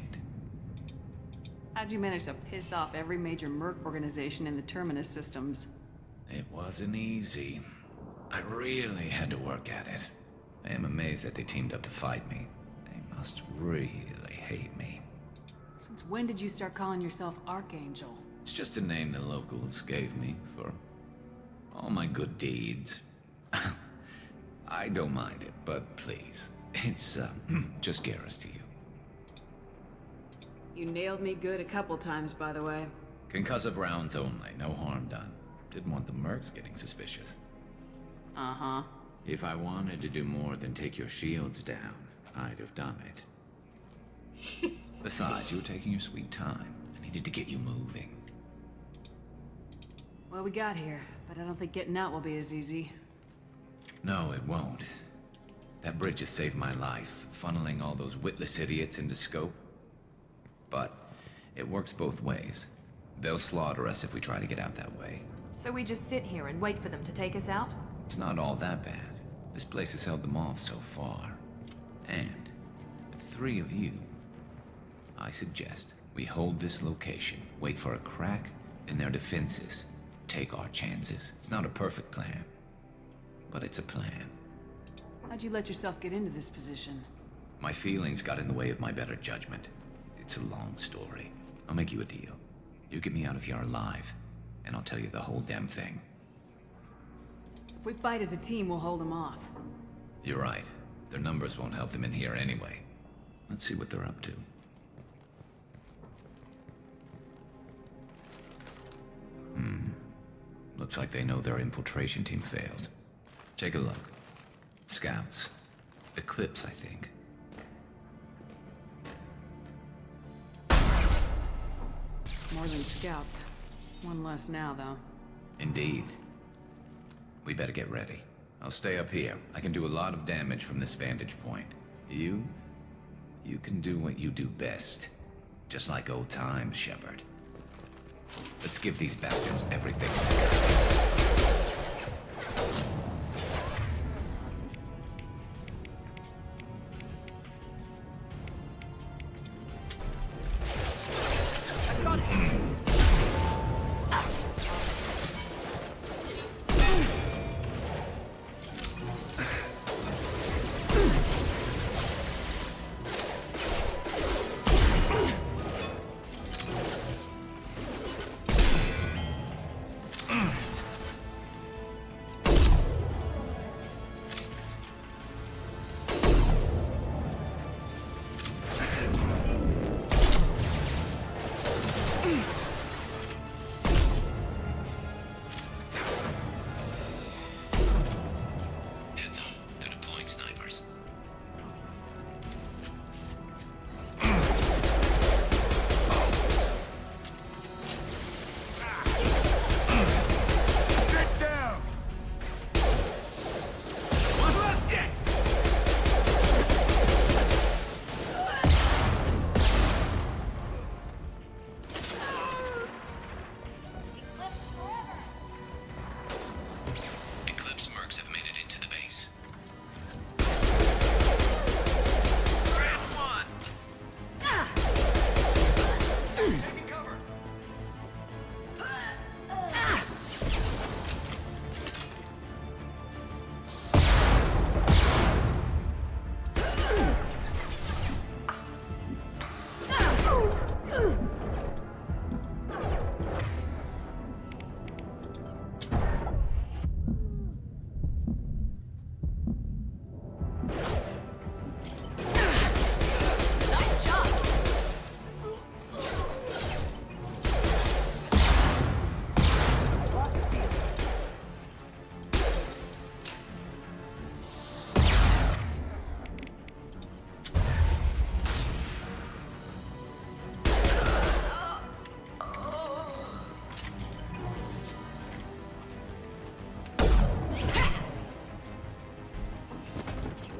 How'd you manage to piss off every major merc organization in the Terminus systems? It wasn't easy. I really had to work at it. I am amazed that they teamed up to fight me. They must really hate me. Since when did you start calling yourself Archangel? It's just a name the locals gave me for all my good deeds. I don't mind it, but please, it's just Garrus to you. You nailed me good a couple times, by the way. Concussive rounds only, no harm done. Didn't want the mercs getting suspicious. Uh-huh. If I wanted to do more than take your shields down, I'd have done it. Besides, you were taking your sweet time. I needed to get you moving. Well, we got here, but I don't think getting out will be as easy. No, it won't. That bridge has saved my life, funneling all those witless idiots into scope. But it works both ways. They'll slaughter us if we try to get out that way. So we just sit here and wait for them to take us out? It's not all that bad. This place has held them off so far. And with 3 of you, I suggest we hold this location, wait for a crack in their defenses, take our chances. It's not a perfect plan, but it's a plan. How'd you let yourself get into this position? My feelings got in the way of my better judgment. It's a long story. I'll make you a deal. You get me out of here alive, and I'll tell you the whole damn thing. If we fight as a team, we'll hold them off. You're right. Their numbers won't help them in here anyway. Let's see what they're up to. Looks like they know their infiltration team failed. Take a look. Scouts. Eclipse, I think. More than scouts. One less now, though. Indeed. We better get ready. I'll stay up here. I can do a lot of damage from this vantage point. You can do what you do best. Just like old times, Shepard. Let's give these bastards everything.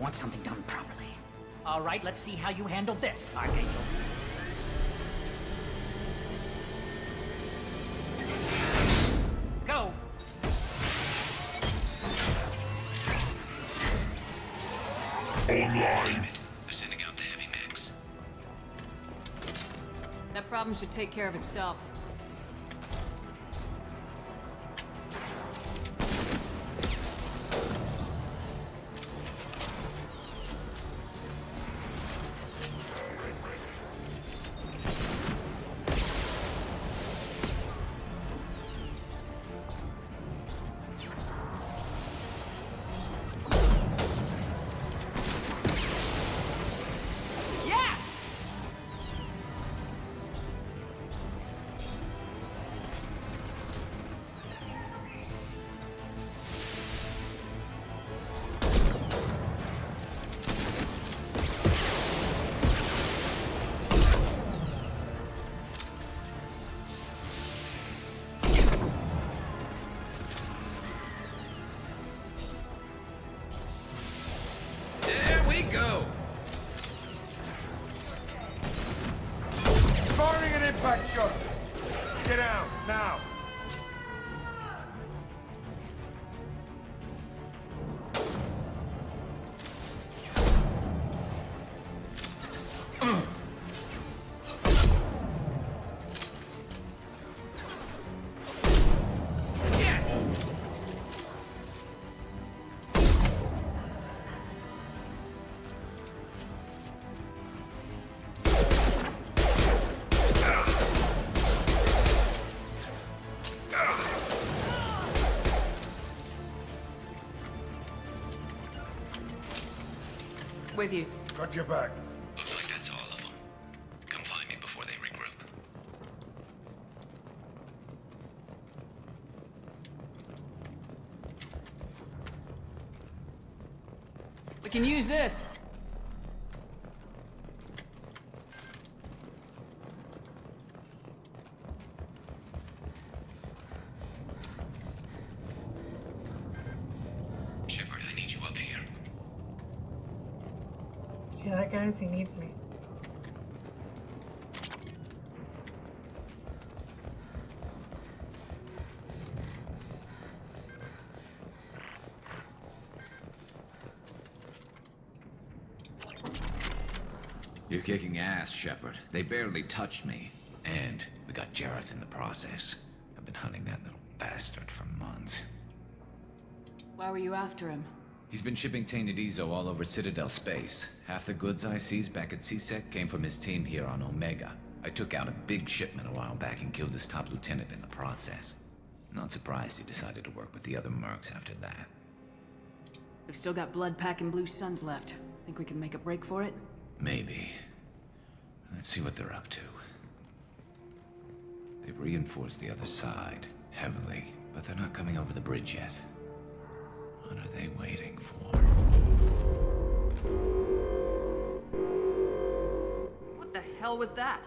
Want something done properly. All right, let's see how you handle this, Archangel. Go! Online. They're sending out the heavy mechs. That problem should take care of itself. Go! Firing an impact shot! Get down, now! With you. Got your back. Looks like that's all of them. Come find me before they regroup. We can use this. Shepard, I need you up here. Yeah, that guy, he needs me. You're kicking ass, Shepard. They barely touched me. And we got Jareth in the process. I've been hunting that little bastard for months. Why were you after him? He's been shipping tainted Ezo all over Citadel space. Half the goods I seized back at CSEC came from his team here on Omega. I took out a big shipment a while back and killed his top lieutenant in the process. Not surprised he decided to work with the other mercs after that. We've still got blood pack and blue suns left. Think we can make a break for it? Maybe. Let's see what they're up to. They've reinforced the other side, heavily, but they're not coming over the bridge yet. What are they waiting for? What the hell was that?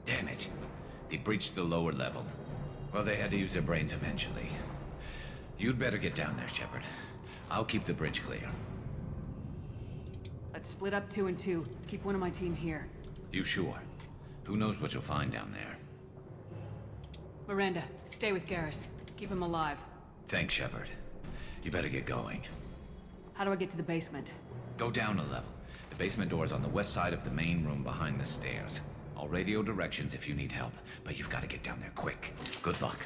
Damn it. They breached the lower level. Well, they had to use their brains eventually. You'd better get down there, Shepard. I'll keep the bridge clear. Let's split up 2 and 2. Keep one of my team here. You sure? Who knows what you'll find down there? Miranda, stay with Garrus. Keep him alive. Thanks, Shepard. You better get going. How do I get to the basement? Go down a level. The basement door is on the west side of the main room behind the stairs. I'll radio directions if you need help, but you've got to get down there quick. Good luck.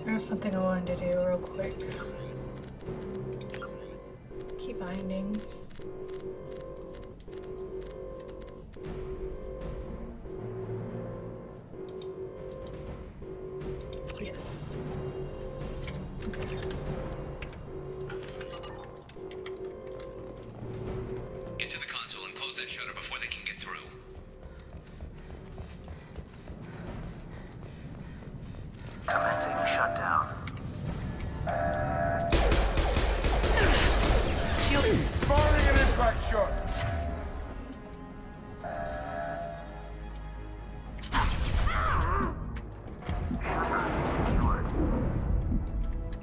There's something I wanted to do real quick. Key bindings. Yes. Okay. Get to the console and close that shutter before they can get through. Commencing shutdown. Shield. Firing an impact shot.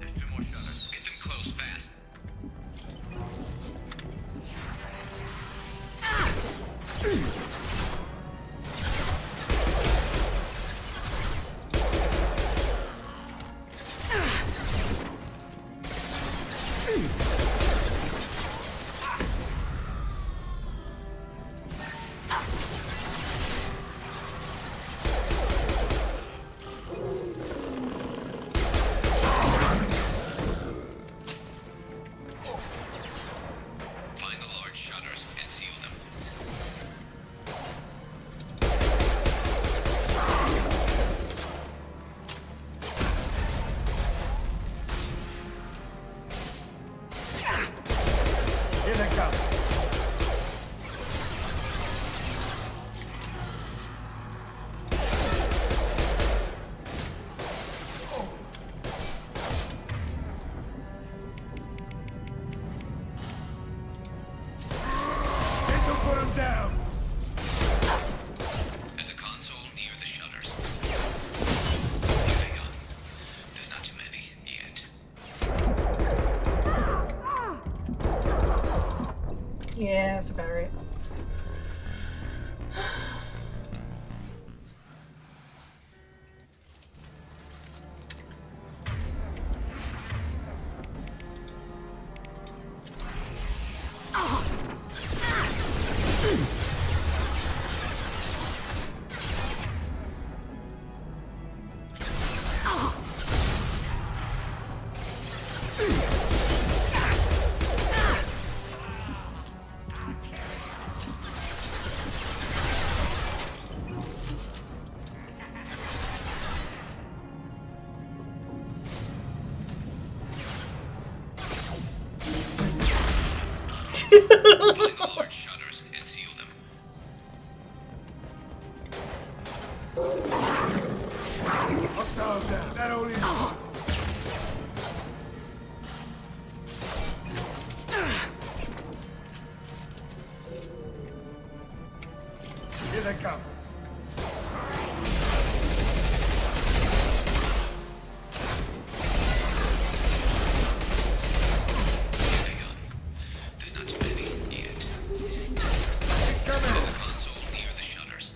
There's 2 more Find the large shutters and seal them. Hostile down. That only. Here they come. There's not too many yet. There's a console near the shutters.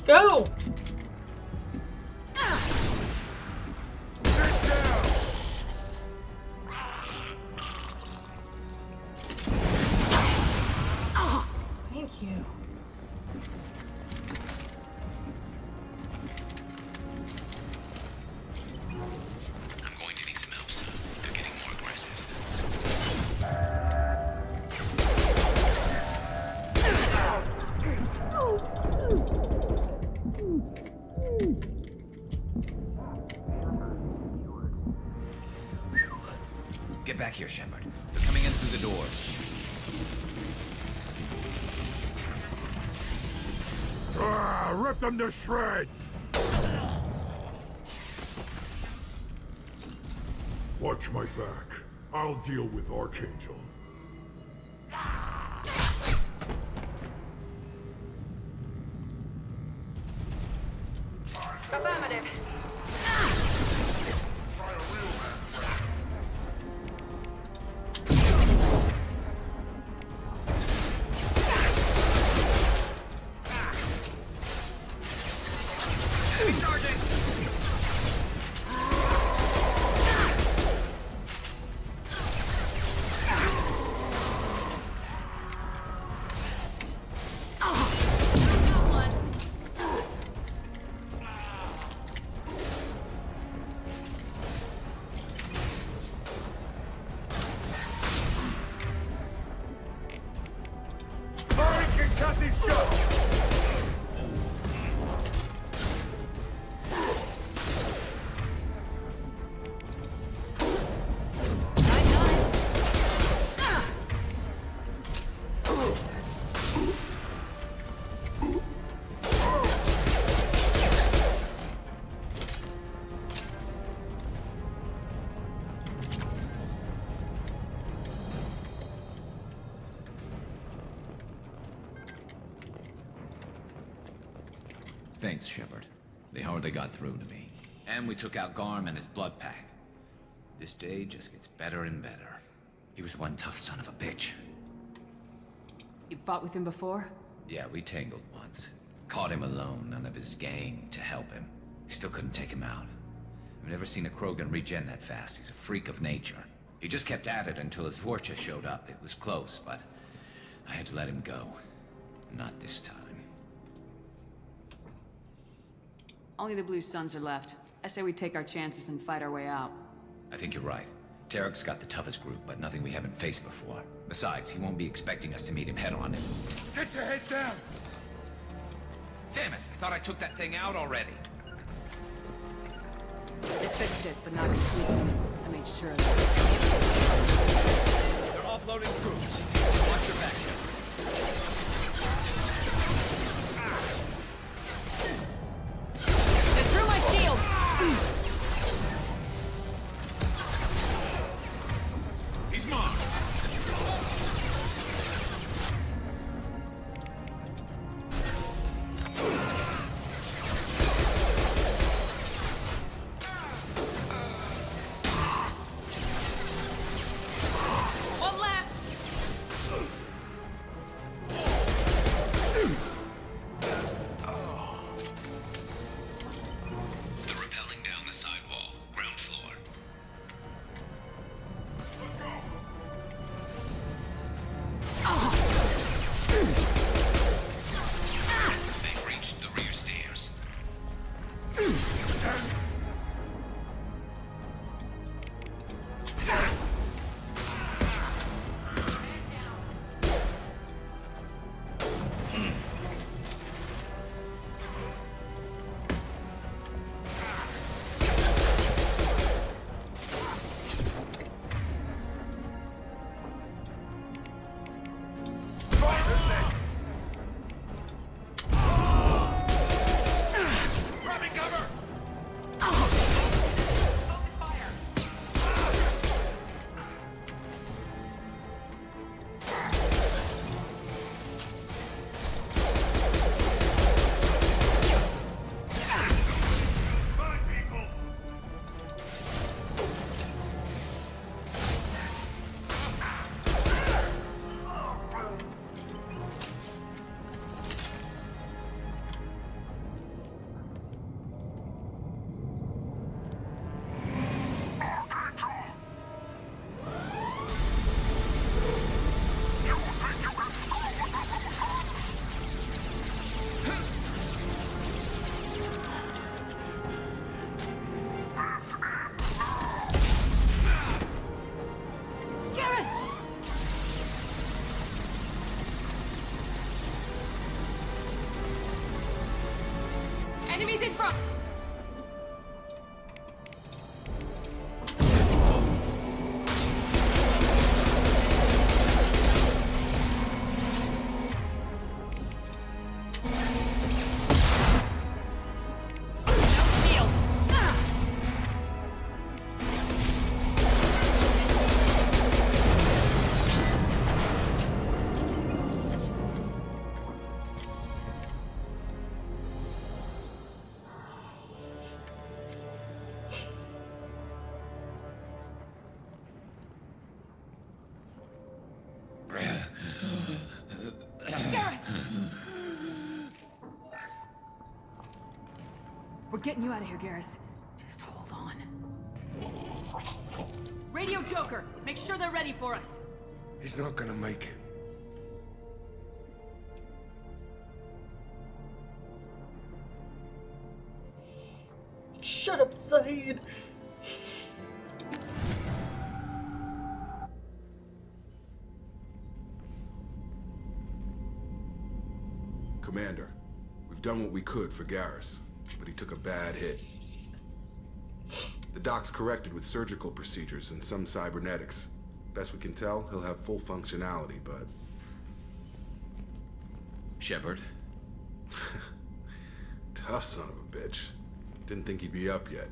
Go! Thank you. I'm going to need some help, son. They're getting more aggressive. Get back here, Shepard. They're coming in through the doors. Rip them to shreds! Watch my back. I'll deal with Archangel. Affirmative. Enemy charging. Thanks, Shepard. They hardly got through to me. And we took out Garm and his blood pack. This day just gets better and better. He was one tough son of a bitch. You fought with him before? Yeah, we tangled once. Caught him alone, none of his gang to help him. Still couldn't take him out. I've never seen a Krogan regen that fast. He's a freak of nature. He just kept at it until his Vorcha showed up. It was close, but I had to let him go. Not this time. Only the Blue Suns are left. I say we take our chances and fight our way out. I think you're right. Tarek's got the toughest group, but nothing we haven't faced before. Besides, he won't be expecting us to meet him head-on. Get your head down! Damn it! I thought I took that thing out already. They fixed it, but not completely. I made sure of that. They're offloading troops. Watch your back, Shepard. They threw my shield! He's marked. One last! They're rappelling down the sidewall, ground floor. They've reached the rear stairs. Grabbing cover! Enemies in front! We're getting you out of here, Garrus. Just hold on. Radio Joker! Make sure they're ready for us! He's not gonna make it. Shut up, Saeed. Commander, we've done what we could for Garrus, but he took a bad hit. The doc's corrected with surgical procedures and some cybernetics. Best we can tell, he'll have full functionality, but... Shepard? Tough son of a bitch. Didn't think he'd be up yet.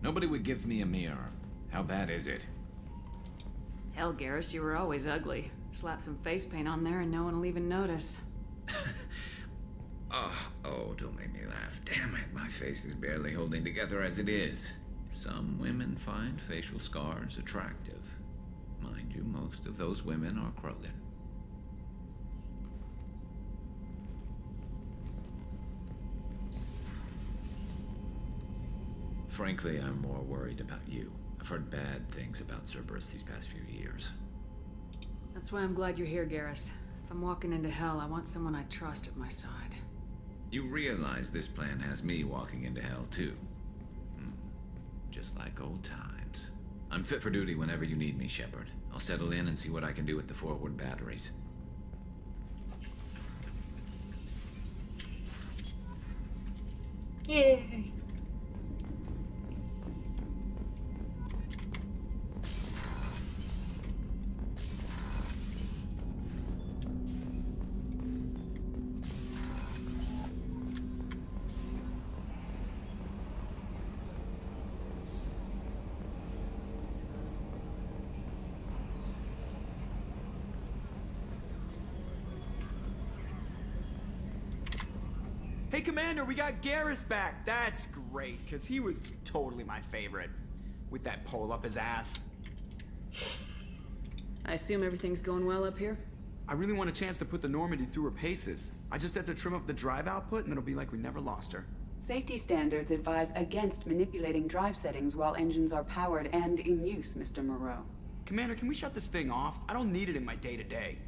Nobody would give me a mirror. How bad is it? Hell, Garrus, you were always ugly. Slap some face paint on there and no one will even notice. Oh, don't make me laugh. Damn it, my face is barely holding together as it is. Some women find facial scars attractive. Mind you, most of those women are Krogan. Frankly, I'm more worried about you. I've heard bad things about Cerberus these past few years. That's why I'm glad you're here, Garrus. If I'm walking into hell, I want someone I trust at my side. You realize this plan has me walking into hell, too. Just like old times. I'm fit for duty whenever you need me, Shepard. I'll settle in and see what I can do with the forward batteries. Yay! Hey, Commander, we got Garrus back. That's great, because he was totally my favorite. With that pole up his ass. I assume everything's going well up here? I really want a chance to put the Normandy through her paces. I just have to trim up the drive output, and it'll be like we never lost her. Safety standards advise against manipulating drive settings while engines are powered and in use, Mr. Moreau. Commander, can we shut this thing off? I don't need it in my day-to-day.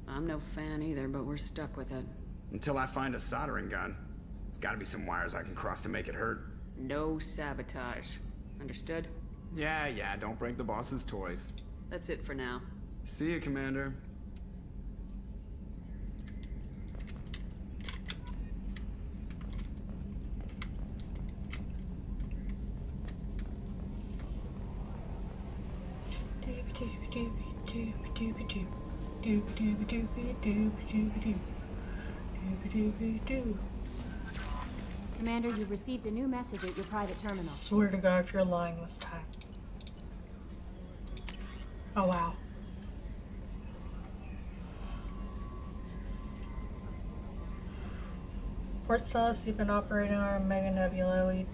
I'm no fan either, but we're stuck with it. Until I find a soldering gun. There's gotta be some wires I can cross to make it hurt. No sabotage. Understood? Yeah, don't break the boss's toys. That's it for now. See you, Commander. Commander, you've received a new message at your private terminal. Swear to God if you're lying this time. Oh wow. Fort Stellus, you've been operating on a Mega Nebula. We'd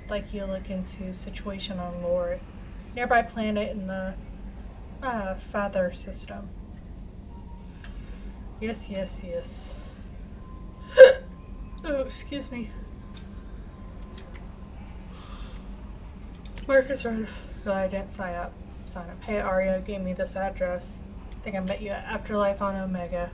like you to look into situation on Lord, nearby planet in the Father system. Yes. Oh, excuse me. Marcus, right? I didn't sign up. Hey, Arya gave me this address. I think I met you at Afterlife on Omega.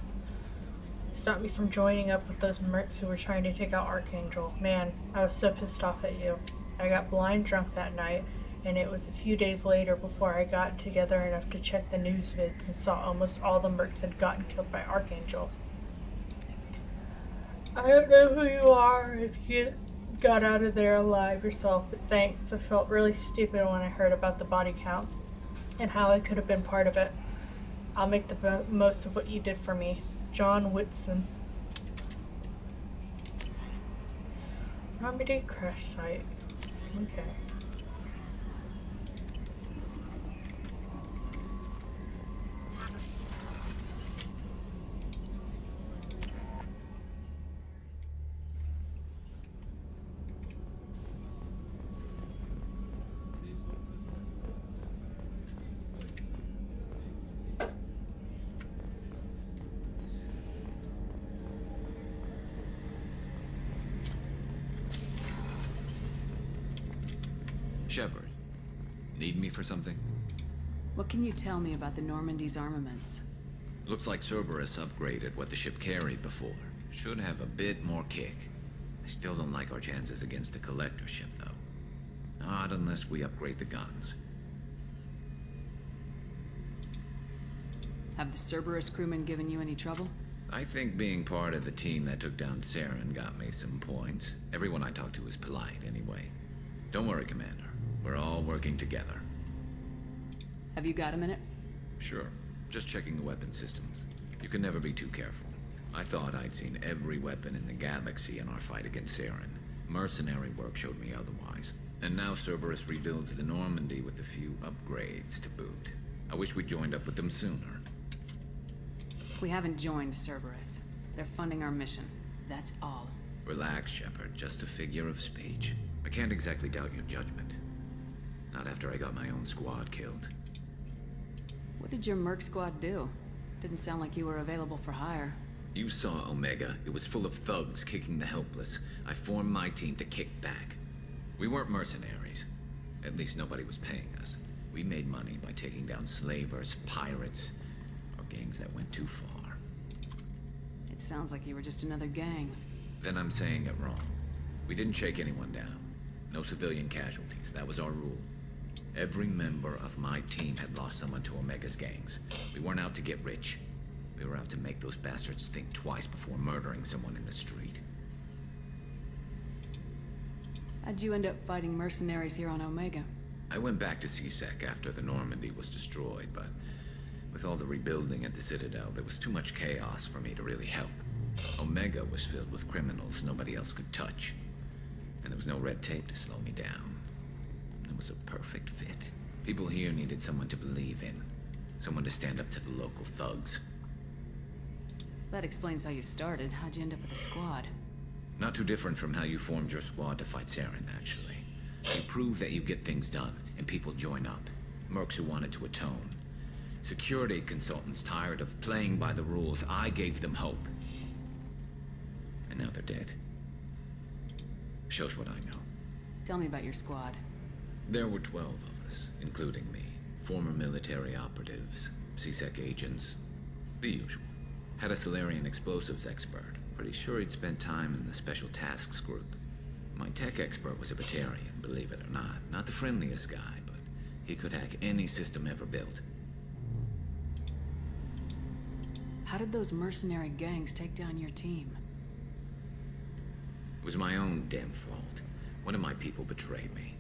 Stopped me from joining up with those mercs who were trying to take out Archangel. Man, I was so pissed off at you. I got blind drunk that night, and it was a few days later before I got together enough to check the news vids and saw almost all the mercs had gotten killed by Archangel. I don't know who you are if you got out of there alive yourself, but thanks. I felt really stupid when I heard about the body count and how I could have been part of it. I'll make the most of what you did for me. John Whitson. Normandy crash site. Okay. Shepard, need me for something? What can you tell me about the Normandy's armaments? Looks like Cerberus upgraded what the ship carried before. Should have a bit more kick. I still don't like our chances against a collector ship, though. Not unless we upgrade the guns. Have the Cerberus crewmen given you any trouble? I think being part of the team that took down Saren got me some points. Everyone I talked to was polite, anyway. Don't worry, Commander. We're all working together. Have you got a minute? Sure. Just checking the weapon systems. You can never be too careful. I thought I'd seen every weapon in the galaxy in our fight against Saren. Mercenary work showed me otherwise. And now Cerberus rebuilds the Normandy with a few upgrades to boot. I wish we joined up with them sooner. We haven't joined Cerberus. They're funding our mission. That's all. Relax, Shepard. Just a figure of speech. I can't exactly doubt your judgment. Not after I got my own squad killed. What did your merc squad do? Didn't sound like you were available for hire. You saw Omega. It was full of thugs kicking the helpless. I formed my team to kick back. We weren't mercenaries. At least nobody was paying us. We made money by taking down slavers, pirates, or gangs that went too far. It sounds like you were just another gang. Then I'm saying it wrong. We didn't shake anyone down. No civilian casualties. That was our rule. Every member of my team had lost someone to Omega's gangs. We weren't out to get rich. We were out to make those bastards think twice before murdering someone in the street. How'd you end up fighting mercenaries here on Omega? I went back to CSEC after the Normandy was destroyed, but with all the rebuilding at the Citadel, there was too much chaos for me to really help. Omega was filled with criminals nobody else could touch, and there was no red tape to slow me down. It was a perfect fit. People here needed someone to believe in, someone to stand up to the local thugs. That explains how you started. How'd you end up with a squad? Not too different from how you formed your squad to fight Saren, actually. You prove that you get things done, and people join up. Mercs who wanted to atone. Security consultants tired of playing by the rules. I gave them hope. And now they're dead. Shows what I know. Tell me about your squad. There were 12 of us, including me. Former military operatives, CSEC agents, the usual. Had a Solarian explosives expert. Pretty sure he'd spent time in the Special Tasks group. My tech expert was a Batarian, believe it or not. Not the friendliest guy, but he could hack any system ever built. How did those mercenary gangs take down your team? It was my own damn fault. One of my people betrayed me.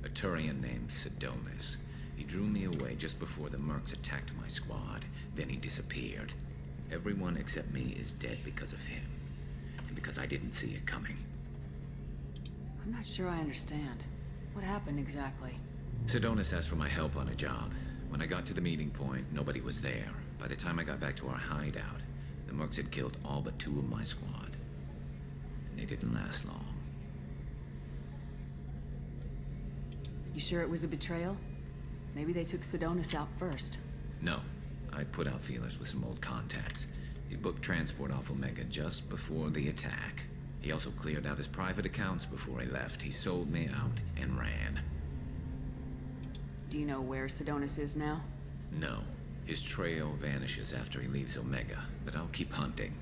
A Turian named Sidonis. He drew me away just before the Mercs attacked my squad. Then he disappeared. Everyone except me is dead because of him. And because I didn't see it coming. I'm not sure I understand. What happened exactly? Sidonis asked for my help on a job. When I got to the meeting point, nobody was there. By the time I got back to our hideout, the Mercs had killed all but 2 of my squad. And they didn't last long. You sure it was a betrayal? Maybe they took Sidonis out first. No. I put out feelers with some old contacts. He booked transport off Omega just before the attack. He also cleared out his private accounts before he left. He sold me out and ran. Do you know where Sidonis is now? No. His trail vanishes after he leaves Omega, but I'll keep hunting.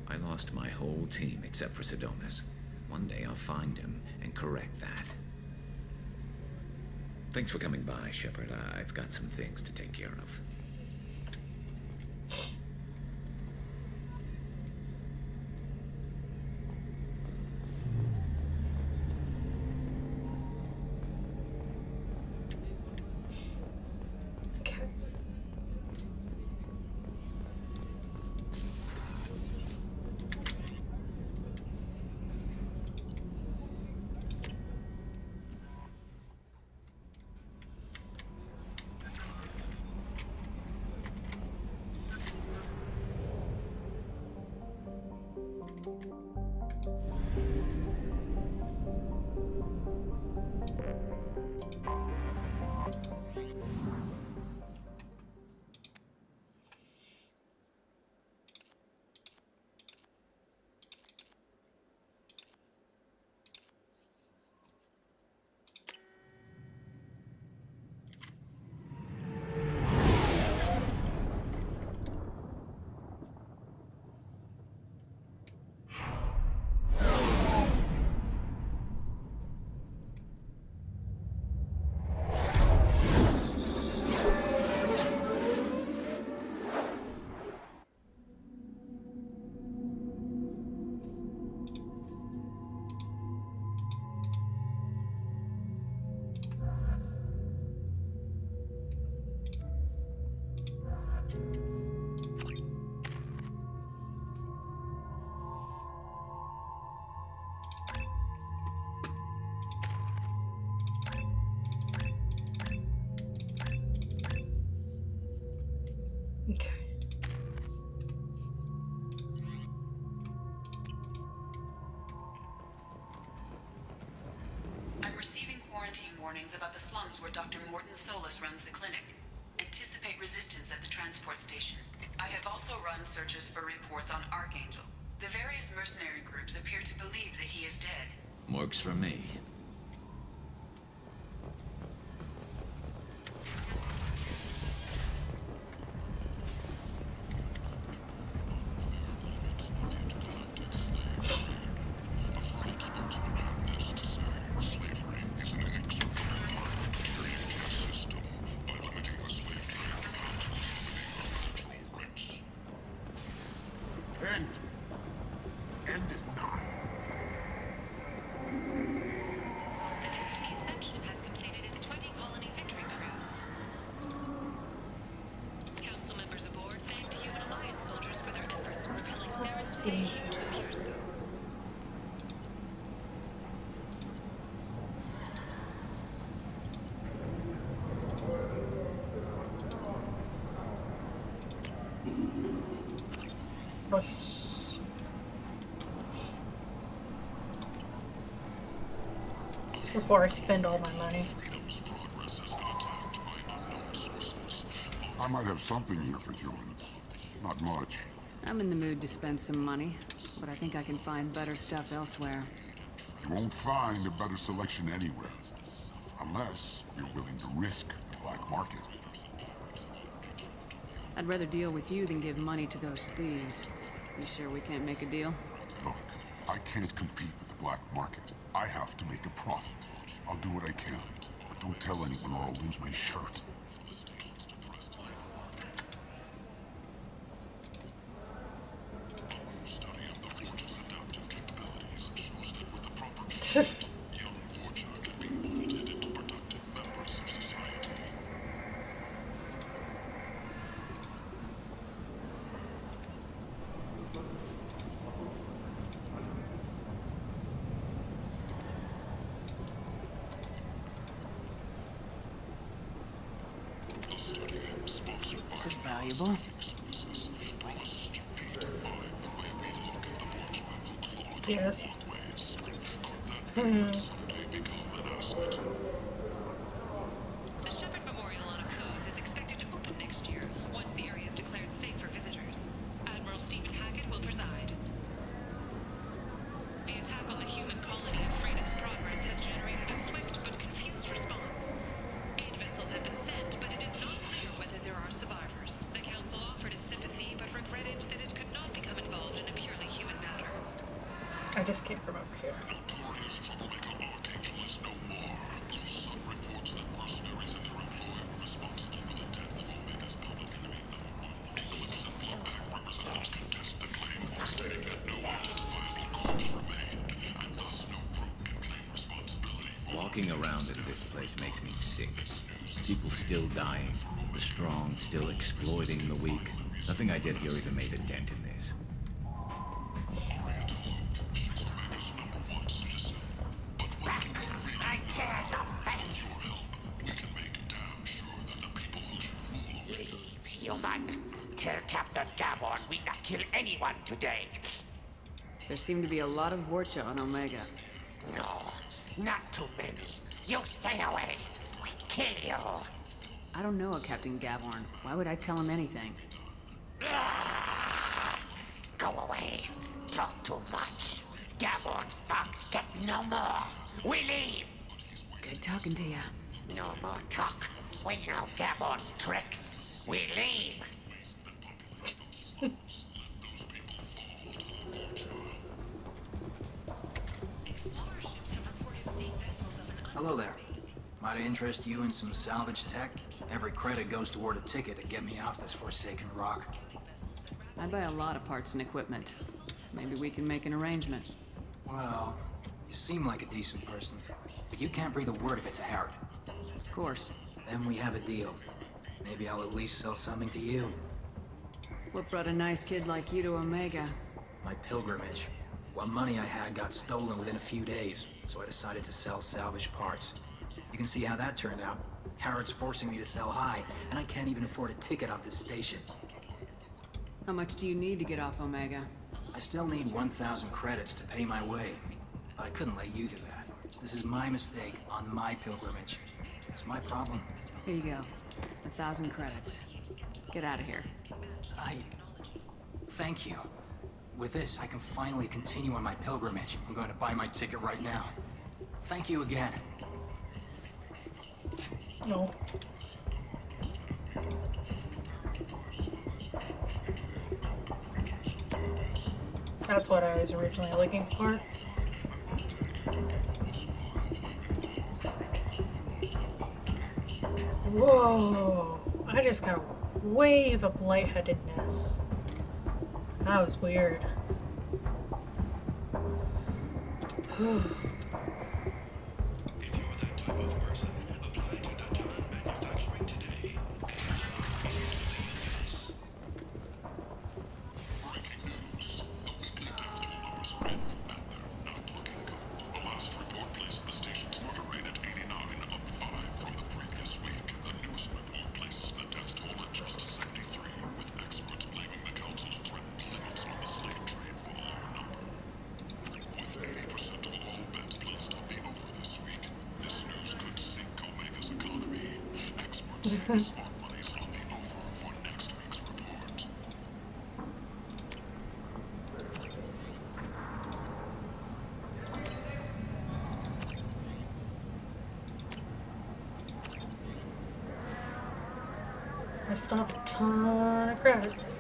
I lost my whole team except for Sidonis. One day I'll find him and correct that. Thanks for coming by, Shepard. I've got some things to take care of. Okay. I'm receiving quarantine warnings about the slums where Dr. Morton Solus runs the clinic. Anticipate resistance at the transport station. I have also run searches for reports on Archangel. The various mercenary groups appear to believe that he is dead. Works for me. End is nigh. The Destiny Ascension has completed its 20-colony victory cruise. Council members aboard thanked human Alliance soldiers for their efforts in repelling Let's Saren's see. invasion 2 years ago. Nice. Before I spend all my money. I might have something here for humans. Not much. I'm in the mood to spend some money, but I think I can find better stuff elsewhere. You won't find a better selection anywhere. Unless you're willing to risk the black market. I'd rather deal with you than give money to those thieves. You sure we can't make a deal? Look, I can't compete with the black market. I have to make a profit. I'll do what I can, but don't tell anyone or I'll lose my shirt. This is valuable. Yes. The Shepherd Memorial on Akuz is expected to open next year, once the area is declared safe for visitors. Admiral Stephen Hackett will preside. The attack on the human colony of Freedom's Progress has generated a swift but confused response. 8 vessels have been sent, but it is not clear whether there are survivors. The Council offered its sympathy, but regretted that it could not become involved in a purely human matter. I just came from over here. Walking around in this place makes me sick. People still dying. The strong still exploiting the weak. Nothing I did here even made a dent in this. I tear your face! Leave, human. Tell Captain Gavon we not kill anyone today. There seem to be a lot of Vorcha on Omega. No, not too many. You stay away. We kill you. I don't know a Captain Gavorn. Why would I tell him anything? Go away. Talk too much. Gavorn's thugs get no more. We leave. Good talking to you. No more talk. We know Gavorn's tricks. We leave. Hello there. Might I interest you in some salvage tech? Every credit goes toward a ticket to get me off this forsaken rock. I buy a lot of parts and equipment. Maybe we can make an arrangement. Well, you seem like a decent person, but you can't breathe a word of it to Harrod. Of course. Then we have a deal. Maybe I'll at least sell something to you. What brought a nice kid like you to Omega? My pilgrimage. What money I had got stolen within a few days, so I decided to sell salvage parts. You can see how that turned out. Harrod's forcing me to sell high, and I can't even afford a ticket off this station. How much do you need to get off Omega? I still need 1,000 credits to pay my way. But I couldn't let you do that. This is my mistake on my pilgrimage. It's my problem. Here you go. 1,000 credits. Get out of here. Thank you. With this, I can finally continue on my pilgrimage. I'm going to buy my ticket right now. Thank you again. No. That's what I was originally looking for. Whoa! I just got a wave of lightheadedness. That was weird. Whew. I still have a ton of credits.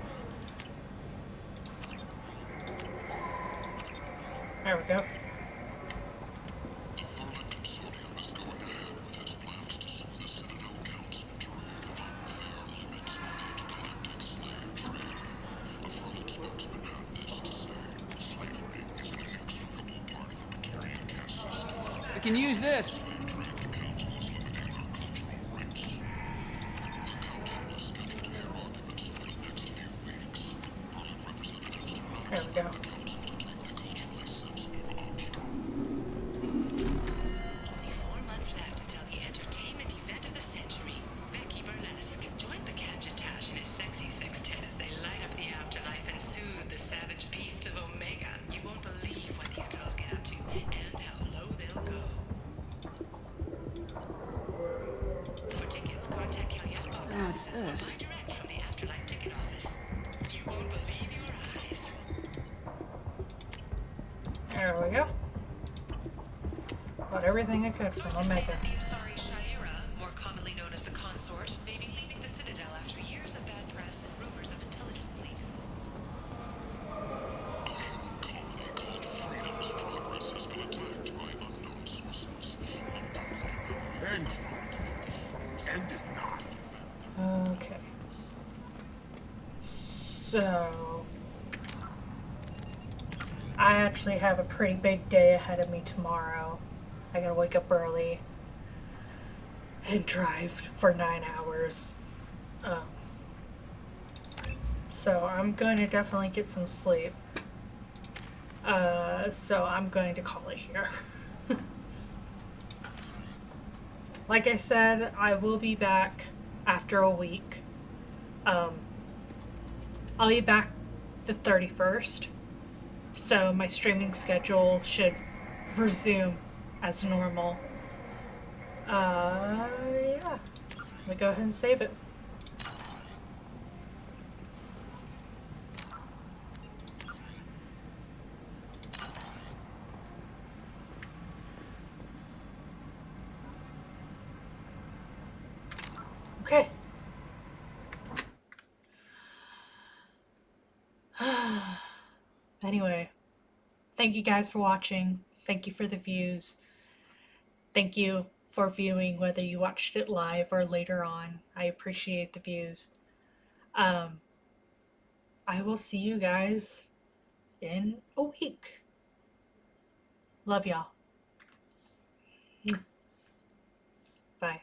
There we go. We can use this. There we go. Only 4 months left until the entertainment event of the century, Becky Burlesque. Join the Gadgetash and his sexy sextet as they light up the afterlife and soothe the savage beasts of Omega. You won't believe what these girls get up to and how low they'll go. For tickets, contact Caveat Box. What's this? Direct from the Afterlife ticket office. You won't believe your eyes. There we go. Got everything I could from Omega. Sorry, Shaira, more commonly known as the Consort, may be leaving the Citadel after years of bad press and rumors of intelligence leaks. End is not. Okay. So I actually have a pretty big day ahead of me tomorrow. I gotta wake up early and drive for 9 hours. So I'm going to definitely get some sleep. So I'm going to call it here. Like I said, I will be back after a week. I'll be back the 31st. So my streaming schedule should resume as normal. Yeah. Let me go ahead and save it. Okay. Anyway, thank you guys for watching. Thank you for the views. Thank you for viewing, whether you watched it live or later on. I appreciate the views. I will see you guys in a week. Love y'all. Bye.